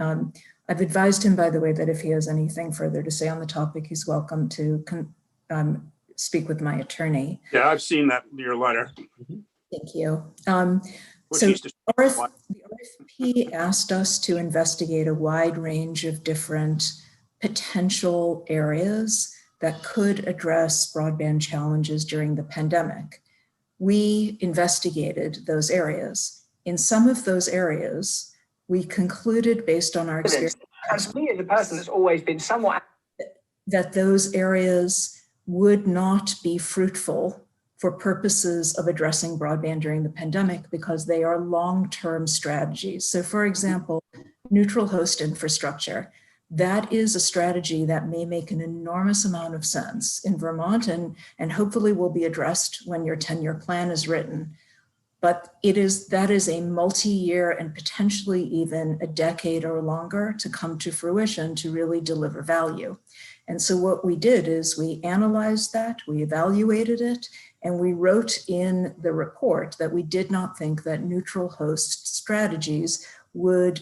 I've advised him, by the way, that if he has anything further to say on the topic, he's welcome to speak with my attorney. Yeah, I've seen that in your letter. Thank you. Which So he's the RFP asked us to investigate a wide range of different potential areas that could address broadband challenges during the pandemic. We investigated those areas. In some of those areas, we concluded, based on our experience, as me as a person that's always been somewhat, that those areas would not be fruitful for purposes of addressing broadband during the pandemic because they are long-term strategies. So for example, neutral host infrastructure, that is a strategy that may make an enormous amount of sense in Vermont and hopefully will be addressed when your 10-year plan is written. But that is a multi-year and potentially even a decade or longer to come to fruition to really deliver value. And so what we did is we analyzed that, we evaluated it, and we wrote in the report that we did not think that neutral host strategies would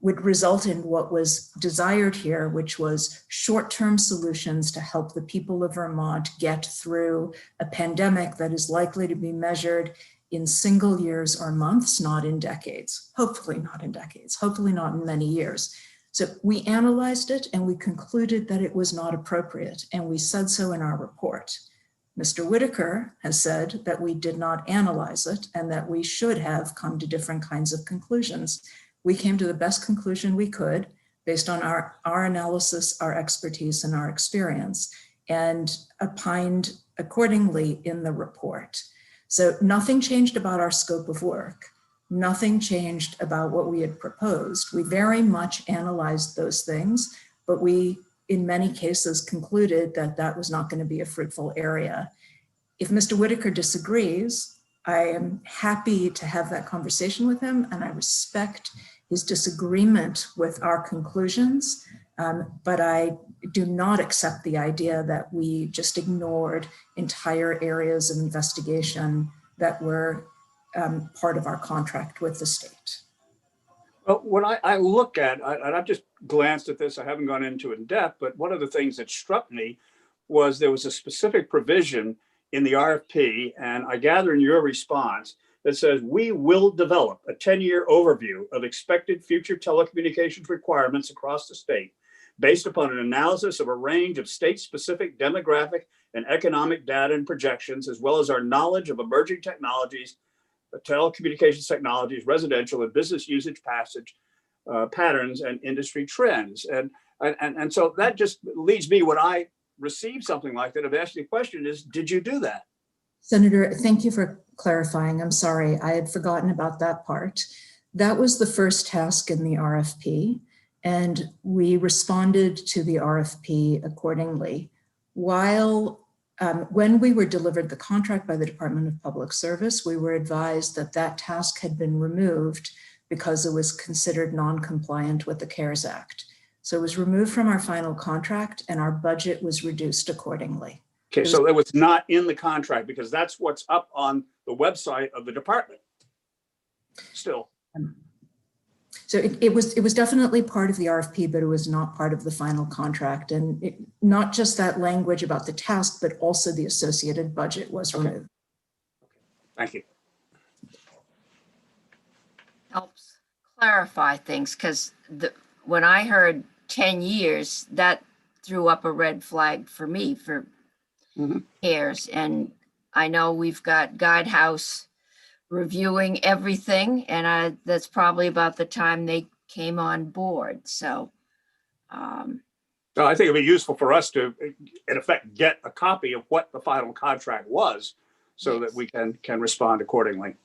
result in what was desired here, which was short-term solutions to help the people of Vermont get through a pandemic that is likely to be measured in single years or months, not in decades. Hopefully not in decades, hopefully not in many years. So we analyzed it and we concluded that it was not appropriate, and we said so in our report. Mr. Whitaker has said that we did not analyze it and that we should have come to different kinds of conclusions. We came to the best conclusion we could based on our analysis, our expertise, and our experience, and opined accordingly in the report. So nothing changed about our scope of work. Nothing changed about what we had proposed. We very much analyzed those things, but we, in many cases, concluded that that was not going to be a fruitful area. If Mr. Whitaker disagrees, I am happy to have that conversation with him, and I respect his disagreement with our conclusions, but I do not accept the idea that we just ignored entire areas of investigation that were part of our contract with the state. Well, when I look at, and I've just glanced at this, I haven't gone into it in depth, but one of the things that struck me was there was a specific provision in the RFP, and I gather in your response, that says we will develop a 10-year overview of expected future telecommunications requirements across the state based upon an analysis of a range of state-specific demographic and economic data and projections, as well as our knowledge of emerging technologies, telecommunications technologies, residential and business usage patterns, and industry trends. And so that just leads me, when I receive something like that, I've asked you a question is, did you do that? Senator, thank you for clarifying. I'm sorry, I had forgotten about that part. That was the first task in the RFP, and we responded to the RFP accordingly. When we were delivered the contract by the Department of Public Service, we were advised that that task had been removed because it was considered non-compliant with the CARES Act. So it was removed from our final contract and our budget was reduced accordingly. Okay, so it was not in the contract, because that's what's up on the website of the department still. So it was definitely part of the RFP, but it was not part of the final contract. And not just that language about the task, but also the associated budget was removed. Thank you. Helps clarify things, because when I heard 10 years, that threw up a red flag for me for CARES. And I know we've got Guidehouse reviewing everything, and that's probably about the time they came on board. So So I think it'd be useful for us to, in effect, get a copy of what the final contract was, so that we can respond accordingly.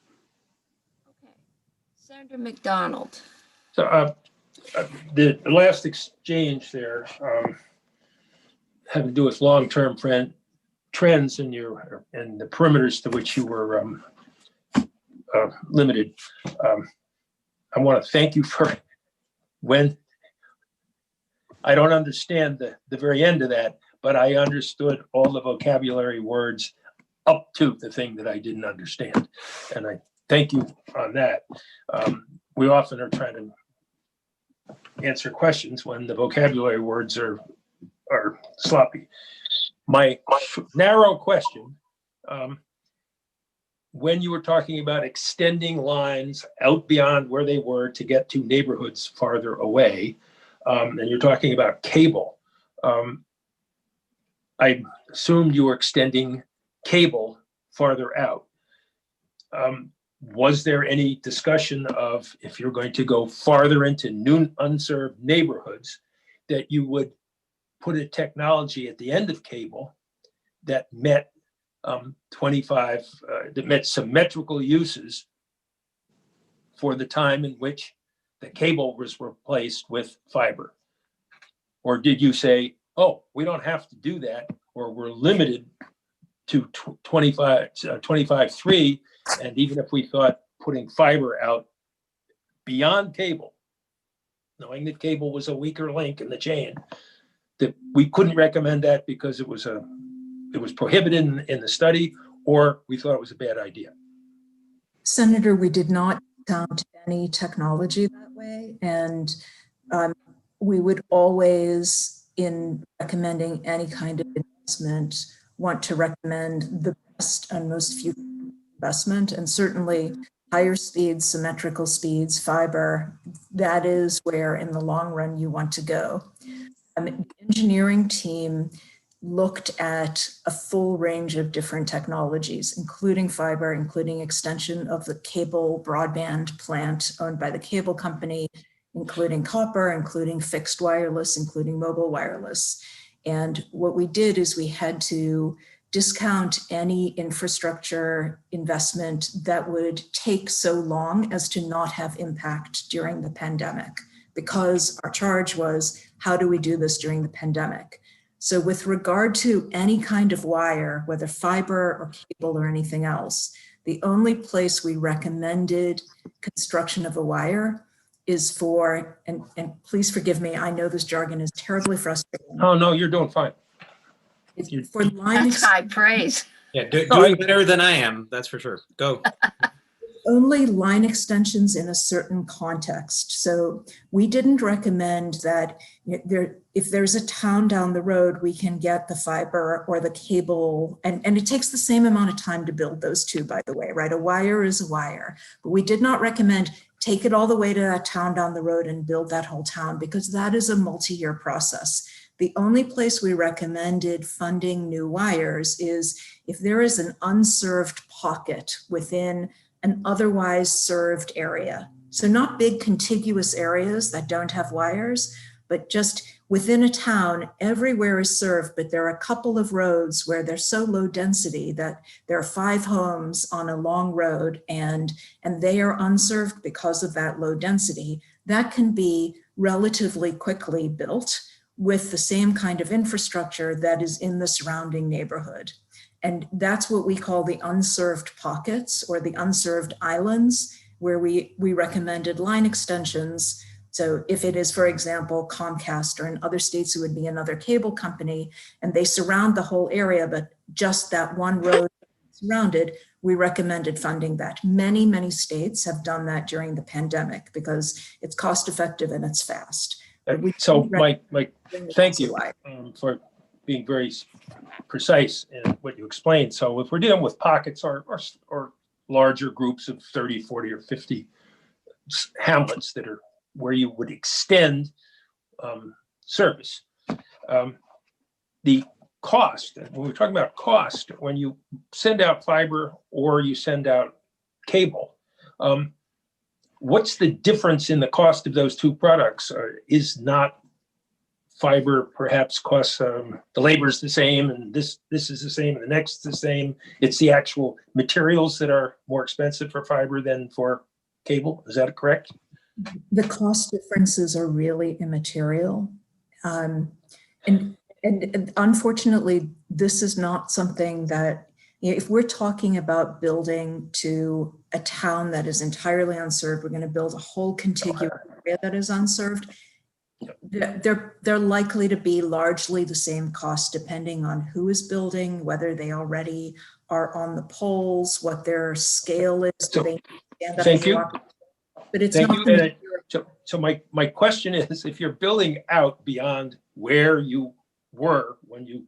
okay. Senator McDonald. So the last exchange there had to do with long-term trends in the perimeters to which you were limited. I want to thank you for when I don't understand the very end of that, but I understood all the vocabulary words up to the thing that I didn't understand. And I thank you on that. We often are trying to answer questions when the vocabulary words are sloppy. My narrow question, when you were talking about extending lines out beyond where they were to get to neighborhoods farther away, and you're talking about cable, I assumed you were extending cable farther out. Was there any discussion of, if you're going to go farther into new unserved neighborhoods, that you would put a technology at the end of cable that met that met symmetrical uses for the time in which the cable was replaced with fiber? Or did you say, oh, we don't have to do that, or we're limited to 25.3, and even if we thought putting fiber out beyond cable, knowing that cable was a weaker link in the chain, that we couldn't recommend that because it was prohibited in the study, or we thought it was a bad idea? Senator, we did not count any technology that way. And we would always, in recommending any kind of investment, want to recommend the best and most future investment. And certainly higher speeds, symmetrical speeds, fiber, that is where in the long run you want to go. The engineering team looked at a full range of different technologies, including fiber, including extension of the cable broadband plant owned by the cable company, including copper, including fixed wireless, including mobile wireless. And what we did is we had to discount any infrastructure investment that would take so long as to not have impact during the pandemic, because our charge was, how do we do this during the pandemic? So with regard to any kind of wire, whether fiber or cable or anything else, the only place we recommended construction of a wire is for, and please forgive me, I know this jargon is terribly frustrating. Oh, no, you're doing fine. It's for line That's high praise. Yeah, doing better than I am, that's for sure. Go. only line extensions in a certain context. So we didn't recommend that if there's a town down the road, we can get the fiber or the cable, and it takes the same amount of time to build those two, by the way, right? A wire is a wire, but we did not recommend take it all the way to that town down the road and build that whole town, because that is a multi-year process. The only place we recommended funding new wires is if there is an unserved pocket within an otherwise served area. So not big contiguous areas that don't have wires, but just within a town, everywhere is served, but there are a couple of roads where they're so low density that there are 5 homes on a long road and they are unserved because of that low density. That can be relatively quickly built with the same kind of infrastructure that is in the surrounding neighborhood. And that's what we call the unserved pockets or the unserved islands, where we recommended line extensions. So if it is, for example, Comcast, or in other states, it would be another cable company, and they surround the whole area, but just that one road surrounded, we recommended funding that. Many, many states have done that during the pandemic because it's cost effective and it's fast. So Mike, thank you for being very precise in what you explained. So if we're dealing with pockets or larger groups of 30, 40, or 50 hamlets that are where you would extend service, the cost, when we're talking about cost, when you send out fiber or you send out cable, what's the difference in the cost of those two products? Is not fiber perhaps costs, the labor is the same, and this is the same, and the next is the same. It's the actual materials that are more expensive for fiber than for cable. Is that correct? The cost differences are really immaterial. And unfortunately, this is not something that, if we're talking about building to a town that is entirely unserved, we're going to build a whole contiguous area that is unserved. They're likely to be largely the same cost depending on who is building, whether they already are on the poles, what their scale is. So, do they stand up thank to you. walk? But it's Thank not you. So my question is, if you're building out beyond where you were when you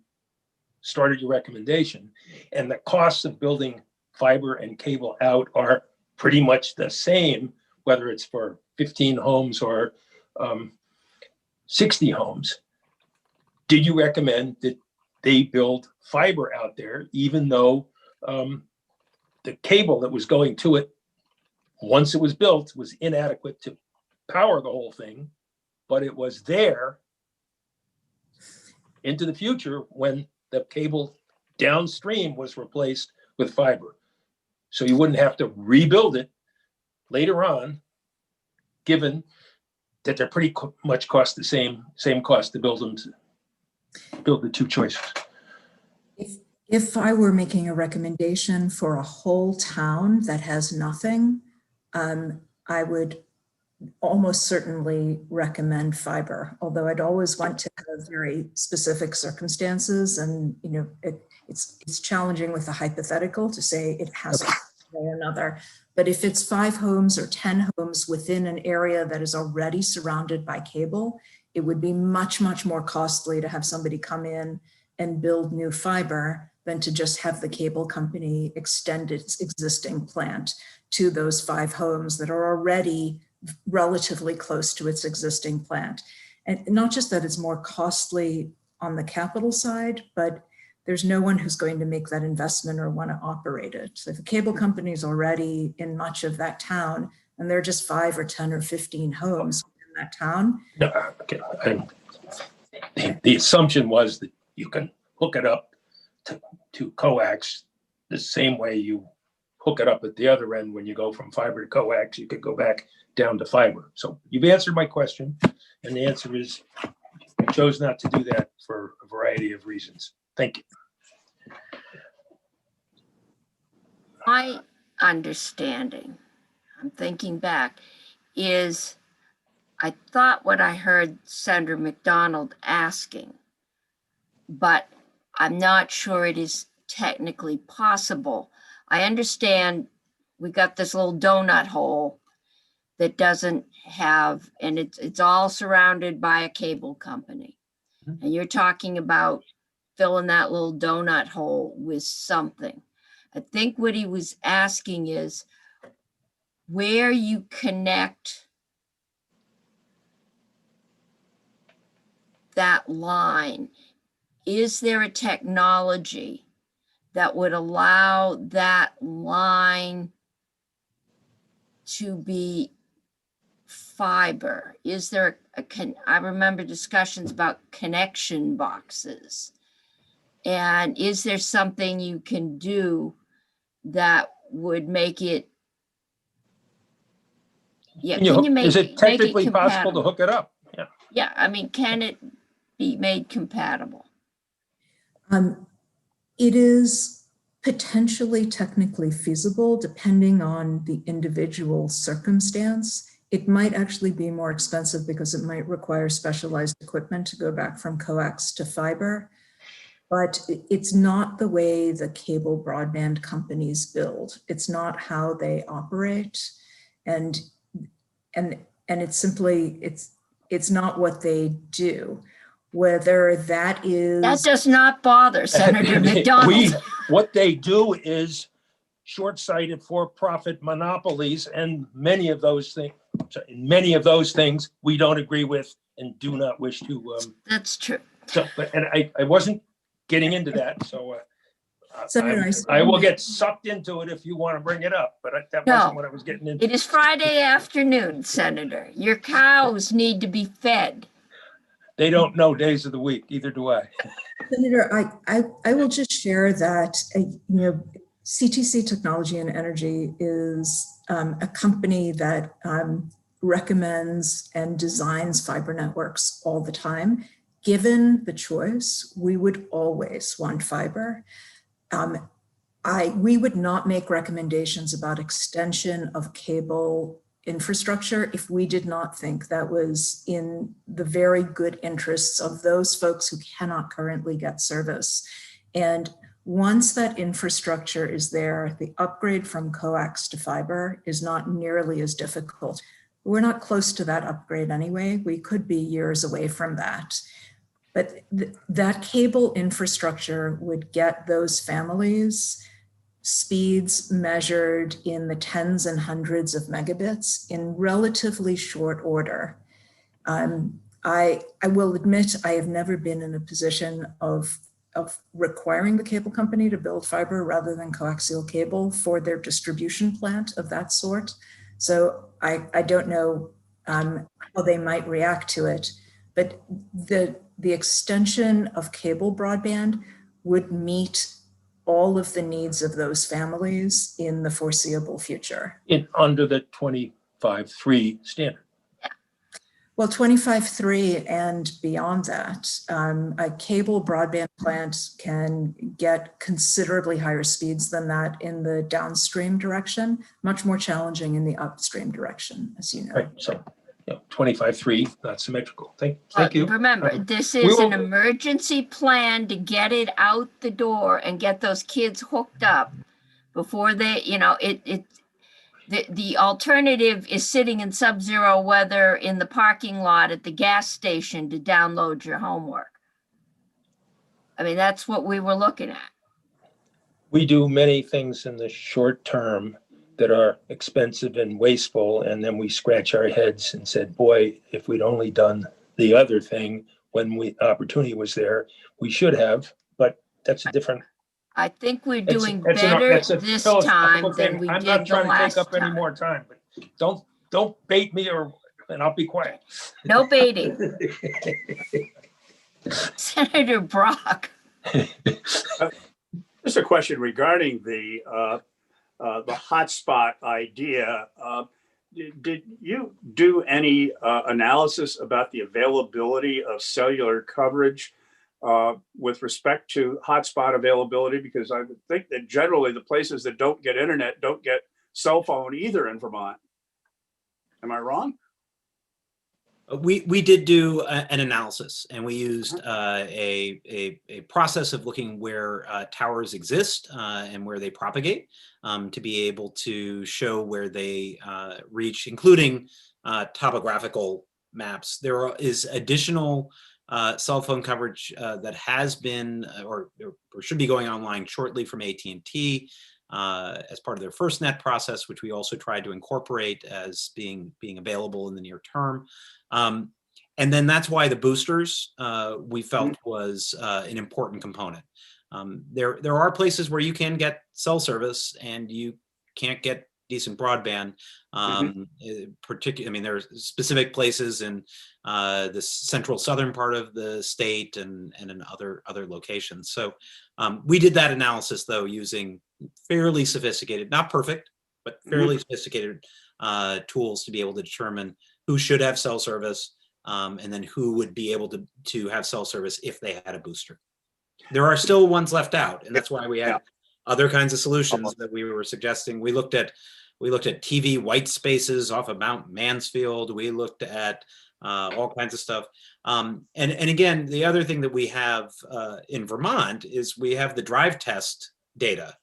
started your recommendation, and the costs of building fiber and cable out are pretty much the same, whether it's for 15 homes or 60 homes, did you recommend that they build fiber out there, even though the cable that was going to it, once it was built, was inadequate to power the whole thing, but it was there into the future when the cable downstream was replaced with fiber? So you wouldn't have to rebuild it later on, given that they're pretty much cost the same cost to build them, build the two choices. If I were making a recommendation for a whole town that has nothing, I would almost certainly recommend fiber, although I'd always want to have very specific circumstances. And, it's challenging with the hypothetical to say it has to be another. But if it's 5 homes or 10 homes within an area that is already surrounded by cable, it would be much, much more costly to have somebody come in and build new fiber than to just have the cable company extend its existing plant to those 5 homes that are already relatively close to its existing plant. And not just that it's more costly on the capital side, but there's no one who's going to make that investment or want to operate it. So if a cable company is already in much of that town, and there are just 5 or 10 or 15 homes in that town. No, okay. The assumption was that you can hook it up to coax the same way you hook it up at the other end. When you go from fiber to coax, you could go back down to fiber. So you've answered my question, and the answer is you chose not to do that for a variety of reasons. Thank you. My understanding, I'm thinking back, is I thought what I heard Senator McDonald asking, but I'm not sure it is technically possible. I understand we got this little donut hole that doesn't have, and it's all surrounded by a cable company. And you're talking about filling that little donut hole with something. I think what he was asking is where you connect that line. Is there a technology that would allow that line to be fiber? Is there I remember discussions about connection boxes. And is there something you can do that would make it? Yeah, can you make Is it make technically possible to compatible? hook it up? Yeah. Yeah, I mean, can it be made compatible? It is potentially technically feasible depending on the individual circumstance. It might actually be more expensive because it might require specialized equipment to go back from coax to fiber. But it's not the way the cable broadband companies build. It's not how they operate. And it's simply, it's not what they do. Whether that is. That does not bother Senator McDonald. What they do is short-sighted for-profit monopolies, and many of those things we don't agree with and do not wish to. That's true. So, and I wasn't getting into that, so Senator, I will get sucked into it if you want to bring it up, but that wasn't what I was getting into. It is Friday afternoon, Senator. Your cows need to be fed. They don't know days of the week, either do I. Senator, I will just share that, CTC Technology and Energy is a company that recommends and designs fiber networks all the time. Given the choice, we would always want fiber. We would not make recommendations about extension of cable infrastructure if we did not think that was in the very good interests of those folks who cannot currently get service. And once that infrastructure is there, the upgrade from coax to fiber is not nearly as difficult. We're not close to that upgrade anyway. We could be years away from that. But that cable infrastructure would get those families speeds measured in the tens and hundreds of megabits in relatively short order. I will admit I have never been in a position of requiring the cable company to build fiber rather than coaxial cable for their distribution plant of that sort. So I don't know how they might react to it, but the extension of cable broadband would meet all of the needs of those families in the foreseeable future. Under the 25.3 standard. Well, 25.3 and beyond that, a cable broadband plant can get considerably higher speeds than that in the downstream direction, much more challenging in the upstream direction, as you know. Right, so 25.3, not symmetrical. Thank you. Remember, this is an emergency plan to get it out the door and get those kids hooked up before they, the alternative is sitting in sub-zero weather in the parking lot at the gas station to download your homework. I mean, that's what we were looking at. We do many things in the short term that are expensive and wasteful, and then we scratch our heads and said, boy, if we'd only done the other thing when opportunity was there, we should have, but that's a different. I think we're It's- doing it's an- better it's a this philosophical time than thing. we I'm did not the trying to last take up any time. more time, but don't bait me and I'll be quiet. No baiting. Senator Brock. Just a question regarding the hotspot idea. Did you do any analysis about the availability of cellular coverage with respect to hotspot availability? Because I would think that generally the places that don't get internet don't get cell phone either in Vermont. Am I wrong? We did do an analysis, and we used a process of looking where towers exist and where they propagate to be able to show where they reach, including topographical maps. There is additional cell phone coverage that has been or should be going online shortly from AT&T as part of their FirstNet process, which we also tried to incorporate as being available in the near term. And then that's why the boosters we felt was an important component. There are places where you can get cell service and you can't get decent broadband. Particularly, I mean, there are specific places in the central southern part of the state and in other locations. So we did that analysis though using fairly sophisticated, not perfect, but fairly sophisticated tools to be able to determine who should have cell service and then who would be able to have cell service if they had a booster. There are still ones left out, and that's why we had other kinds of solutions that we were suggesting. We looked at TV white spaces off of Mount Mansfield. We looked at all kinds of stuff. And again, the other thing that we have in Vermont is we have the drive test data,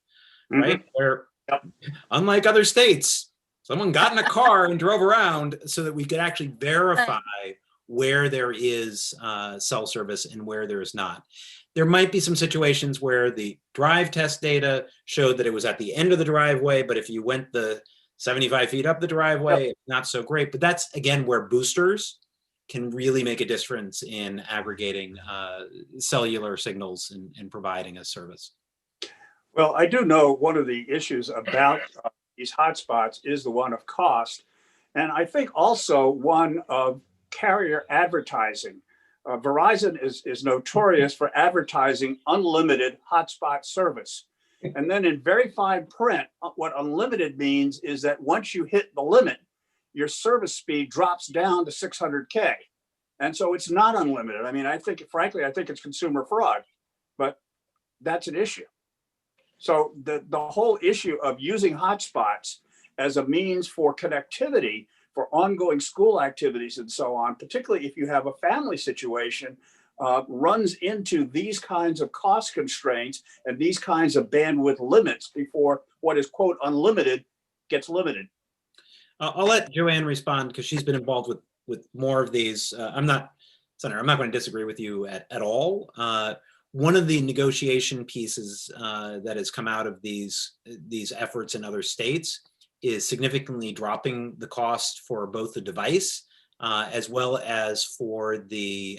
right? Where unlike other states, someone got in a car and drove around so that we could actually verify where there is cell service and where there is not. There might be some situations where the drive test data showed that it was at the end of the driveway, but if you went the 75 feet up the driveway, it's not so great. But that's, again, where boosters can really make a difference in aggregating cellular signals and providing a service. Well, I do know one of the issues about these hotspots is the one of cost. And I think also one of carrier advertising. Verizon is notorious for advertising unlimited hotspot service. And then in very fine print, what unlimited means is that once you hit the limit, your service speed drops down to 600K. And so it's not unlimited. I mean, frankly, I think it's consumer fraud, but that's an issue. So the whole issue of using hotspots as a means for connectivity for ongoing school activities and so on, particularly if you have a family situation, runs into these kinds of cost constraints and these kinds of bandwidth limits before what is, quote, unlimited gets limited. I'll let Joanne respond because she's been involved with more of these. Senator, I'm not going to disagree with you at all. One of the negotiation pieces that has come out of these efforts in other states is significantly dropping the cost for both the device as well as for the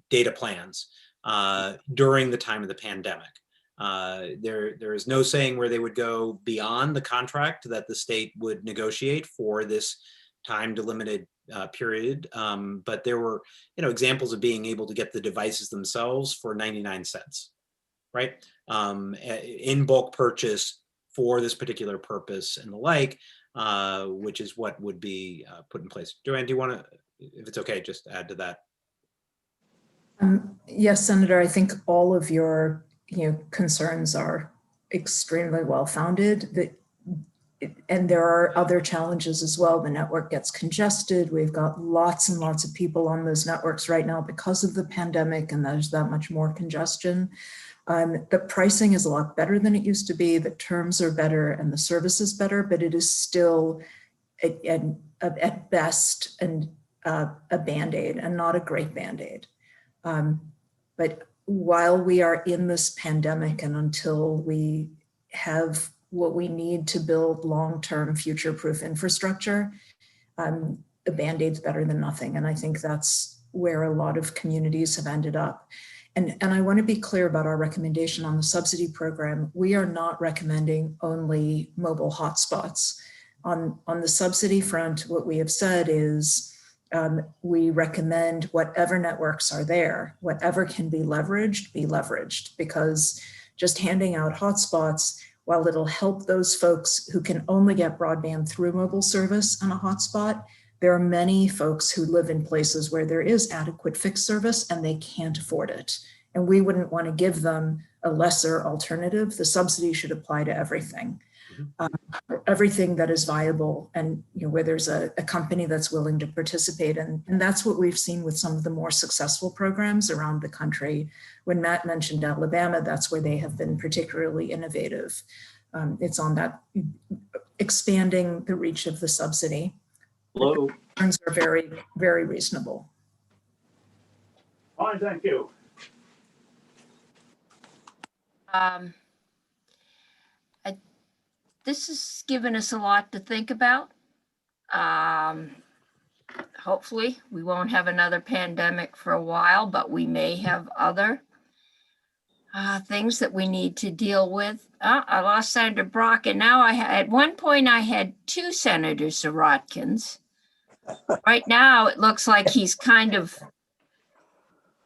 data plans during the time of the pandemic. There is no saying where they would go beyond the contract that the state would negotiate for this time delimited period. But there were, examples of being able to get the devices themselves for 99 cents, right? In bulk purchase for this particular purpose and the like, which is what would be put in place. Joanne, do you want to, if it's okay, just add to that? Yes, Senator, I think all of your concerns are extremely well-founded. And there are other challenges as well. The network gets congested. We've got lots and lots of people on those networks right now because of the pandemic, and there's that much more congestion. The pricing is a lot better than it used to be. The terms are better and the service is better, but it is still at best a Band-Aid and not a great Band-Aid. But while we are in this pandemic and until we have what we need to build long-term future-proof infrastructure, a Band-Aid's better than nothing. And I think that's where a lot of communities have ended up. And I want to be clear about our recommendation on the subsidy program. We are not recommending only mobile hotspots. On the subsidy front, what we have said is we recommend whatever networks are there, whatever can be leveraged, because just handing out hotspots, while it'll help those folks who can only get broadband through mobile service on a hotspot, there are many folks who live in places where there is adequate fixed service and they can't afford it. And we wouldn't want to give them a lesser alternative. The subsidy should apply to everything. everything that is viable and where there's a company that's willing to participate. And that's what we've seen with some of the more successful programs around the country. When Matt mentioned Alabama, that's where they have been particularly innovative. It's on that expanding the reach of the subsidy. Hello. The returns are very, very reasonable. Fine, thank you. This has given us a lot to think about. Hopefully, we won't have another pandemic for a while, but we may have other things that we need to deal with. I lost Senator Brock, and now at one point I had two Senator Sorotkins. Right now, it looks like he's kind of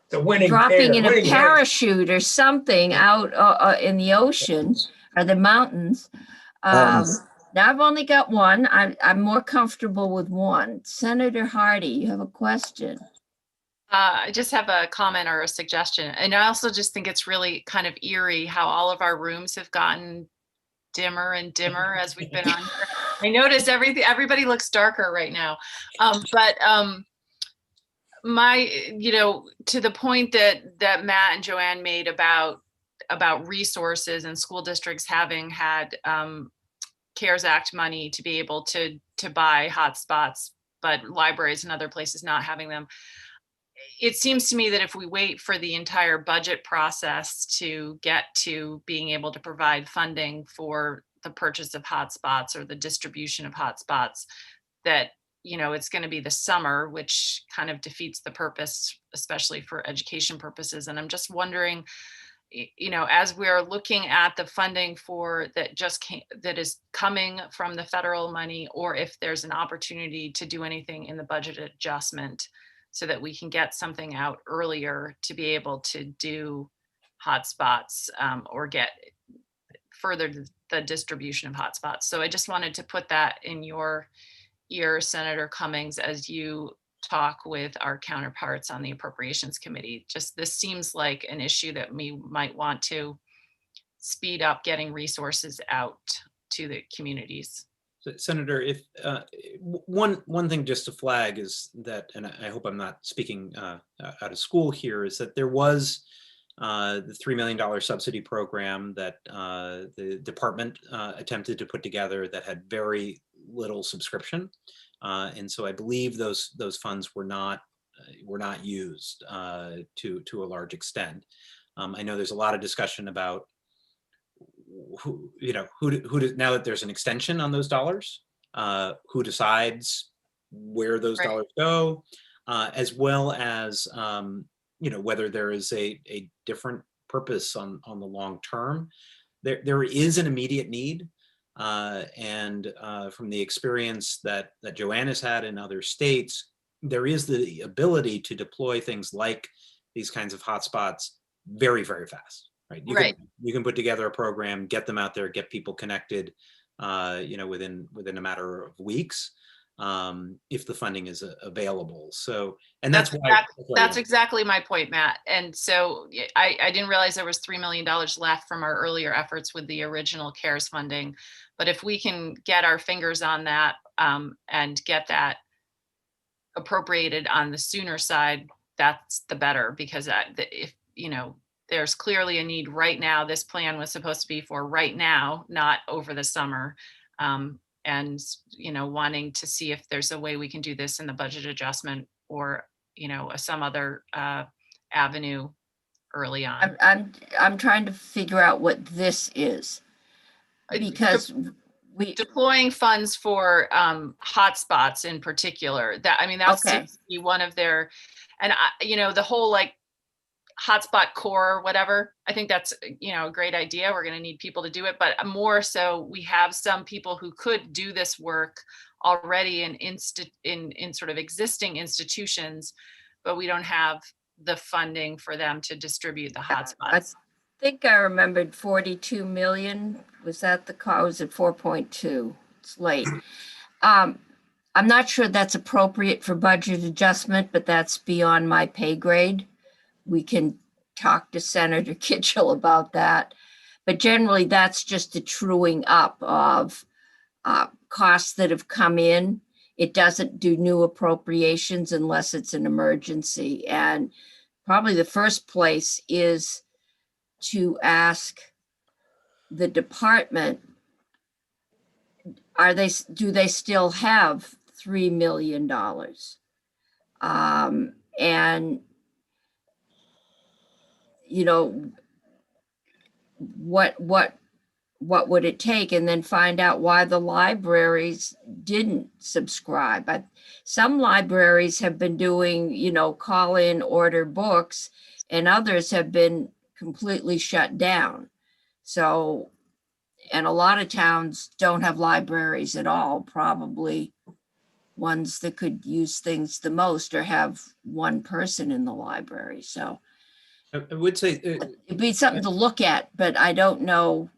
The winning dropping pair, in a winning race. parachute or something out in the ocean or the mountains. Now I've only got one. I'm more comfortable with one. Senator Hardy, you have a question. I just have a comment or a suggestion. And I also just think it's really kind of eerie how all of our rooms have gotten dimmer and dimmer as we've been on here. I notice everybody looks darker right now. My, to the point that Matt and Joanne made about resources and school districts having had CARES Act money to be able to buy hotspots, but libraries and other places not having them. It seems to me that if we wait for the entire budget process to get to being able to provide funding for the purchase of hotspots or the distribution of hotspots, that it's going to be the summer, which kind of defeats the purpose, especially for education purposes. And I'm just wondering, as we're looking at the funding that is coming from the federal money, or if there's an opportunity to do anything in the budget adjustment so that we can get something out earlier to be able to do hotspots or get further the distribution of hotspots. So I just wanted to put that in your ear, Senator Cummings, as you talk with our counterparts on the Appropriations Committee. Just this seems like an issue that we might want to speed up getting resources out to the communities. So, Senator, if one thing just to flag is that, and I hope I'm not speaking out of school here, is that there was the $3 million subsidy program that the department attempted to put together that had very little subscription, and so I believe those funds were not used to a large extent. I know there's a lot of discussion about who now that there's an extension on those dollars, who decides where those dollars go, as well as whether there is a different purpose on the long term. There is an immediate need, and from the experience that Joanne has had in other states, there is the ability to deploy things like these kinds of hotspots very, very fast. Right. You can put together a program, get them out there, get people connected, within a matter of weeks, if the funding is available. So, and that's why. That's exactly my point, Matt. And so I didn't realize there was $3 million left from our earlier efforts with the original CARES funding. But if we can get our fingers on that and get that appropriated on the sooner side, that's the better, because if there's clearly a need right now. This plan was supposed to be for right now, not over the summer. And, wanting to see if there's a way we can do this in the budget adjustment or, some other avenue early on. I'm trying to figure out what this is, because deploying funds for hotspots in particular. That seems to be one of their, and the whole hotspot core, whatever. I think that's, a great idea. We're going to need people to do it, but more so we have some people who could do this work already in sort of existing institutions, but we don't have the funding for them to distribute the hotspots. I think I remembered 42 million. Was that the cost? Was it 4.2? It's late. I'm not sure that's appropriate for budget adjustment, but that's beyond my pay grade. We can talk to Senator Kitchell about that. but generally that's just a truing up of costs that have come in. It doesn't do new appropriations unless it's an emergency. And probably the first place is to ask the department, do they still have $3 million? And, you know, what would it take? And then find out why the libraries didn't subscribe. Some libraries have been doing, you know, call in, order books, and others have been completely shut down. So, and a lot of towns don't have libraries at all, probably ones that could use things the most or have one person in the library. So I would say, it'd be something to look at, but I don't know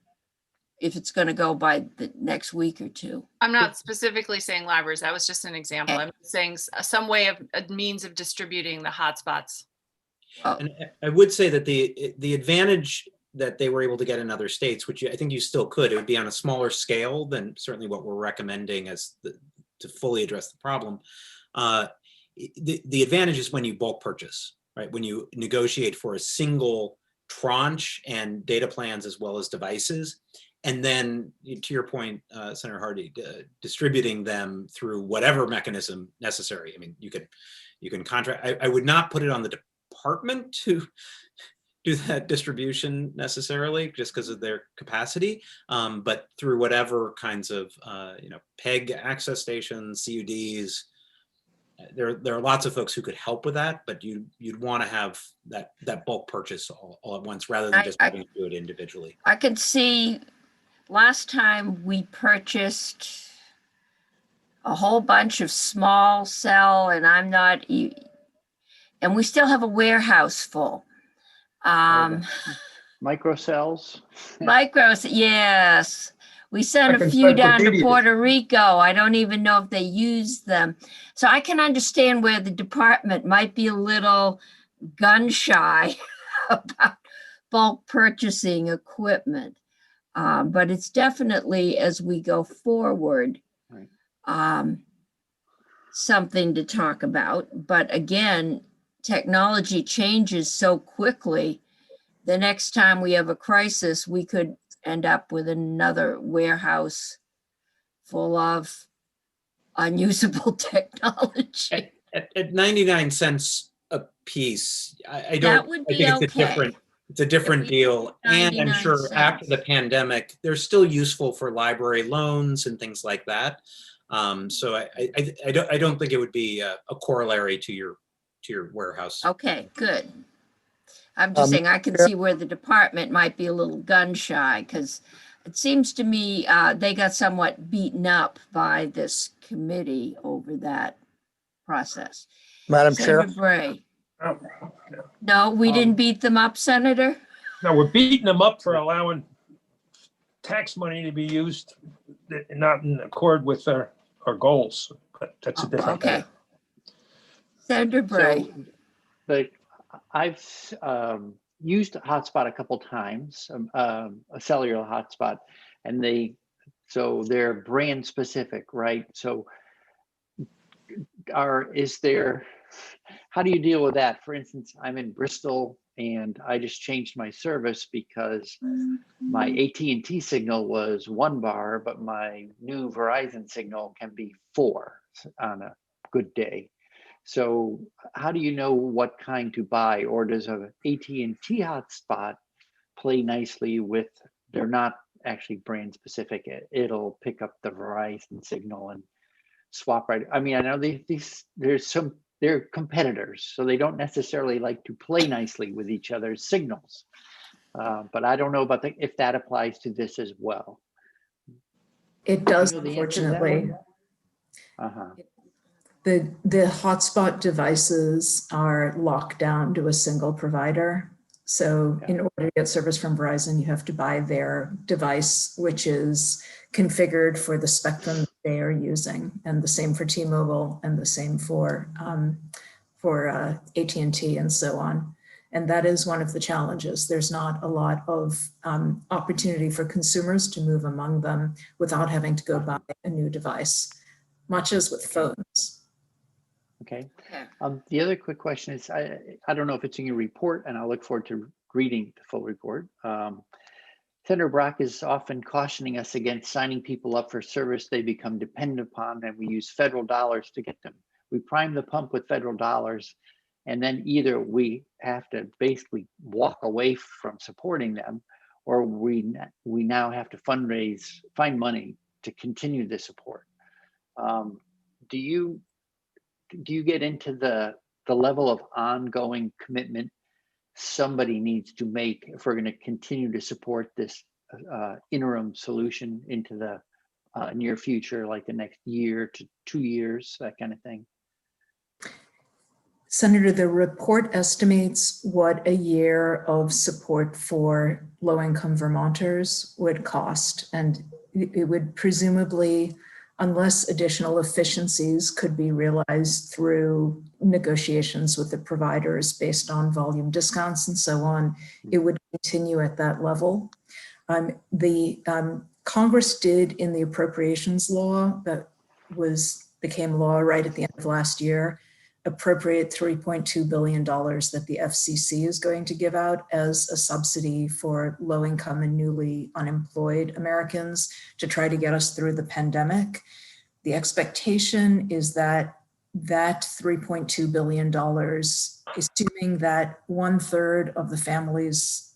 if it's going to go by the next week or two. I'm not specifically saying libraries. That was just an example. I'm saying some way of a means of distributing the hotspots. and I would say that the advantage that they were able to get in other states, which I think you still could, it would be on a smaller scale than certainly what we're recommending to fully address the problem. The advantage is when you bulk purchase, right? When you negotiate for a single tranche and data plans as well as devices. And then, to your point, Senator Hardy, distributing them through whatever mechanism necessary. I mean, you can contract. I would not put it on the department to do that distribution necessarily, just because of their capacity, but through whatever kinds of PEG access stations, CUDs. There are lots of folks who could help with that, but you'd want to have that bulk purchase all at once rather than just having to do it individually. I could see last time we purchased a whole bunch of small cell, and and we still have a warehouse full. Microcells. Micros, yes. We sent I a can few send down to Cornelius. Puerto Rico. I don't even know if they use them. So I can understand where the department might be a little gun shy about bulk purchasing equipment. But it's definitely, as we go forward, Right. Something to talk about. But again, technology changes so quickly. The next time we have a crisis, we could end up with another warehouse full of unusable technology. At 99 cents a piece, I don't. That would I be think it's okay. a different If we deal. did And I'm 99 sure after the cents. pandemic, they're still useful for library loans and things like that. So I don't think it would be a corollary to your warehouse. Okay, good. I'm just saying I can see where the department might be a little gun shy, because it seems to me they got somewhat beaten up by this committee over that process. Madam Chair, Senator Bray. Oh, No, we didn't beat them up, Senator? No, we're beating them up for allowing tax money to be used not in accord with our goals, but that's a different Okay. matter. Senator Bray. So, I've used a hotspot a couple times, a cellular hotspot, and they're brand specific, right? So how do you deal with that? For instance, I'm in Bristol and I just changed my service because my AT&T signal was 1 bar, but my new Verizon signal can be 4 on a good day. So how do you know what kind to buy? Or does a AT&T hotspot play nicely with, they're not actually brand specific. It'll pick up the Verizon signal and swap right. I mean, I know they're competitors, so they don't necessarily like to play nicely with each other's signals. But I don't know about if that applies to this as well. It does, You know the answer to that unfortunately. one? The hotspot devices are locked down to a single provider. So in order to get service from Verizon, you have to buy their device, which is configured for the spectrum they are using, and the same for T-Mobile and the same for AT&T and so on. And that is one of the challenges. There's not a lot of opportunity for consumers to move among them without having to go buy a new device, much as with phones. Okay. Okay. The other quick question is, I don't know if it's in your report, and I look forward to reading the full report. Senator Brock is often cautioning us against signing people up for service they become dependent upon, and we use federal dollars to get them. We prime the pump with federal dollars, and then either we have to basically walk away from supporting them, or we now have to find money to continue the support. Do you get into the level of ongoing commitment somebody needs to make if we're going to continue to support this interim solution into the near future, like the next year to 2 years, that kind of thing? Senator, the report estimates what a year of support for low-income Vermonters would cost, and it would presumably, unless additional efficiencies could be realized through negotiations with the providers based on volume discounts and so on, it would continue at that level. Congress did, in the appropriations law that became law right at the end of last year, appropriate $3.2 billion that the FCC is going to give out as a subsidy for low-income and newly unemployed Americans to try to get us through the pandemic. The expectation is that that $3.2 billion, assuming that 1/3 of the families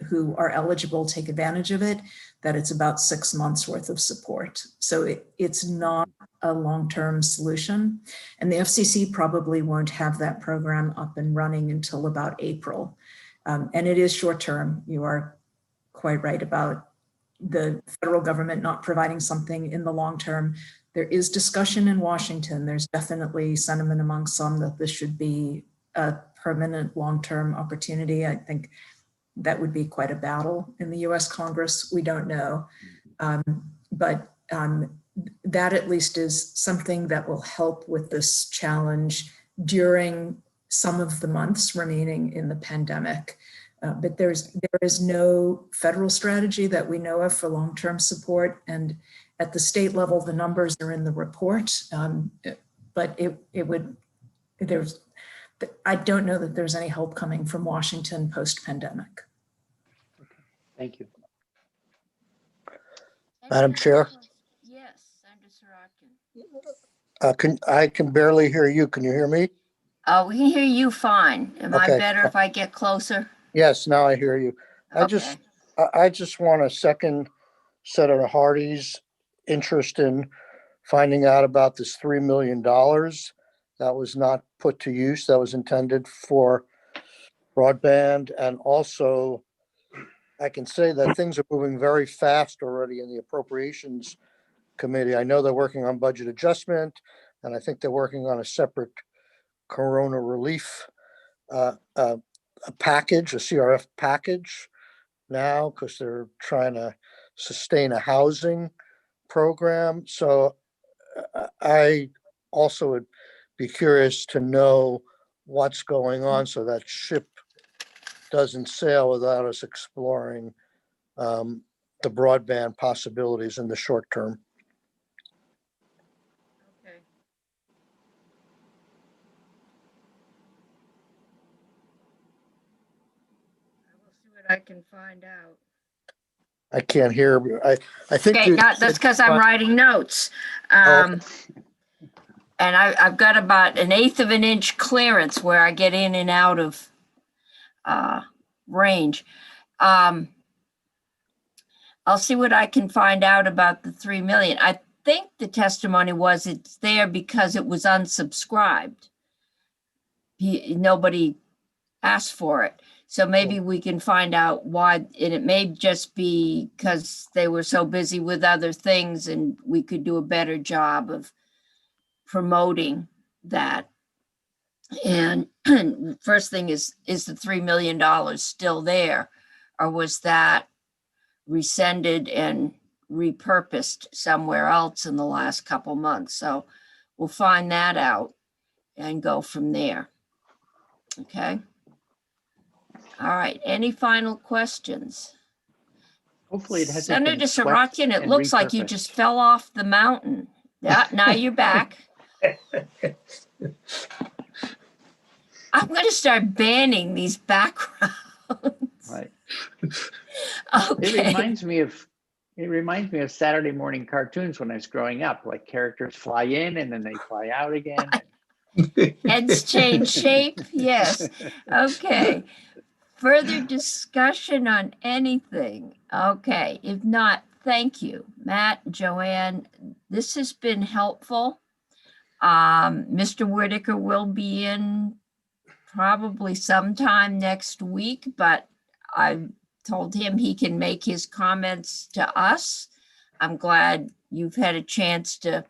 who are eligible take advantage of it, that it's about 6 months worth of support. So it's not a long-term solution. And the FCC probably won't have that program up and running until about April. And it is short-term. You are quite right about the federal government not providing something in the long term. There is discussion in Washington. There's definitely sentiment among some that this should be a permanent long-term opportunity. I think that would be quite a battle in the US Congress. We don't know. But that at least is something that will help with this challenge during some of the months remaining in the pandemic. But there is no federal strategy that we know of for long-term support. And at the state level, the numbers are in the report. But I don't know that there's any help coming from Washington post-pandemic. Thank you. Madam Chair? Yes, Senator Sorokin. I can barely hear you. Can you hear me? We can hear you fine. Am I Okay. better if I get closer? Yes, now I hear you. I Okay. just want to second Senator Hardy's interest in finding out about this $3 million that was not put to use, that was intended for broadband. And also, I can say that things are moving very fast already in the Appropriations Committee. I know they're working on budget adjustment, and I think they're working on a separate Corona relief a package, a CRF package now, because they're trying to sustain a housing program. So I also would be curious to know what's going on so that ship doesn't sail without us exploring the broadband possibilities in the short term. Okay. I will see what I can find out. I can't hear. I think Okay, you that's said- because I'm writing notes. Oh. And I've got about 1/8 of an inch clearance where I get in and out of range. I'll see what I can find out about the 3 million. I think the testimony was it's there because it was unsubscribed. Nobody asked for it. So maybe we can find out why, and it may just be because they were so busy with other things and we could do a better job of promoting that. And first thing is the $3 million still there, or was that rescinded and repurposed somewhere else in the last couple months? So we'll find that out and go from there. Okay. All right, any final questions? Hopefully it hasn't Senator been swept Saratkian, it and looks like you repurposed. just fell off the mountain. Yeah, now you're back. I'm going to start banning these backgrounds. Right. Okay. It reminds me of Saturday morning cartoons when I was growing up, like characters fly in and then they fly out again. Heads change shape. Yes. Okay. Further discussion on anything? Okay. If not, thank you, Matt, Joanne. This has been helpful. Mr. Whitaker will be in probably sometime next week, but I told him he can make his comments to us. I'm glad you've had a chance to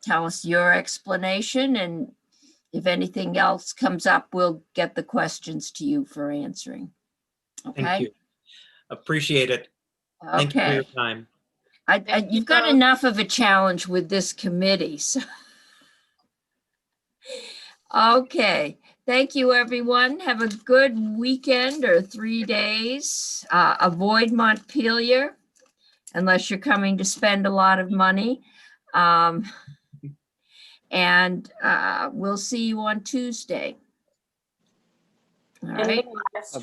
tell us your explanation, and if anything else comes up, we'll get the questions to you for answering. Thank Okay? you. Appreciate it. Thank you for your Okay. time. Thank you You've got both. enough of a challenge with this committee, so. Okay, thank you, everyone. Have a good weekend or 3 days. Avoid Montpelier unless you're coming to spend a lot of money. And we'll see you on Tuesday. All right. Bye-bye.